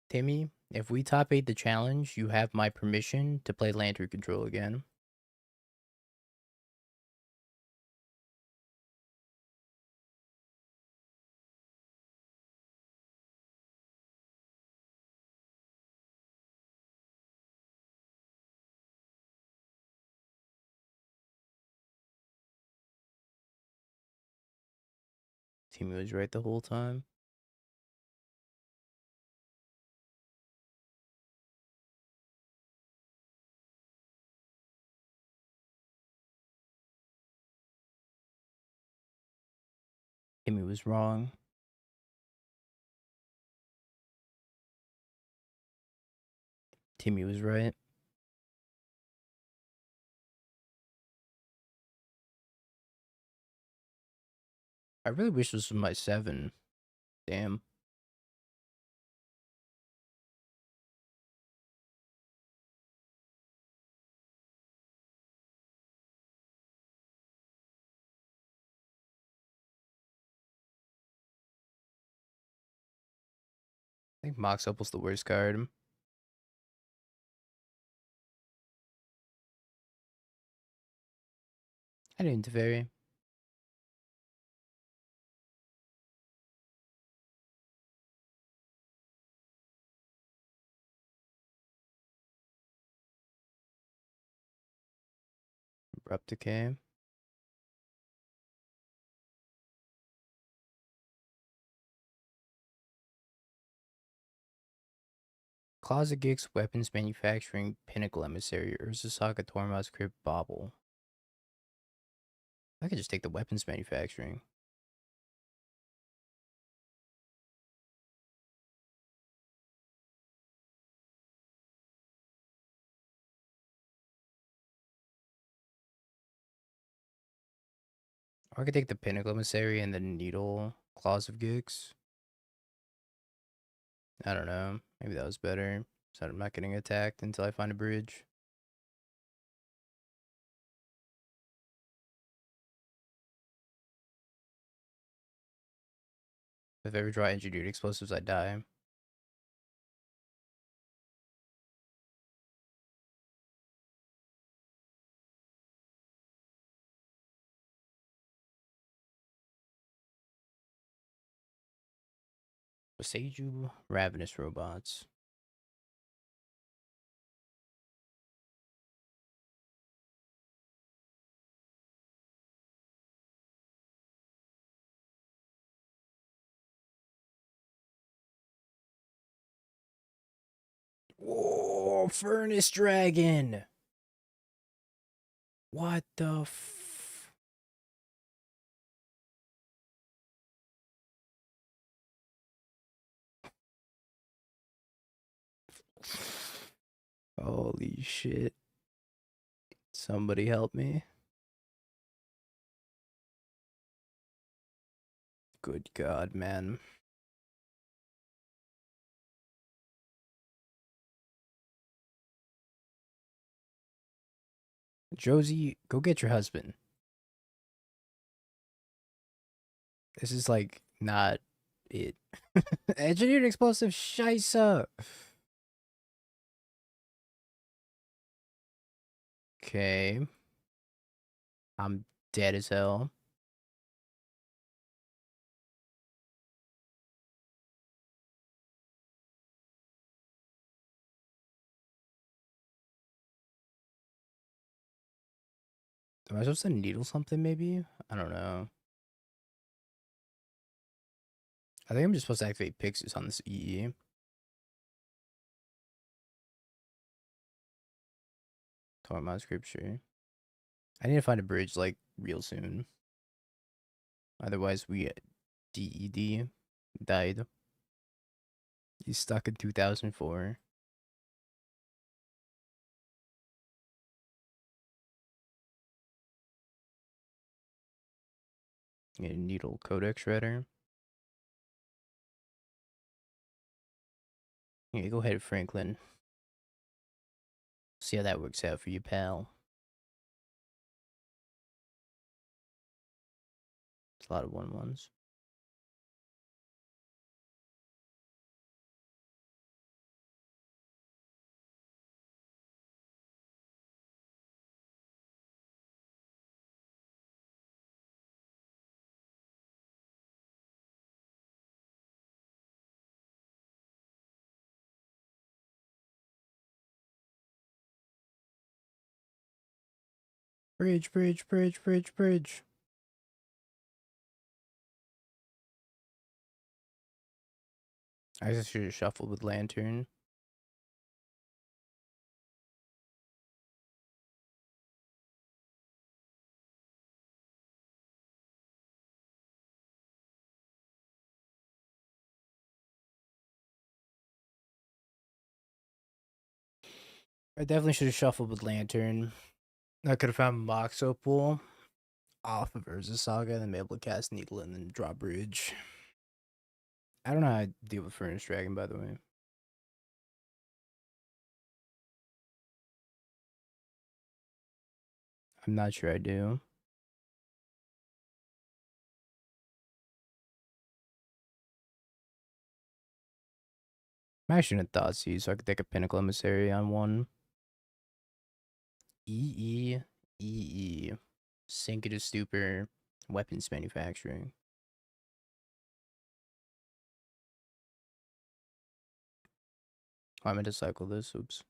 Timmy, if we top 8 the challenge, you have my permission to play Lantern Control again. Timmy was right the whole time. Timmy was wrong. Timmy was right. I really wish this was my 7. Damn. I think Mox Opal's the worst card. I didn't vary. Abrupt Decay. Closet Geeks, Weapons Manufacturing, Pinnacle Emissary, Urza Saga, Tormod's Crypt, Bobble. I could just take the Weapons Manufacturing. Or I could take the Pinnacle Emissary and the Needle Claws of Geeks. I don't know. Maybe that was better. So I'm not getting attacked until I find a bridge. If I ever draw engineered explosives, I die. Seiju, Ravenous Robots. Whoa, Furnace Dragon! What the f... Holy shit. Somebody help me. Good God, man. Josie, go get your husband. This is like not it. Engineered explosive scheisse. Okay. I'm dead as hell. Am I supposed to needle something maybe? I don't know. I think I'm just supposed to activate Pixis on this EE. Talk my scripture. I need to find a bridge like real soon. Otherwise we DED died. He's stuck in 2004. Get a needle codec shredder. Yeah, go ahead, Franklin. See how that works out for you, pal. It's a lot of 1/1s. Bridge, bridge, bridge, bridge, bridge. I just should have shuffled with Lantern. I definitely should have shuffled with Lantern. I could have found Mox Opal off of Urza Saga and then be able to cast Needle and then draw Bridge. I don't know how to deal with Furnace Dragon, by the way. I'm not sure I do. I'm actually in a Thoughtseize, so I could take a Pinnacle Emissary on one. EE, EE. Sink it to Stupor, Weapons Manufacturing. Oh, I meant to cycle this. Oops.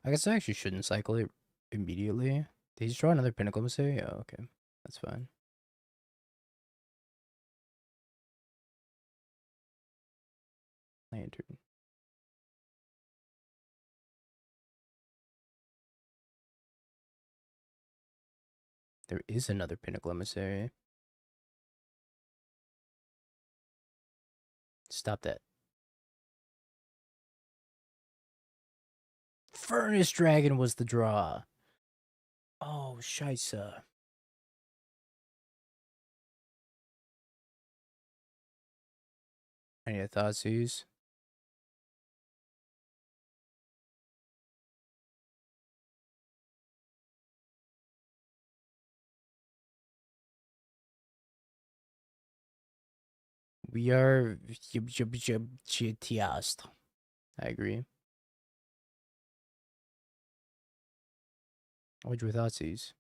I guess I actually shouldn't cycle it immediately. Did he just draw another Pinnacle Emissary? Oh, okay. That's fine. Lantern. There is another Pinnacle Emissary. Stop that. Furnace Dragon was the draw. Oh, scheisse. Any Thoughtseize? We are Tiast. I agree. What'd you Thoughtseize?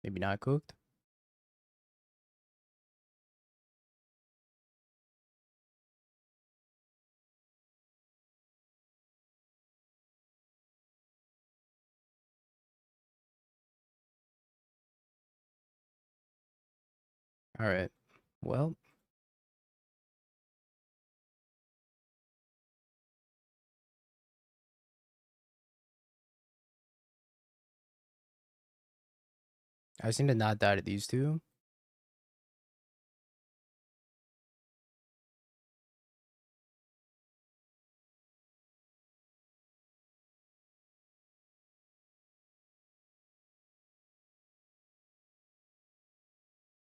Maybe not cooked? Alright. Well, I seem to not die to these two.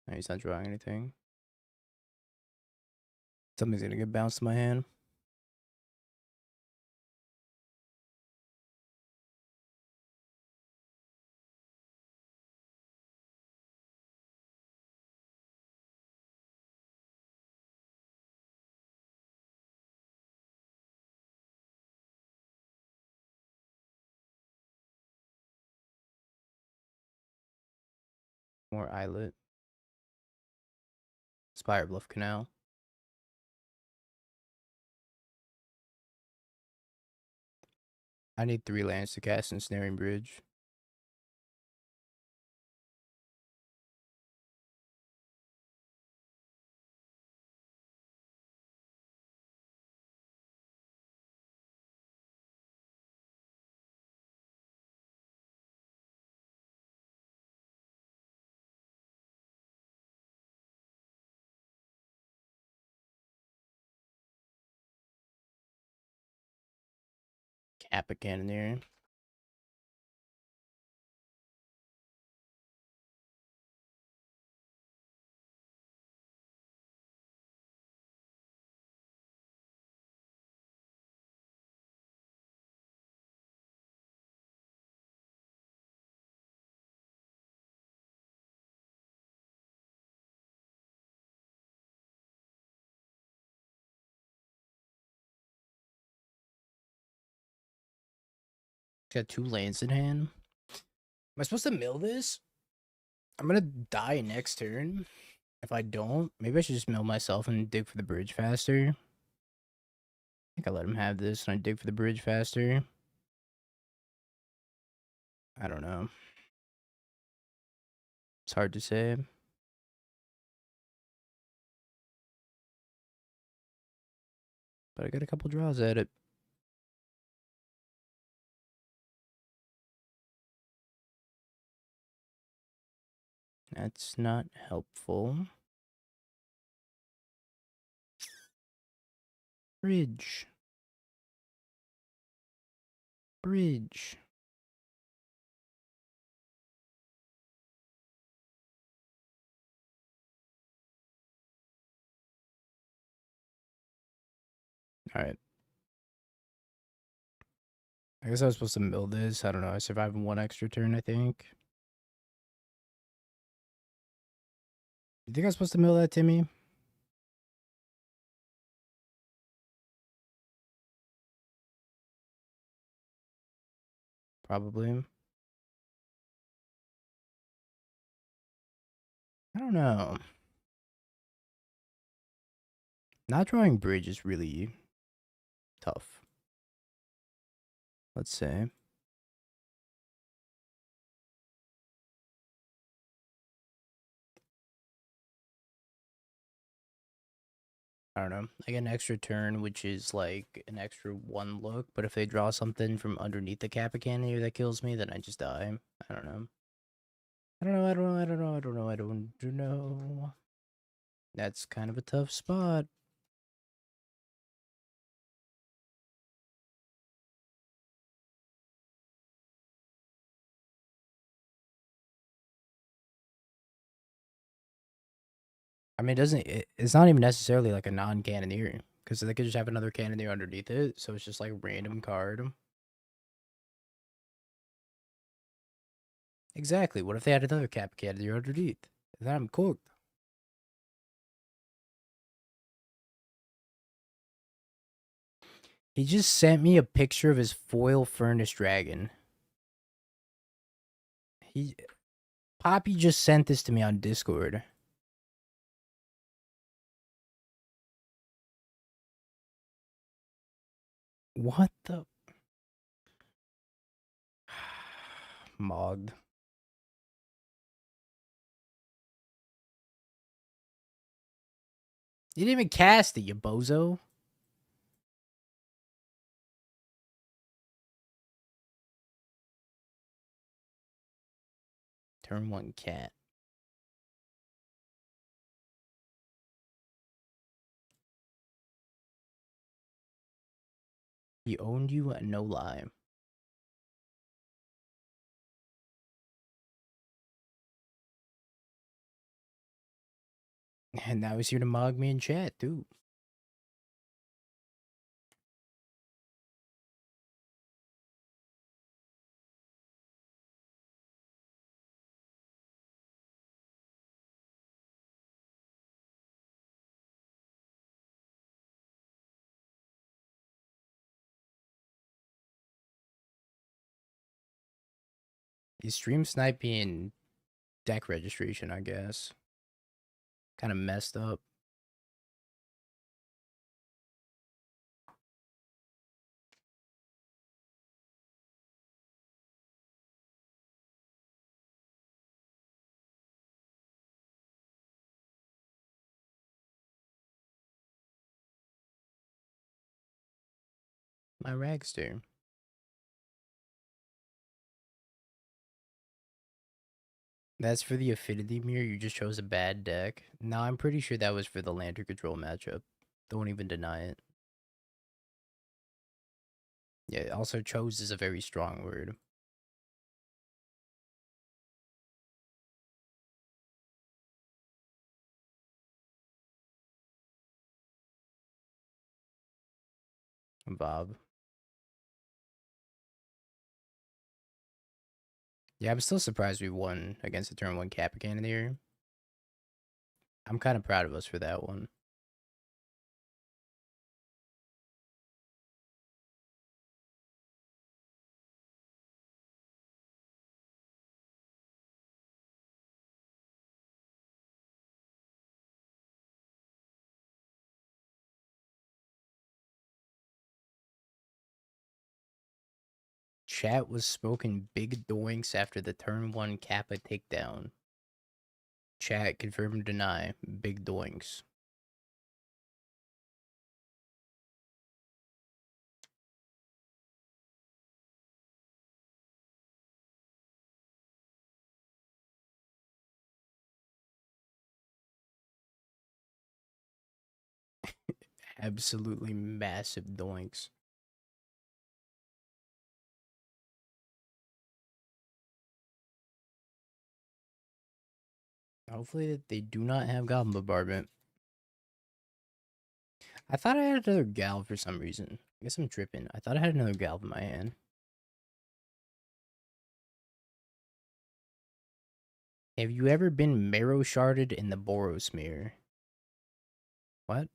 No, he's not drawing anything. Something's gonna get bounced in my hand. More Islet. Spire Bluff Canal. I need 3 lands to cast Ensnaring Bridge. Kappa Cannoneer. Got 2 lands in hand. Am I supposed to mill this? I'm gonna die next turn. If I don't, maybe I should just mill myself and dig for the bridge faster. I think I let him have this and I dig for the bridge faster. I don't know. It's hard to say. But I got a couple draws at it. That's not helpful. Bridge. Bridge. Alright. I guess I was supposed to mill this. I don't know. I survived 1 extra turn, I think. You think I was supposed to mill that, Timmy? Probably. I don't know. Not drawing bridge is really tough. Let's say. I don't know. I get an extra turn, which is like an extra 1 look. But if they draw something from underneath the Kappa Cannoneer that kills me, then I just die. I don't know. I don't know. I don't know. I don't know. I don't know. I don't know. That's kind of a tough spot. I mean, it's not even necessarily like a non-cannoneer because they could just have another cannoneer underneath it, so it's just like random card. Exactly. What if they had another Kappa Cannoneer underneath? Then I'm cooked. He just sent me a picture of his foil furnace dragon. He Poppy just sent this to me on Discord. What the Mogged. You didn't even cast it, you bozo. Turn 1 cat. He owned you, no lie. And now he's here to mog me in chat, too. He's stream sniping deck registration, I guess. Kind of messed up. My Ragster. That's for the Affinity Mirror. You just chose a bad deck. No, I'm pretty sure that was for the Lantern Control matchup. Don't even deny it. Yeah, also chose is a very strong word. Bob. Yeah, I'm still surprised we won against the turn 1 Kappa Cannoneer. I'm kind of proud of us for that one. Chat was spoken big doinks after the turn 1 Kappa takedown. Chat confirm deny big doinks. Absolutely massive doinks. Hopefully they do not have Goblin Bombardment. I thought I had another Gal for some reason. I guess I'm tripping. I thought I had another Gal in my hand. Have you ever been marrow sharded in the Borosmere? What?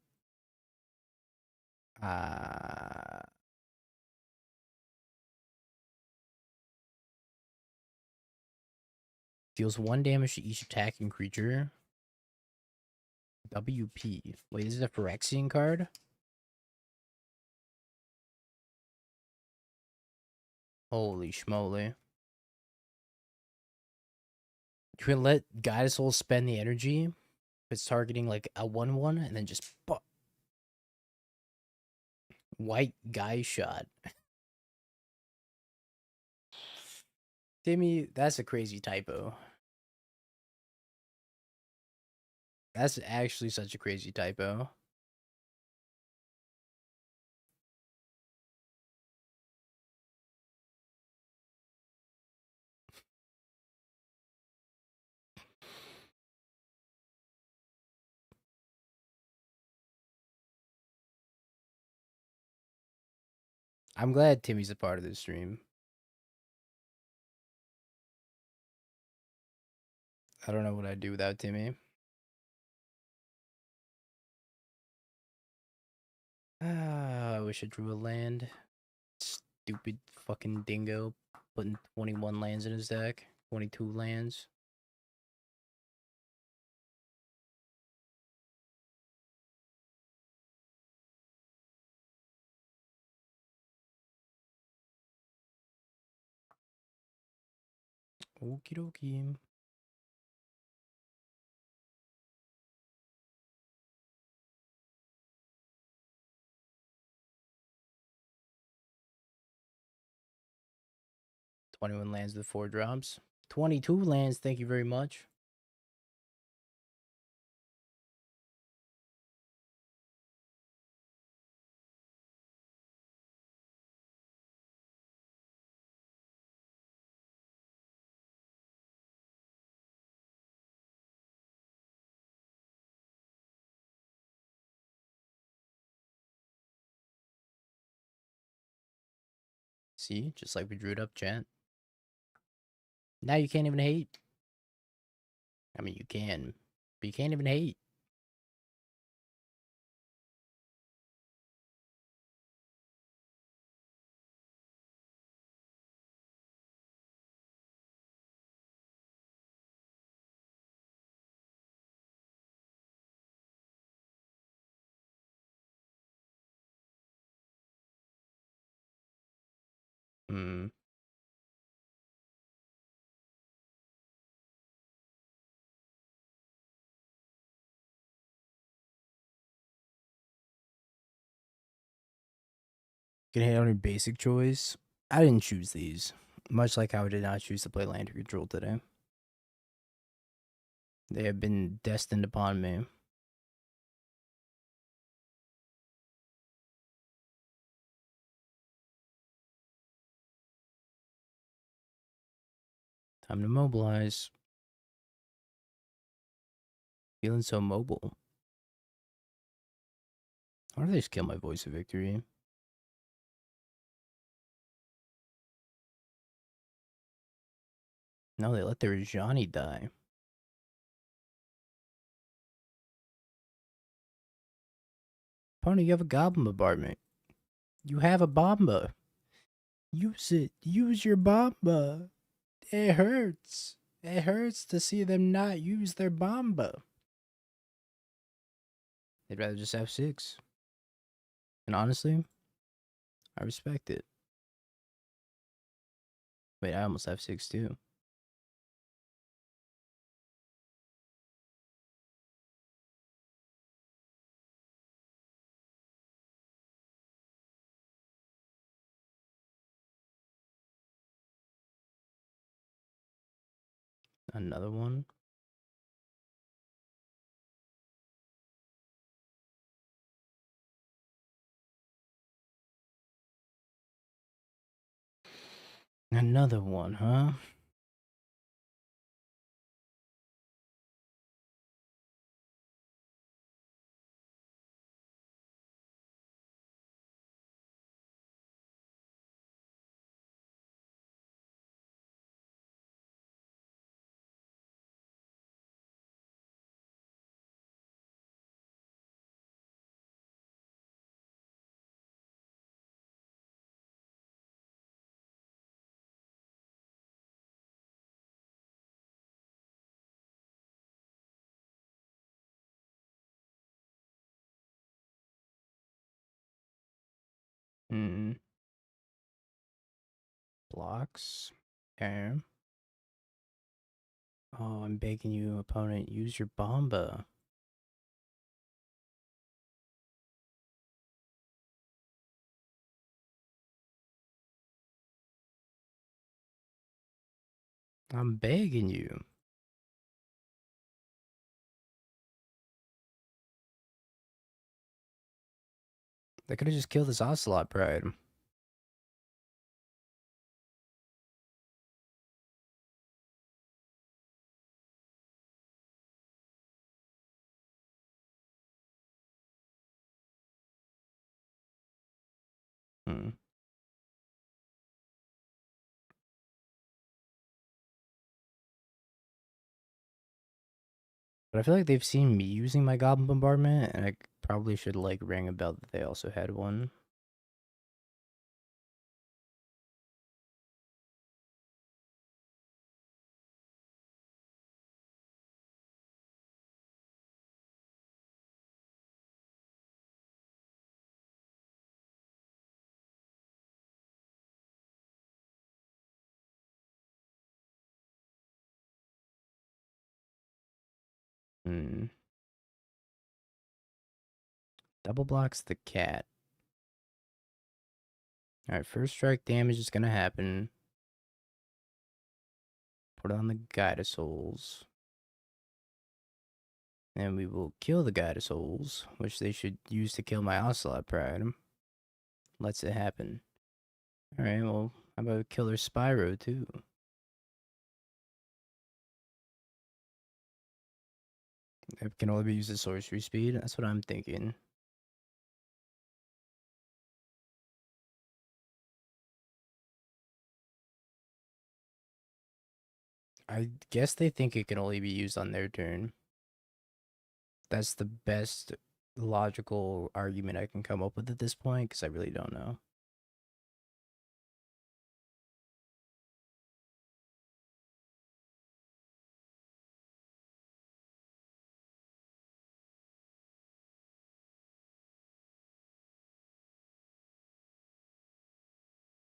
Deals 1 damage to each attacking creature. WP. Wait, this is a Phyrexian card? Holy schmoly. You can let Guided Soul spend the energy if it's targeting like a 1-1 and then just white guy shot. Timmy, that's a crazy typo. That's actually such a crazy typo. I'm glad Timmy's a part of this stream. I don't know what I'd do without Timmy. I wish I drew a land. Stupid fucking dingo putting 21 lands in his deck. 22 lands. Okie dokie. $21 lands with 4 drops. 22 lands, thank you very much. See, just like we drew it up, chat. Now you can't even hate. I mean, you can, but you can't even hate. Hmm. Gonna hit on your basic choice. I didn't choose these. Much like how I did not choose to play land control today. They have been destined upon me. Time to mobilize. Feeling so mobile. Why do they just kill my voice of victory? No, they let their Johnny die. Pony, you have a goblin bombardment. You have a bomba. Use it. Use your bomba. It hurts. It hurts to see them not use their bomba. They'd rather just have 6. And honestly, I respect it. Wait, I almost have 6 too. Another one. Another one, huh? Hmm. Blocks. Okay. Oh, I'm begging you, opponent, use your Bomba. I'm begging you. They could have just killed this Ocelot Pride. Hmm. But I feel like they've seen me using my Goblin Bombardment, and I probably should like ring a bell that they also had one. Hmm. Double blocks the cat. Alright, first strike damage is gonna happen. Put on the Guide Souls. And we will kill the Guide Souls, which they should use to kill my Ocelot Pride. Lets it happen. Alright, well, how about Killer Spyro too? It can only be used at sorcery speed. That's what I'm thinking. I guess they think it can only be used on their turn. That's the best logical argument I can come up with at this point, because I really don't know.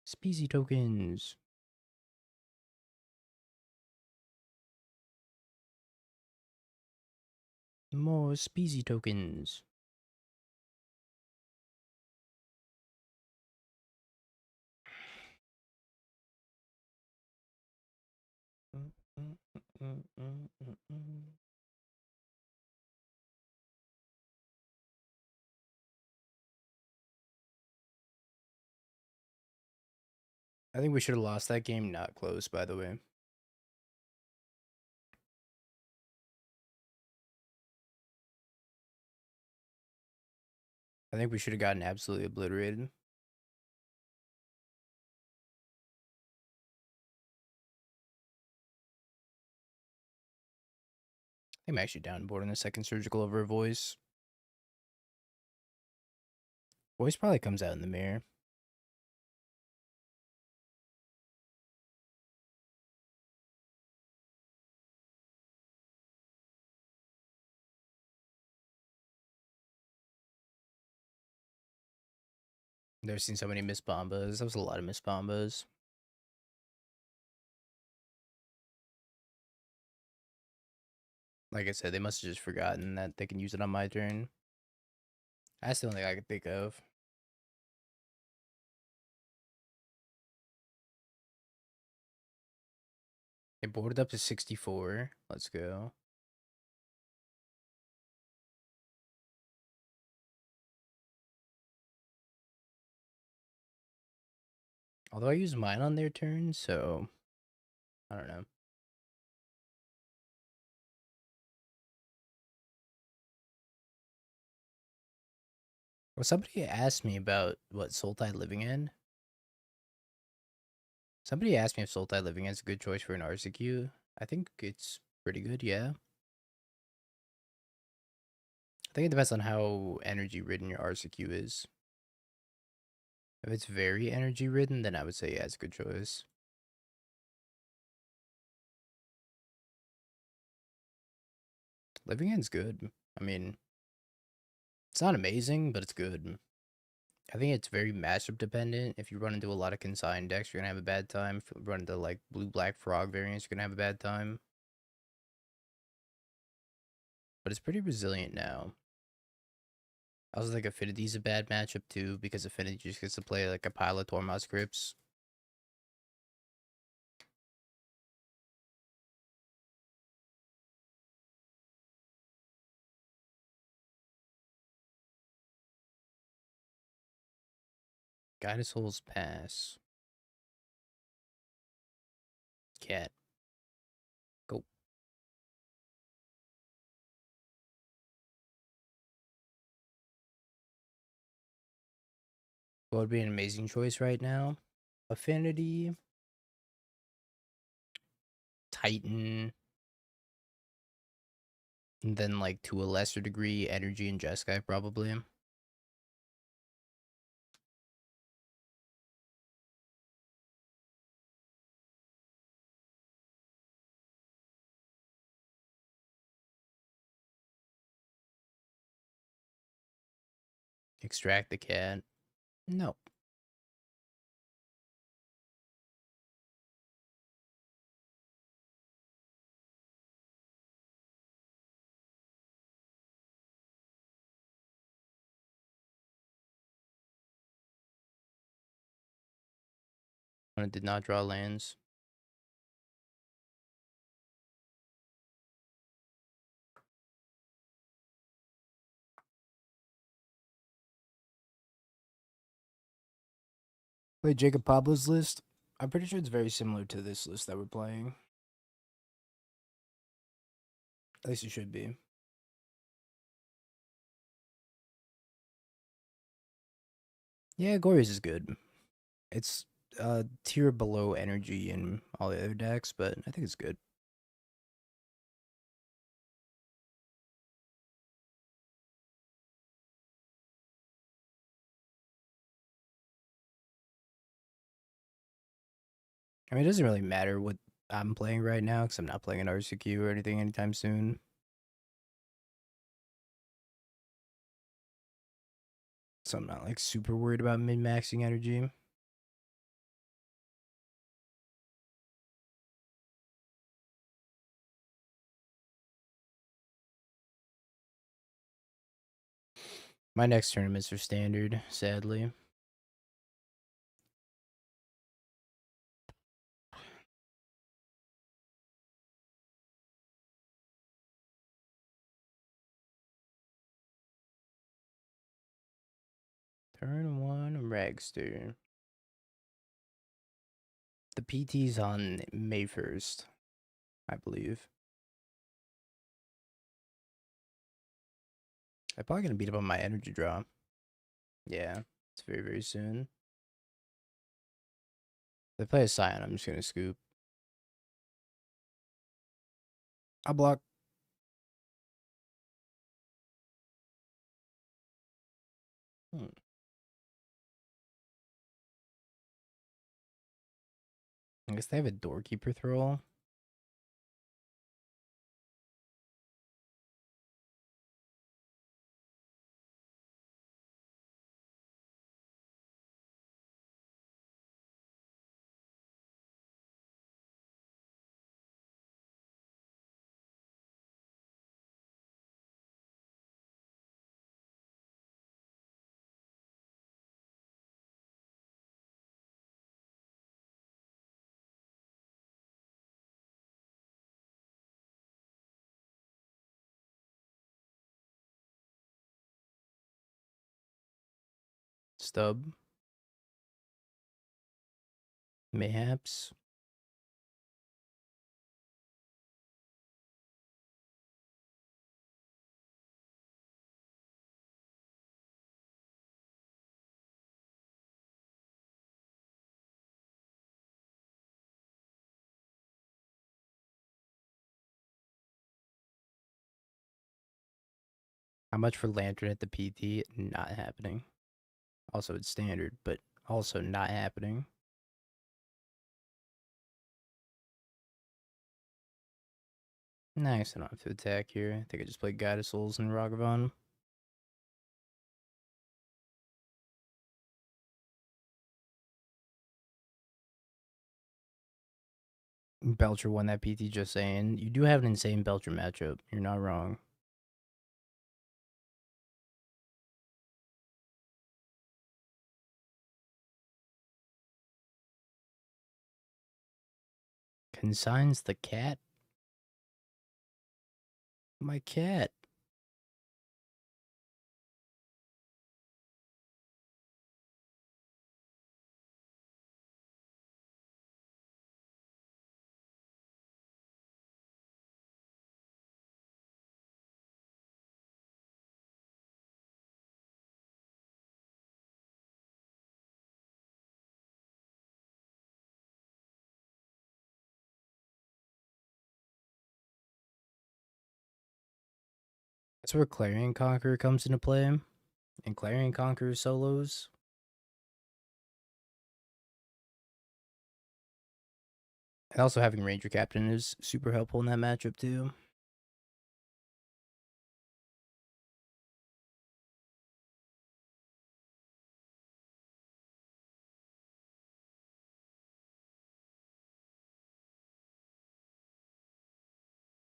Species tokens. More species tokens. I think we should have lost that game. Not close, by the way. I think we should have gotten absolutely obliterated. I'm actually down board in the second surgical over a voice. Voice probably comes out in the mirror. Never seen so many Miss Bombas. That was a lot of Miss Bombas. Like I said, they must have just forgotten that they can use it on my turn. That's the only thing I can think of. They boarded up to 64. Let's go. Although I use mine on their turn, so I don't know. Well, somebody asked me about what Sultai Living In. Somebody asked me if Sultai Living In is a good choice for an RCQ. I think it's pretty good, yeah. I think it depends on how energy ridden your RCQ is. If it's very energy ridden, then I would say yeah, it's a good choice. Living End's good. I mean, it's not amazing, but it's good. I think it's very matchup dependent. If you run into a lot of consigned decks, you're gonna have a bad time. If you run into like blue black frog variants, you're gonna have a bad time. But it's pretty resilient now. I also think Affinity's a bad matchup too, because Affinity just gets to play like a pile of Tormod scripts. Guided Souls pass. Cat. Go. What would be an amazing choice right now? Affinity, Titan, and then like to a lesser degree, Energy and Jeskai probably. Extract the cat. No. When it did not draw lands. Play Jacob Pablo's list. I'm pretty sure it's very similar to this list that we're playing. At least it should be. Yeah, Glorious is good. It's a tier below Energy and all the other decks, but I think it's good. I mean, it doesn't really matter what I'm playing right now because I'm not playing an RCQ or anything anytime soon. So I'm not like super worried about min-maxing Energy. My next tournaments are standard, sadly. Turn 1, Ragster. The PT's on May 1st, I believe. I'm probably gonna beat up on my energy draw. Yeah, it's very, very soon. If they play a Scion, I'm just gonna scoop. I'll block. Hmm. I guess they have a Doorkeeper Thrall. Stub. Mayhaps. How much for Lantern at the PT? Not happening. Also, it's standard, but also not happening. Nice, I don't have to attack here. I think I just played Guided Souls and Ragavan. Belcher won that PT, just saying. You do have an insane Belcher matchup. You're not wrong. Consigns the cat? My cat. That's where Clarion Conqueror comes into play. And Clarion Conqueror solos. And also having Ranger Captain is super helpful in that matchup too.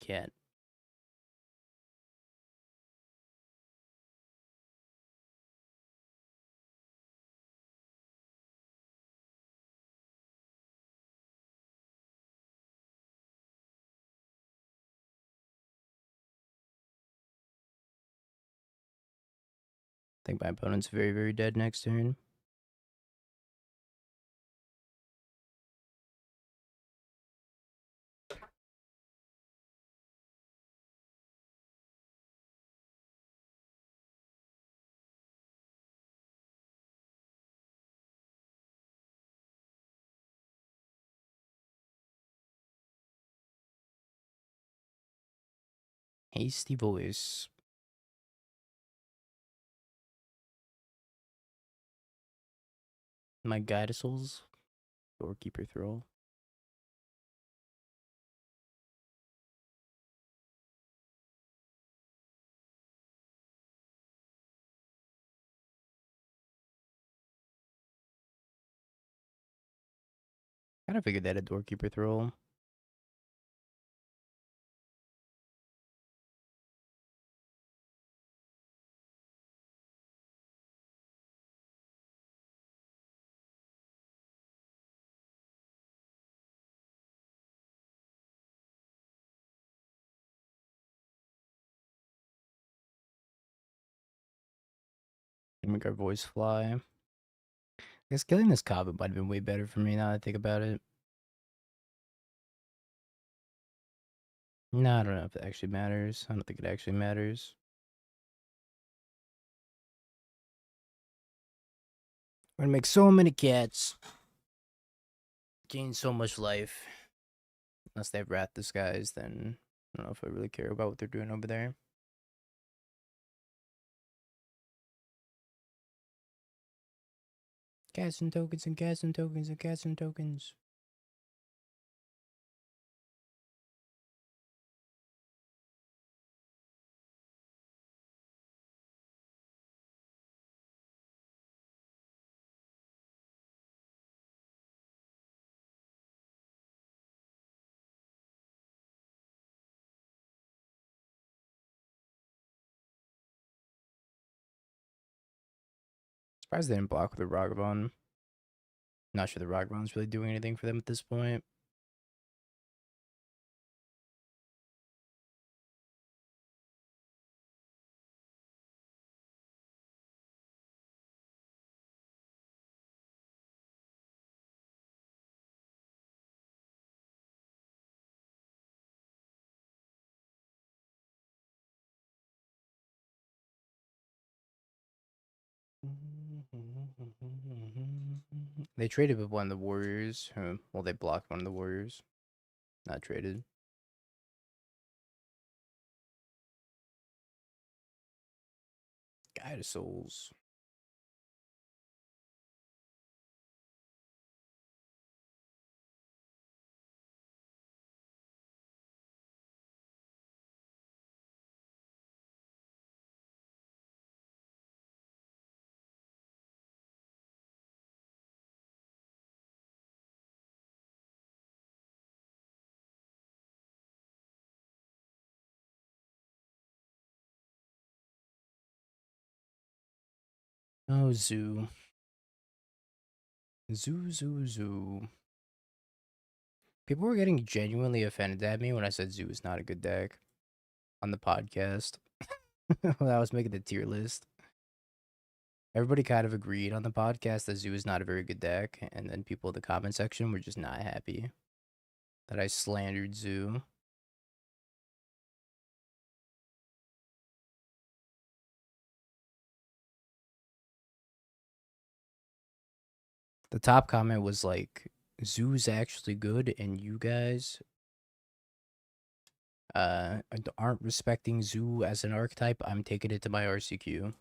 Cat. I think my opponent's very, very dead next turn. Hasty voice. My Guidacles. Doorkeeper Thrall. Kind of figured that a Doorkeeper Thrall. Make our voice fly. I guess killing this Cobbit might have been way better for me now that I think about it. No, I don't know if it actually matters. I don't think it actually matters. We're gonna make so many cats. Gain so much life. Unless they have Wrath Disguise, then I don't know if I really care about what they're doing over there. Cats and tokens and cats and tokens and cats and tokens. Surprised they didn't block with the Ragavan. Not sure the Ragavan's really doing anything for them at this point. They traded with one of the Warriors. Well, they blocked one of the Warriors. Not traded. Guide of Souls. Oh, Zoo. Zoo. People were getting genuinely offended at me when I said Zoo is not a good deck on the podcast. When I was making the tier list. Everybody kind of agreed on the podcast that Zoo is not a very good deck, and then people in the comment section were just not happy that I slandered Zoo. The top comment was like, Zoo's actually good, and you guys aren't respecting Zoo as an archetype. I'm taking it to my RCQ.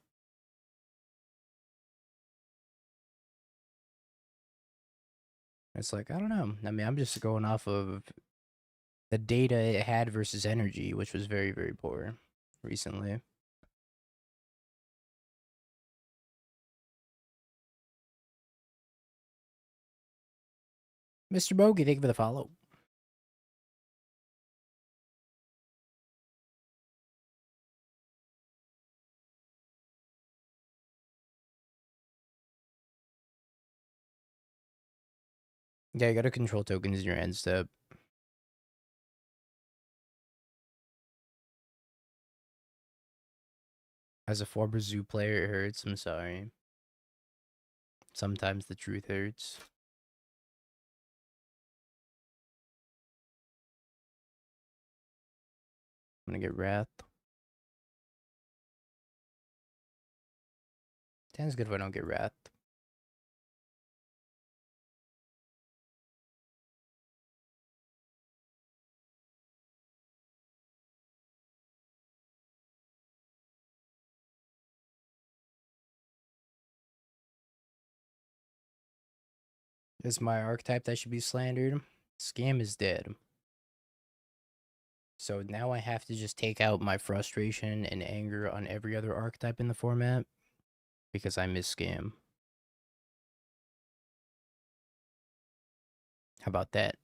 It's like, I don't know. I mean, I'm just going off of the data it had versus energy, which was very, very poor recently. Mr. Bogey, thank you for the follow. Yeah, you gotta control tokens in your end step. As a former Zoo player, it hurts. I'm sorry. Sometimes the truth hurts. I'm gonna get Wrath. 10's good if I don't get Wrath. Is my archetype that should be slandered? Scam is dead. So now I have to just take out my frustration and anger on every other archetype in the format because I miss Scam. How about that?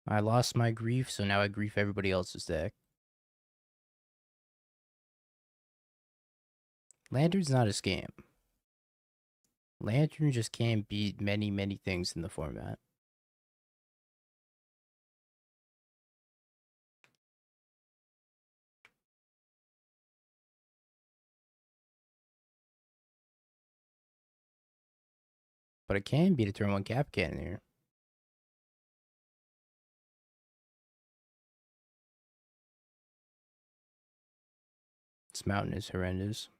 I lost my grief, so now I grief everybody else's deck. Lantern's not a scam. Lantern just can't beat many, many things in the format. But it can beat a turn 1 cap cannon here. This mountain is horrendous.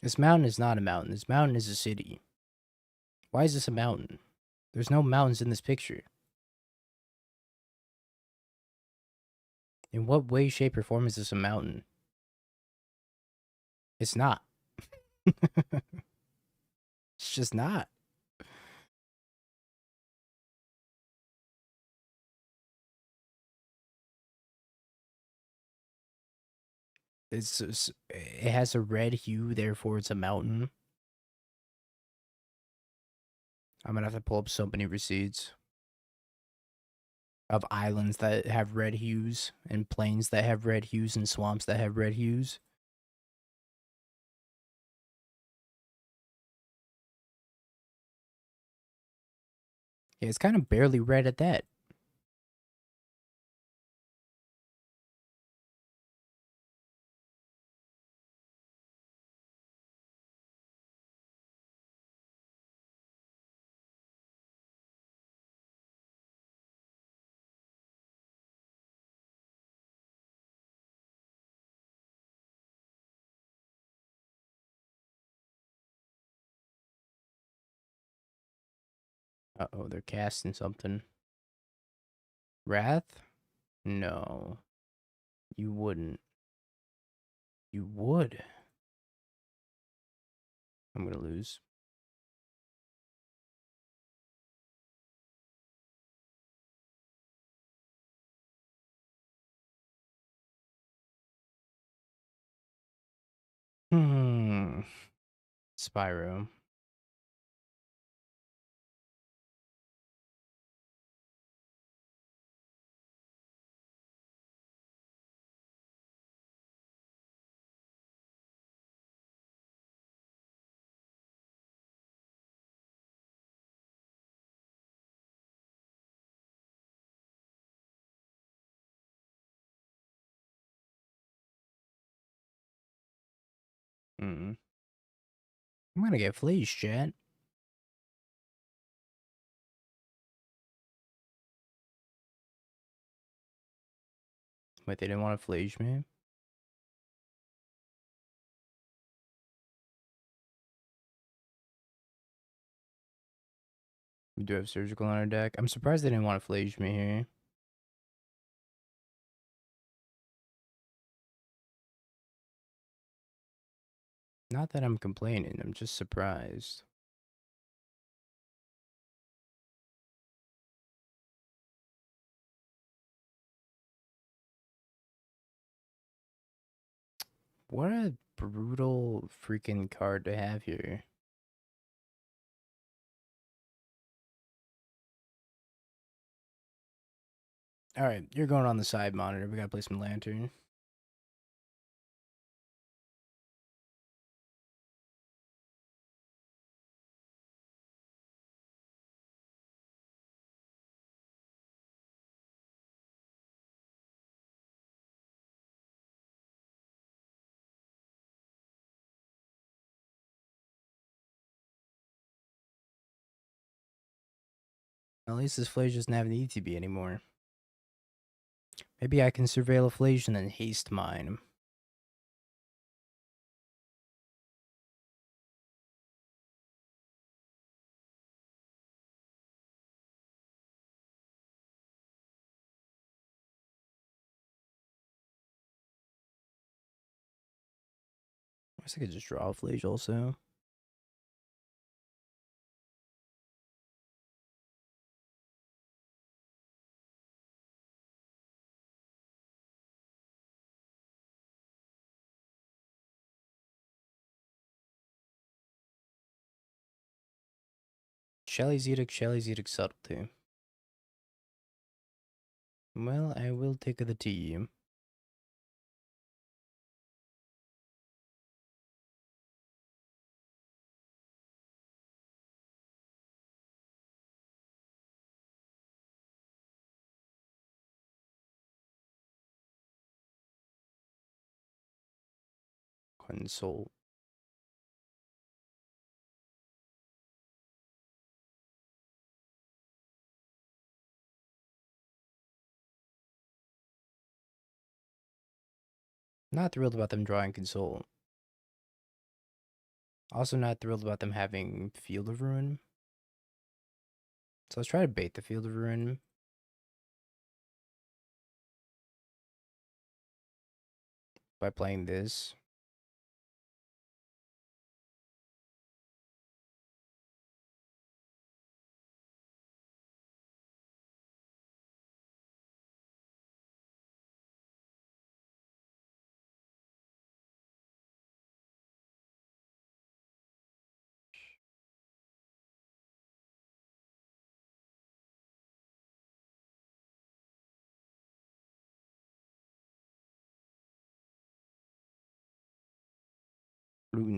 This mountain is not a mountain. This mountain is a city. Why is this a mountain? There's no mountains in this picture. In what way, shape, or form is this a mountain? It's not. It's just not. It has a red hue, therefore it's a mountain. I'm gonna have to pull up so many receipts of islands that have red hues and plains that have red hues and swamps that have red hues. Yeah, it's kind of barely red at that. Uh-oh, they're casting something. Wrath? No. You wouldn't. You would. I'm gonna lose. Spyro. I'm gonna get fleas, chat. Wait, they didn't want to fleas me? We do have surgical on our deck. I'm surprised they didn't want to fleas me here. Not that I'm complaining, I'm just surprised. What a brutal freaking card to have here. Alright, you're going on the side monitor. We gotta play some Lantern. At least this Flash doesn't have an ETB anymore. Maybe I can surveil a Flash and then haste mine. I guess I could just draw a Flash also. Shelly's Edict Subtlety. Well, I will take the tea. Console. Not thrilled about them drawing Console. Also not thrilled about them having Field of Ruin. So let's try to bait the Field of Ruin. By playing this.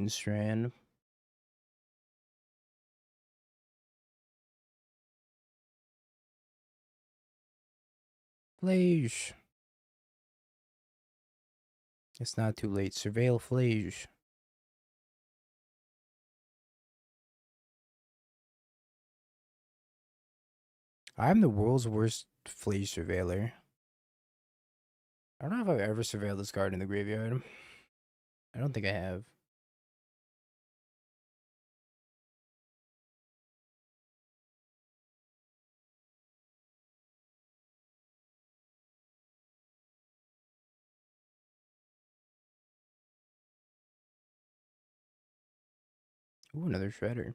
Strand. Flage. It's not too late. Surveil Flage. I'm the world's worst Flage surveiler. I don't know if I've ever surveilled this card in the graveyard. I don't think I have. Ooh, another Shredder.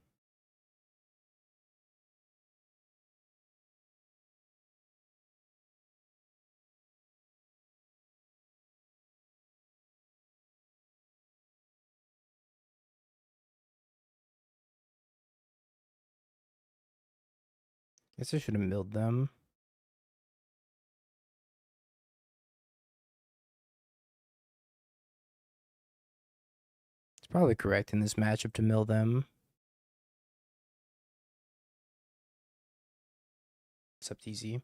Guess I should have milled them. It's probably correct in this matchup to mill them. Except easy.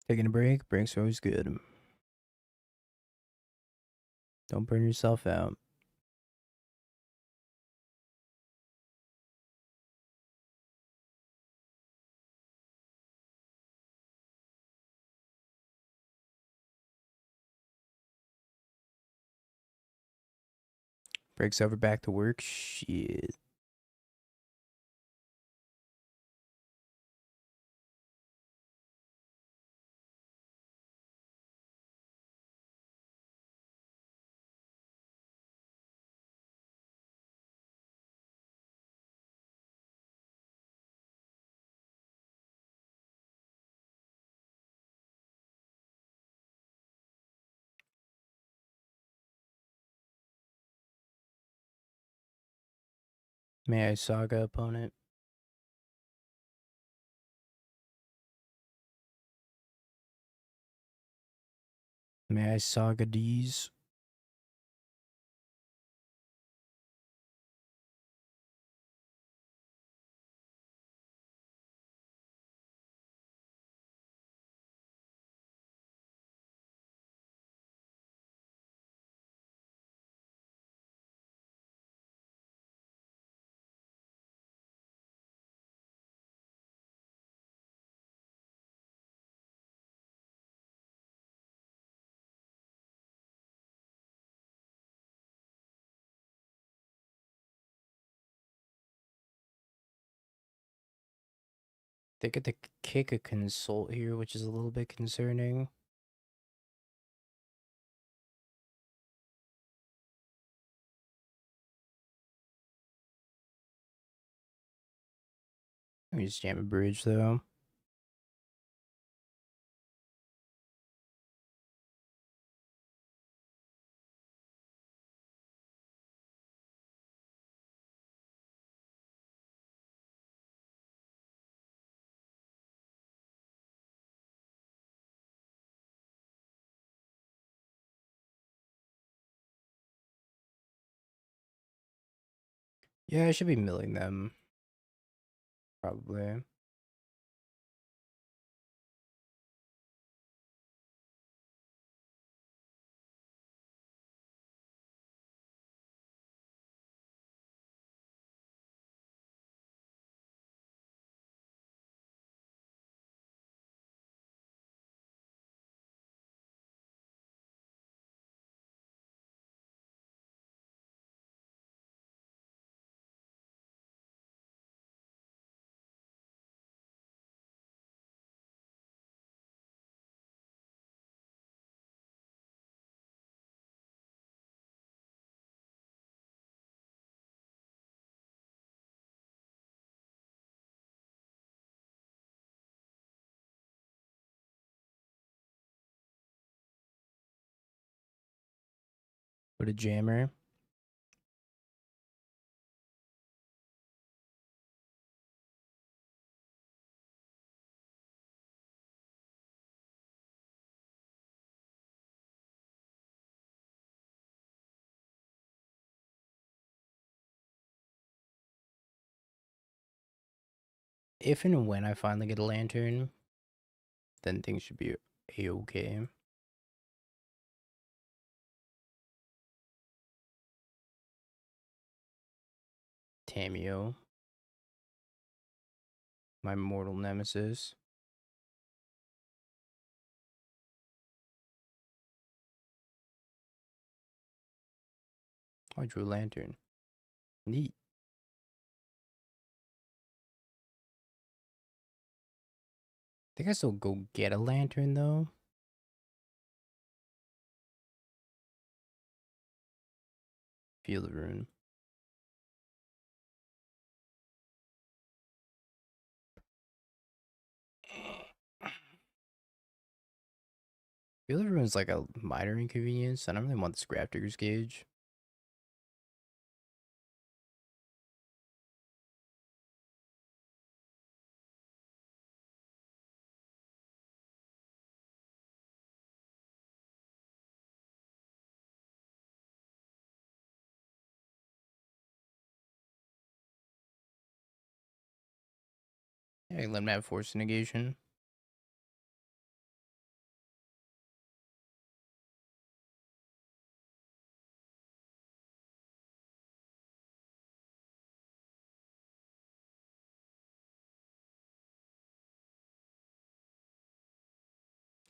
Taking a break. Breaks are always good. Don't burn yourself out. Breaks over back to work. Shit. May I saga opponent? May I saga D's? They get to kick a consult here, which is a little bit concerning. Let me just jam a bridge though. Yeah, I should be milling them. Probably. Put a jammer. If and when I finally get a lantern, then things should be a-okay. Tamio, my mortal nemesis. Oh, I drew a lantern. Neat. Think I still go get a lantern though. Feel the rune. The other room is like a minor inconvenience. I don't really want this Graph Digger's Cage. Yeah, let him have Force Negation.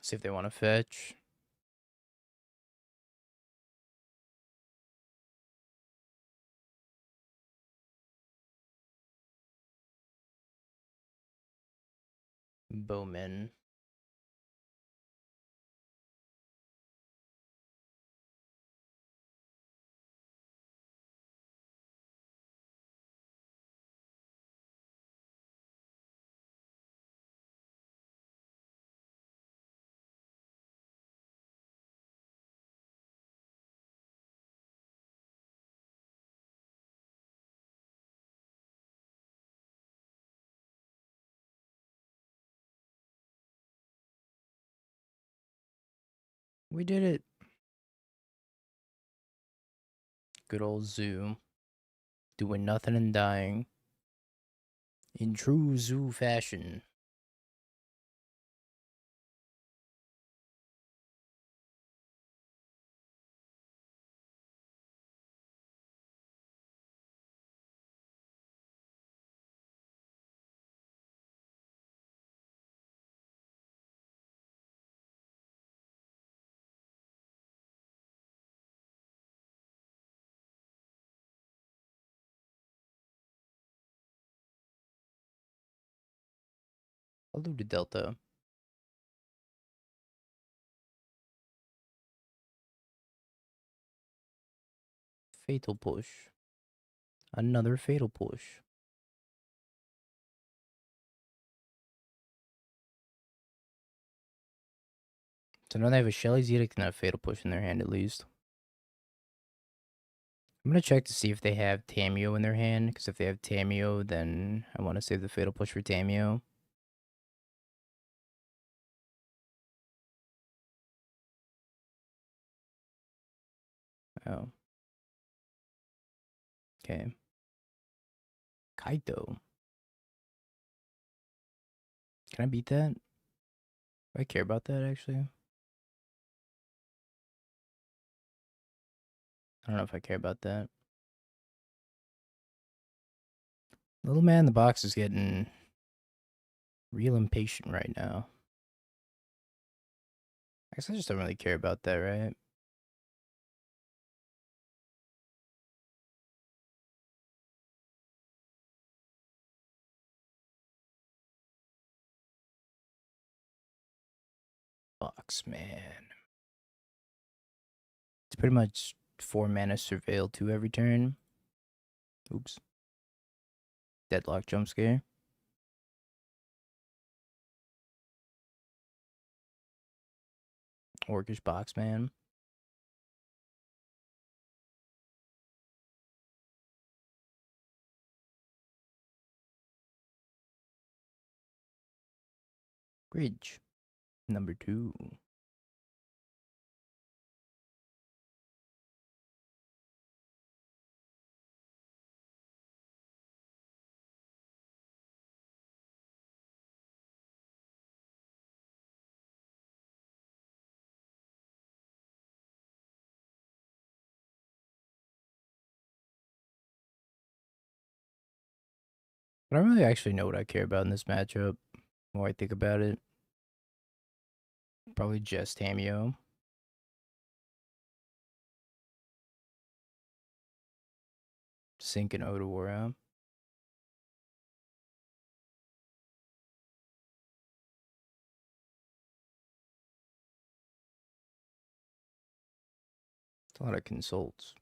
See if they want to fetch. Bowman. We did it. Good old Zoo. Doing nothing and dying. In true Zoo fashion. I'll do the Delta. Fatal push. Another fatal push. So now they have a Shelly's Edict and a fatal push in their hand at least. I'm gonna check to see if they have Tamio in their hand, because if they have Tamio, then I want to save the fatal push for Tamio. Oh. Okay. Kaito. Can I beat that? Do I care about that, actually? I don't know if I care about that. Little man in the box is getting real impatient right now. I guess I just don't really care about that, right? Box, man. It's pretty much 4 mana Surveil 2 every turn. Oops. Deadlock jump scare. Orcish box, man. Bridge. Number 2. I don't really actually know what I care about in this matchup. The more I think about it. Probably just Tamio. Sync and Odawara. It's a lot of consults.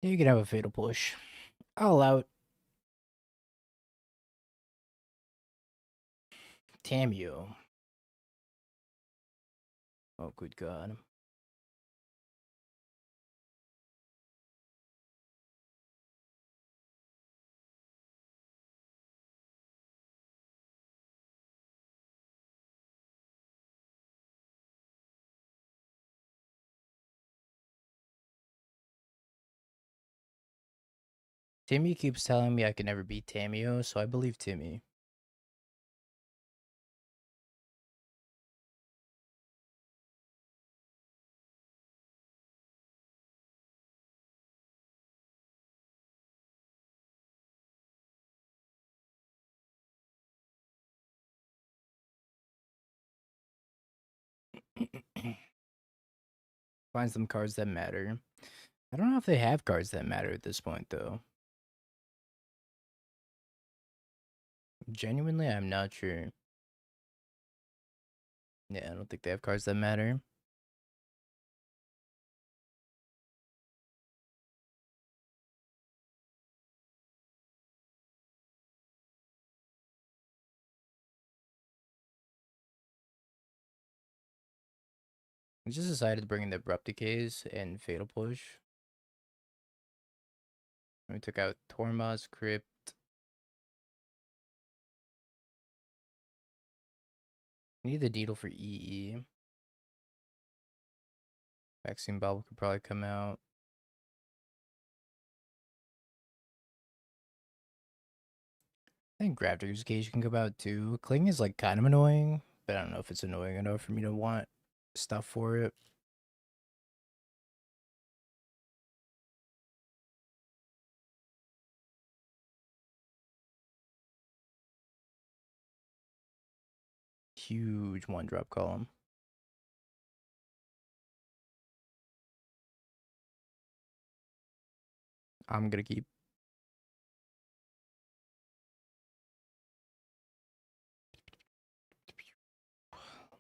You can have a fatal push. I'll allow it. Tamio. Oh, good God. Timmy keeps telling me I can never beat Tamio, so I believe Timmy. Find some cards that matter. I don't know if they have cards that matter at this point, though. Genuinely, I'm not sure. Yeah, I don't think they have cards that matter. I just decided to bring in the Abrupt Decays and Fatal Push. We took out Tormod's Crypt. Need the Deedle for EE. Vaccine Bubble could probably come out. I think Grafter's Cage can come out too. Cling is like kind of annoying, but I don't know if it's annoying enough for me to want stuff for it. Huge one drop column. I'm gonna keep.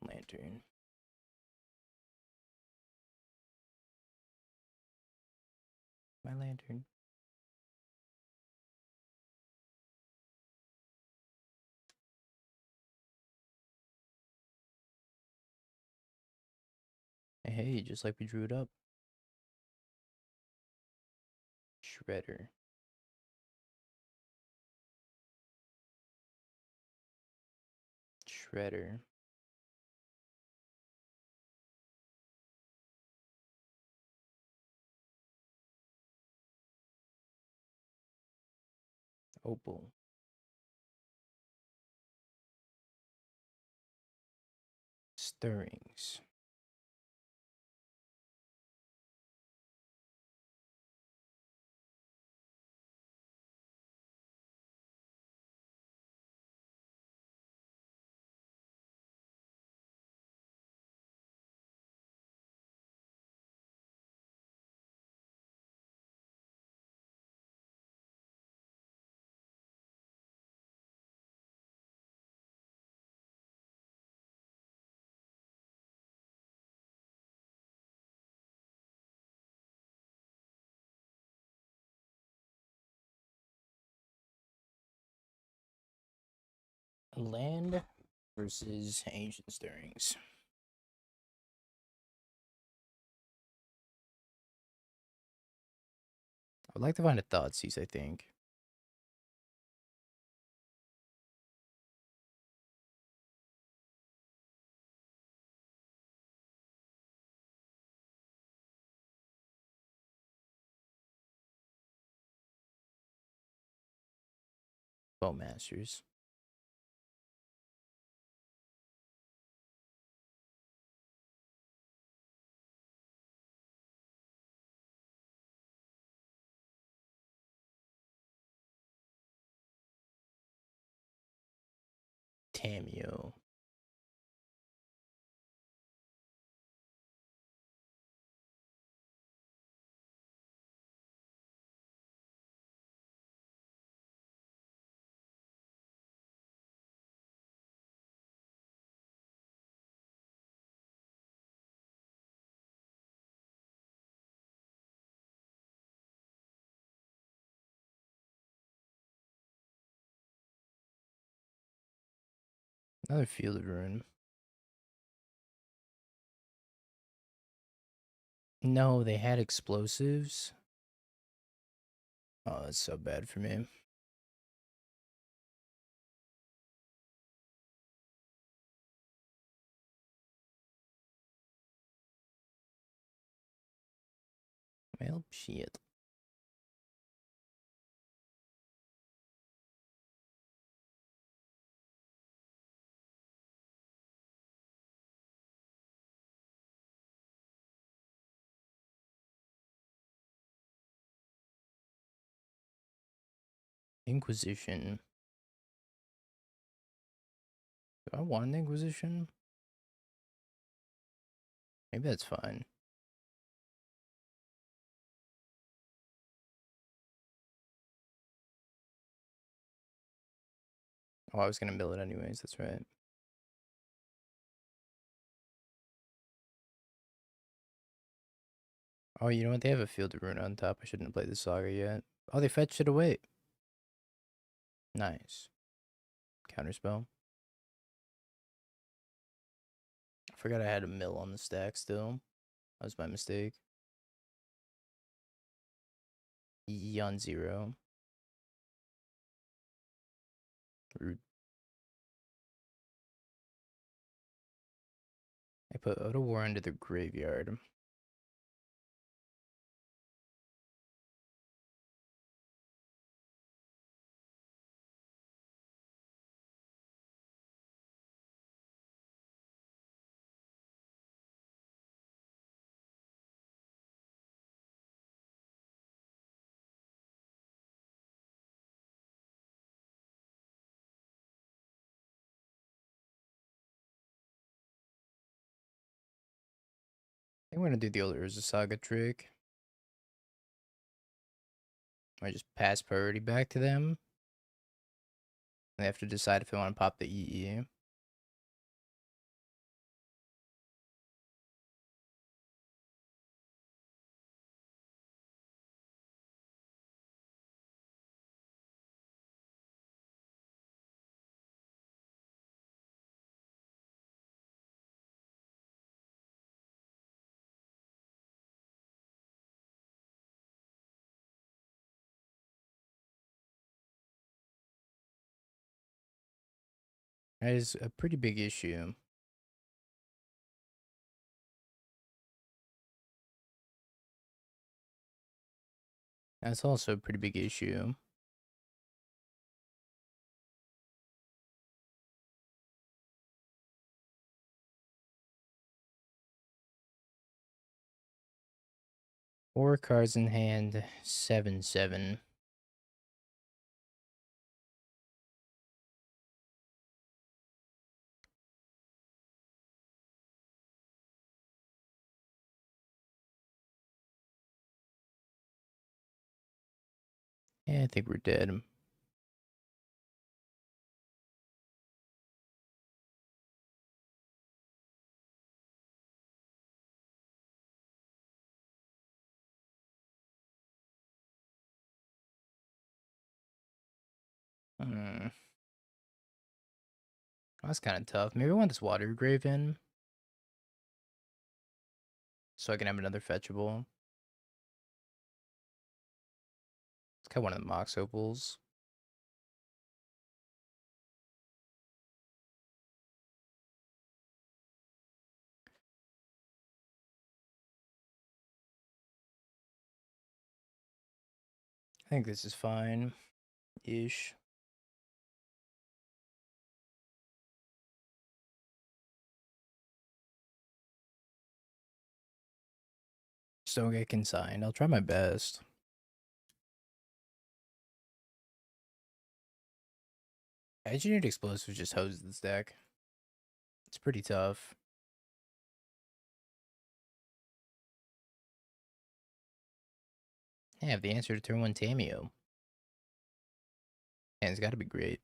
Lantern. My lantern. Hey, just like we drew it up. Shredder. Shredder. Opal. Stirrings. Land versus Ancient Stirrings. I'd like to find a Thoughtseize, I think. Bowmasters. Tamio. Another fielded rune. No, they had explosives. Oh, that's so bad for me. Well, shit. Inquisition. Do I want an Inquisition? Maybe that's fine. Oh, I was gonna mill it anyways, that's right. Oh, you know what? They have a fielded rune on top. I shouldn't have played the Saga yet. Oh, they fetched it away. Nice. Counterspell. I forgot I had a mill on the stack still. That was my mistake. On 0. Rude. I put Auto War into the graveyard. I think I'm gonna do the old Urza Saga trick. I just pass priority back to them. They have to decide if they want to pop the EE. That is a pretty big issue. That's also a pretty big issue. Four cards in hand, 7/7. Yeah, I think we're dead. Hmm. That's kind of tough. Maybe I want this Water Grave in, so I can have another fetchable. Let's got one of the Mox Opals. I think this is fine-ish. Just don't get consigned. I'll try my best. Engineered Explosives just hoses this deck. It's pretty tough. I have the answer to turn 1 Tameo. And it's got to be great.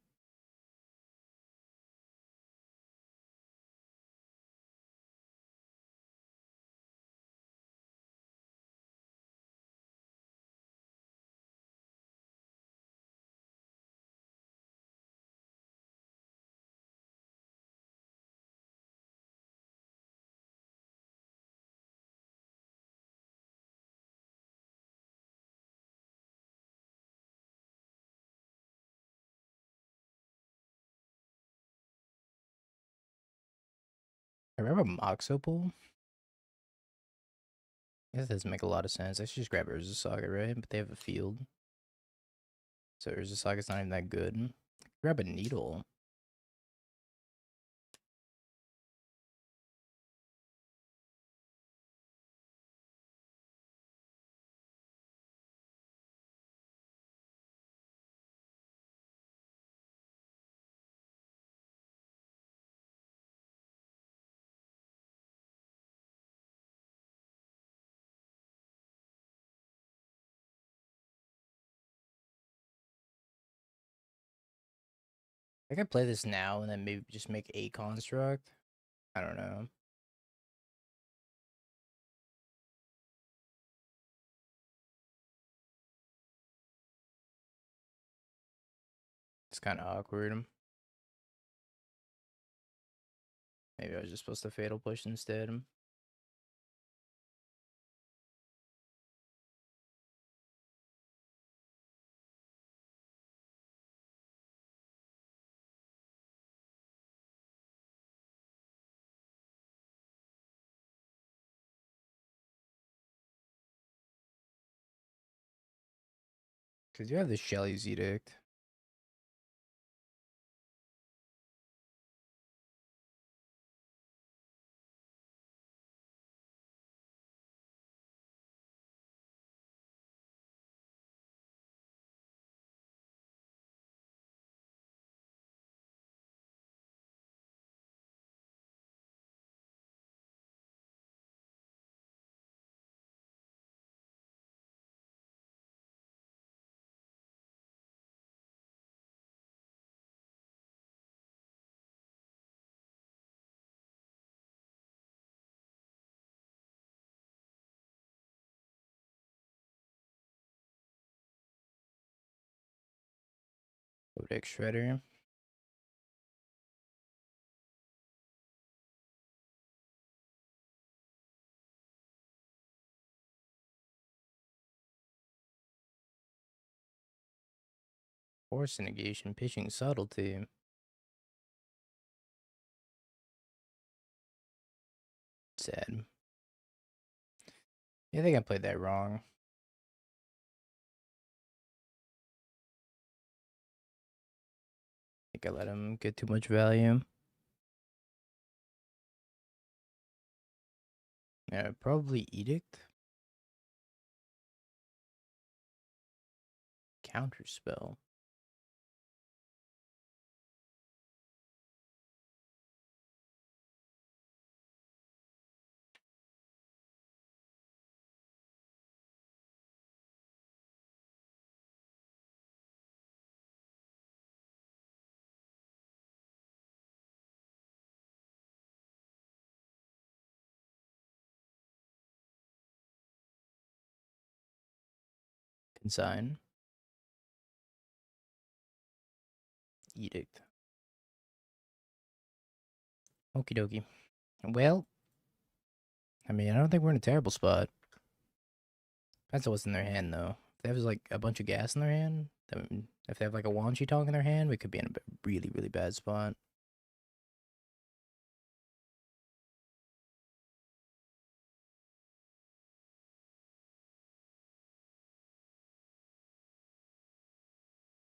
I remember Moxopol. I guess that doesn't make a lot of sense. I should just grab Urza Saga, right? But they have a field. So Urza Saga's not even that good. Grab a Needle. I could play this now and then maybe just make a construct. I don't know. It's kind of awkward. Maybe I was just supposed to Fatal Push instead. Because you have the Shelly's Edict. Codex Shredder. Force Negation. Pitching Subtlety. Sad. Yeah, I think I played that wrong. I think I let him get too much value. Yeah, probably Edict. Counterspell. Consign. Edict. Okie dokie. Well, I mean, I don't think we're in a terrible spot. Depends on what's in their hand, though. If they have like a bunch of gas in their hand, then if they have like a Wanchi Tong in their hand, we could be in a really, really bad spot.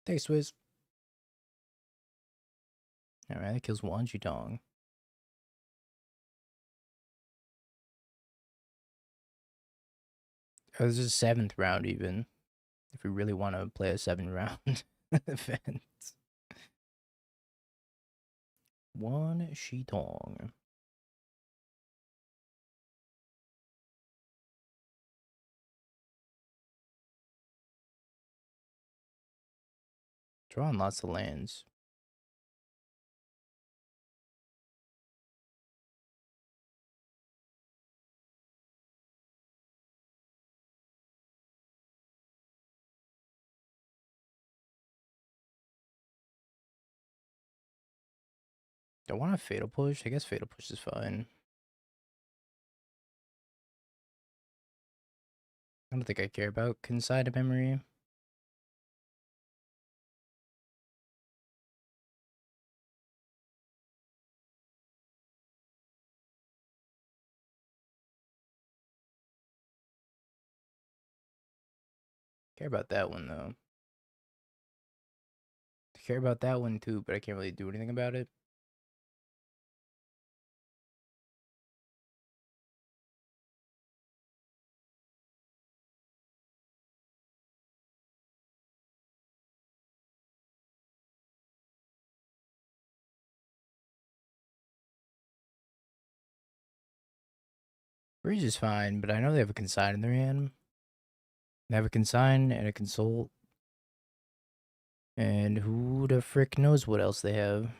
Thanks, Swizz. Alright, that kills Wanchi Tong. Oh, this is 7th round, even. If we really want to play a 7-round event. One Shitong. Drawing lots of lands. Do I want a Fatal Push? I guess Fatal Push is fine. I don't think I care about Consign of Memory. Care about that one though. Care about that one too, but I can't really do anything about it. Breeze is fine, but I know they have a consign in their hand. They have a consign and a consult. And who the frick knows what else they have?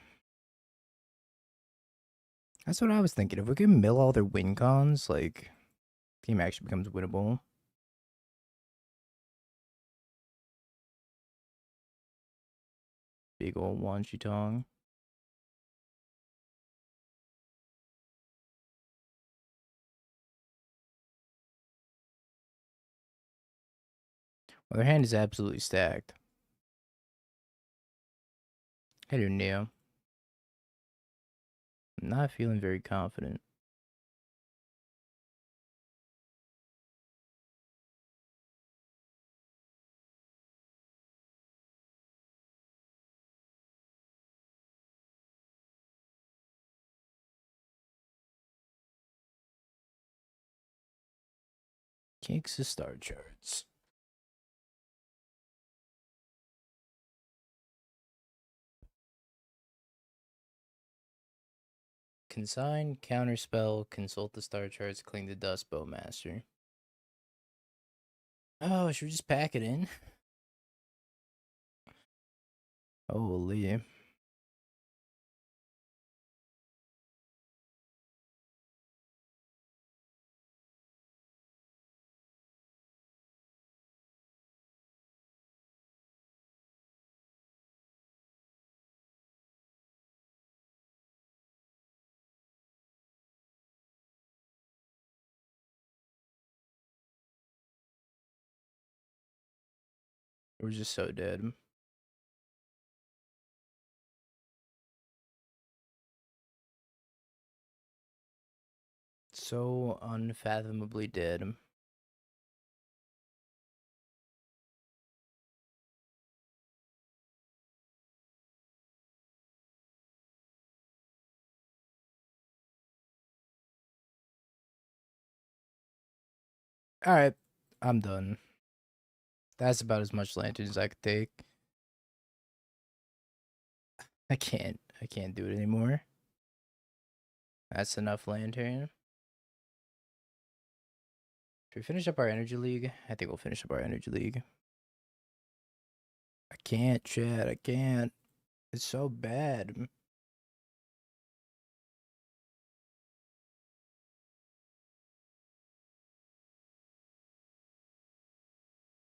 That's what I was thinking. If we can mill all their win cons, like, game actually becomes winnable. Big ol' Wan Tong. Well, their hand is absolutely stacked. Hey there, Neo. I'm not feeling very confident. Kicks the star charts. Consign, counterspell, consult the star charts, clean the dust, bowmaster. Oh, should we just pack it in? Holy. We're just so dead. So unfathomably dead. Alright, I'm done. That's about as much lantern as I could take. I can't do it anymore. That's enough lantern. Should we finish up our energy league? I think we'll finish up our energy league. I can't, Chad. I can't. It's so bad.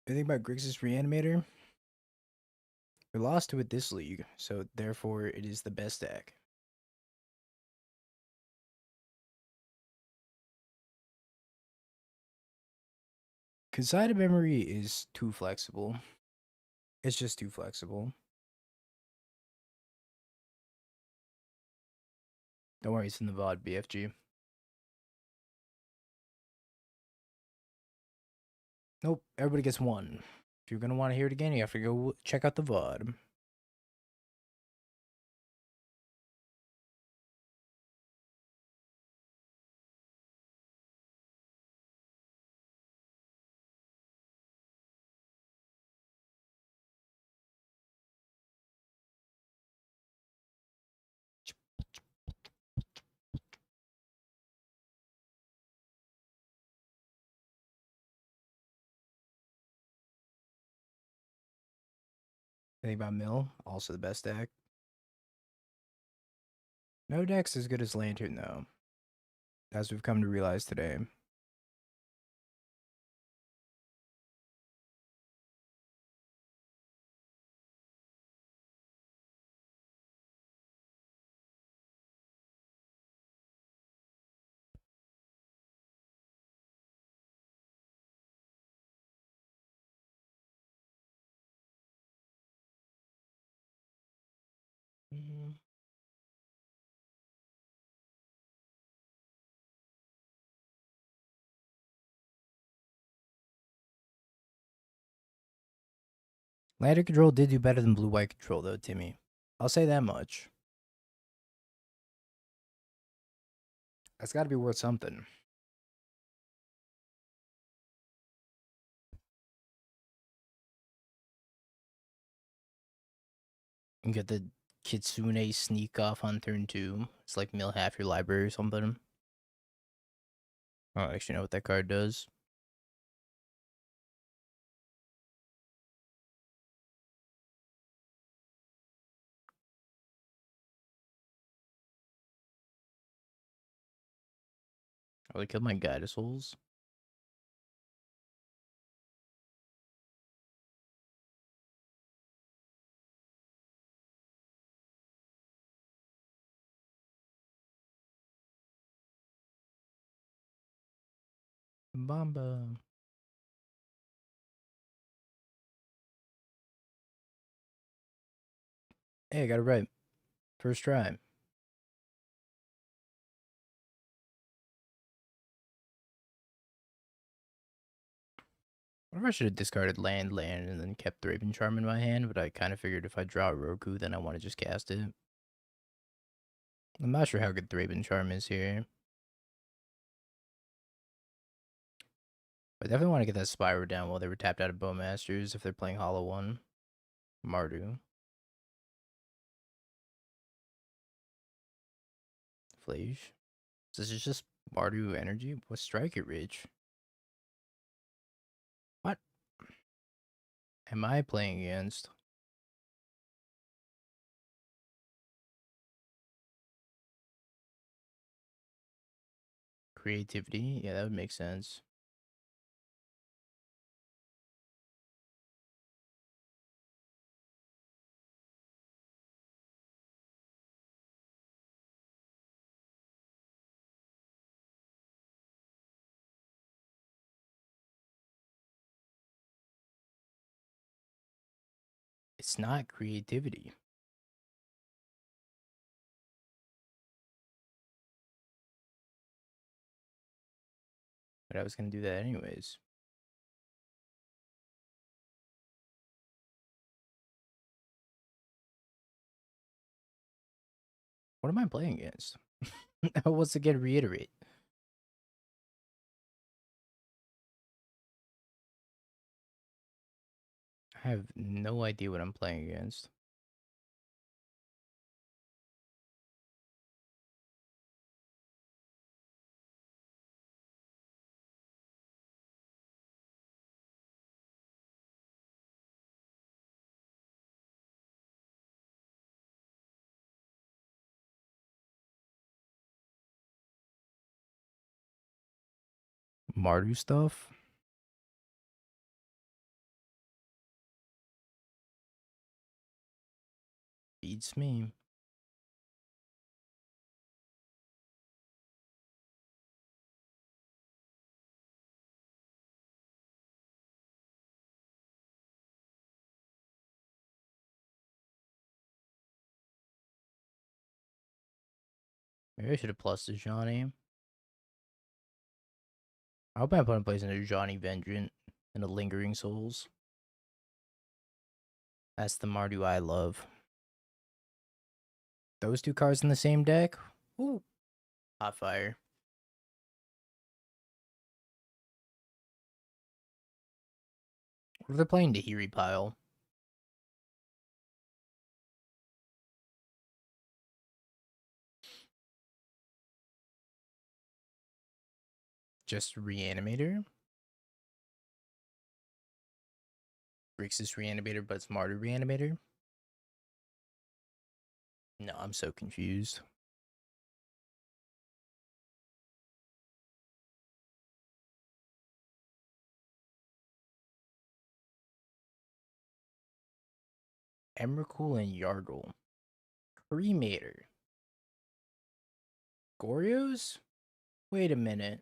I think about Grixis Reanimator. We lost to it this league, so therefore it is the best deck. Consigned memory is too flexible. It's just too flexible. Don't worry, it's in the VOD, BFG. Nope, everybody gets one. If you're gonna want to hear it again, you have to go check out the VOD. Think about Mill, also the best deck. No deck's as good as Lantern, though, as we've come to realize today. Mhm. Ladder control did do better than blue-white control, though, Timmy. I'll say that much. That's got to be worth something. You get the Kitsune sneak off on turn 2. It's like mill half your library or something. I don't actually know what that card does. Oh, they killed my Guide Souls. Bomba. Hey, I got it right. First try. What if I should have discarded land, and then kept the Raven Charm in my hand, but I kind of figured if I draw a Roku, then I want to just cast it. I'm not sure how good the Raven Charm is here. I definitely want to get that Spyro down while they were tapped out of Bowmasters if they're playing Hollow 1. Mardu. Flage. This is just Mardu energy? What's Strike It Rich? What am I playing against? Creativity? Yeah, that would make sense. It's not creativity. But I was going to do that anyways. What am I playing against? Once again, reiterate. I have no idea what I'm playing against. Mardu stuff? Beats me. Maybe I should have plus the Johnny. I hope my opponent plays into Johnny Vengeant and the Lingering Souls. That's the Mardu I love. Those two cards in the same deck? Ooh. Hot fire. What are they playing? Tahiri Pile. Just Reanimator? Grixis Reanimator, but it's Mardu Reanimator? No, I'm so confused. Emrakul and Yargle. Cremator. Gorios? Wait a minute.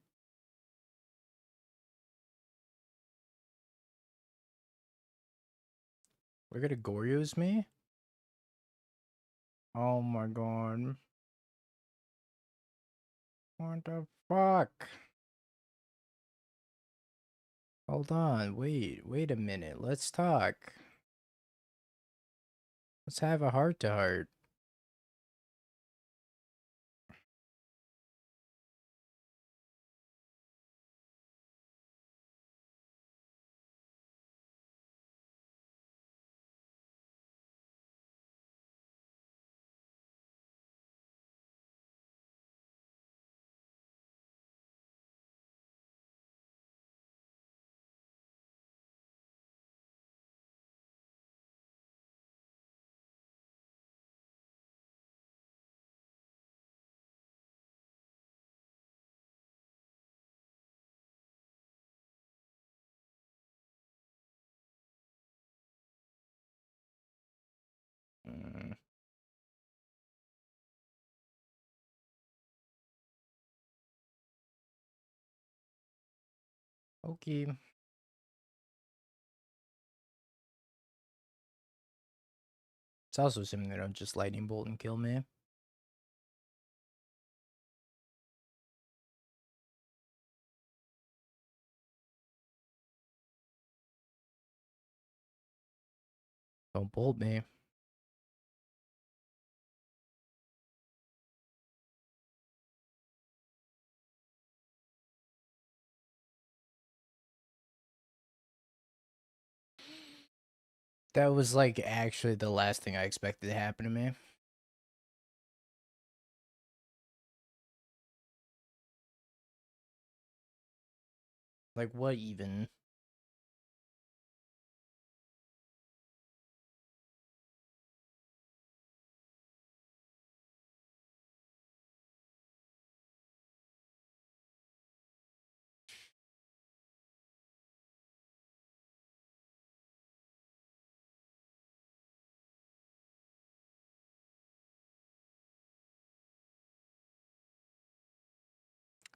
We're gonna Gorios me? Oh my god. What the fuck? Hold on, wait a minute. Let's talk. Let's have a heart to heart. Mm, okay. It's also assuming they don't just lightning bolt and kill me. Don't bolt me. That was like actually the last thing I expected to happen to me. Like what even?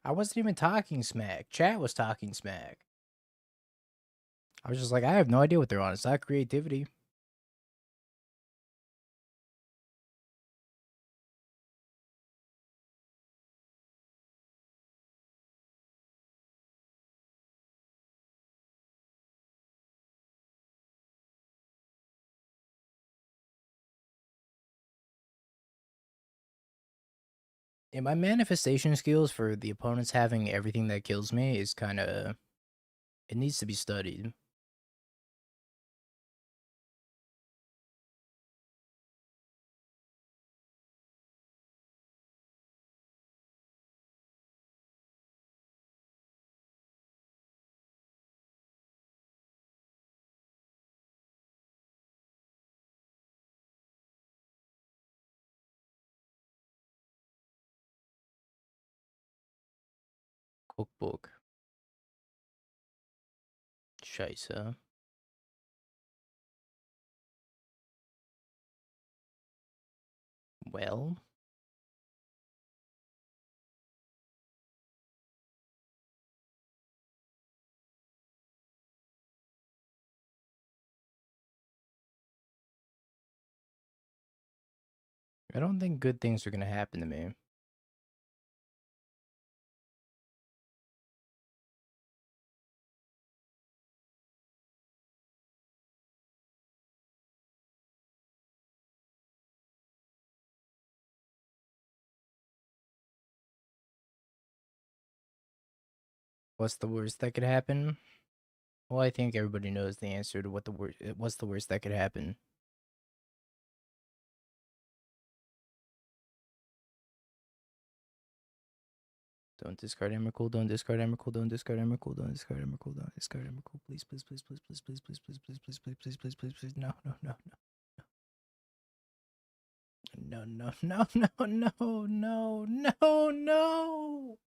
I wasn't even talking smack. Chat was talking smack. I was just like, I have no idea what they're on. It's not creativity. And my manifestation skills for the opponents having everything that kills me is kind of, it needs to be studied. Cookbook. Scheisse. Well, I don't think good things are going to happen to me. What's the worst that could happen? Well, I think everybody knows the answer to what's the worst that could happen. Don't discard Emrakul, don't discard Emrakul, don't discard Emrakul, don't discard Emrakul, don't discard Emrakul. Please, please, please, please, please, please, please, please, please, please, please, please, please, please, please. No, no, no, no. No, no, no, no, no, no, no, no.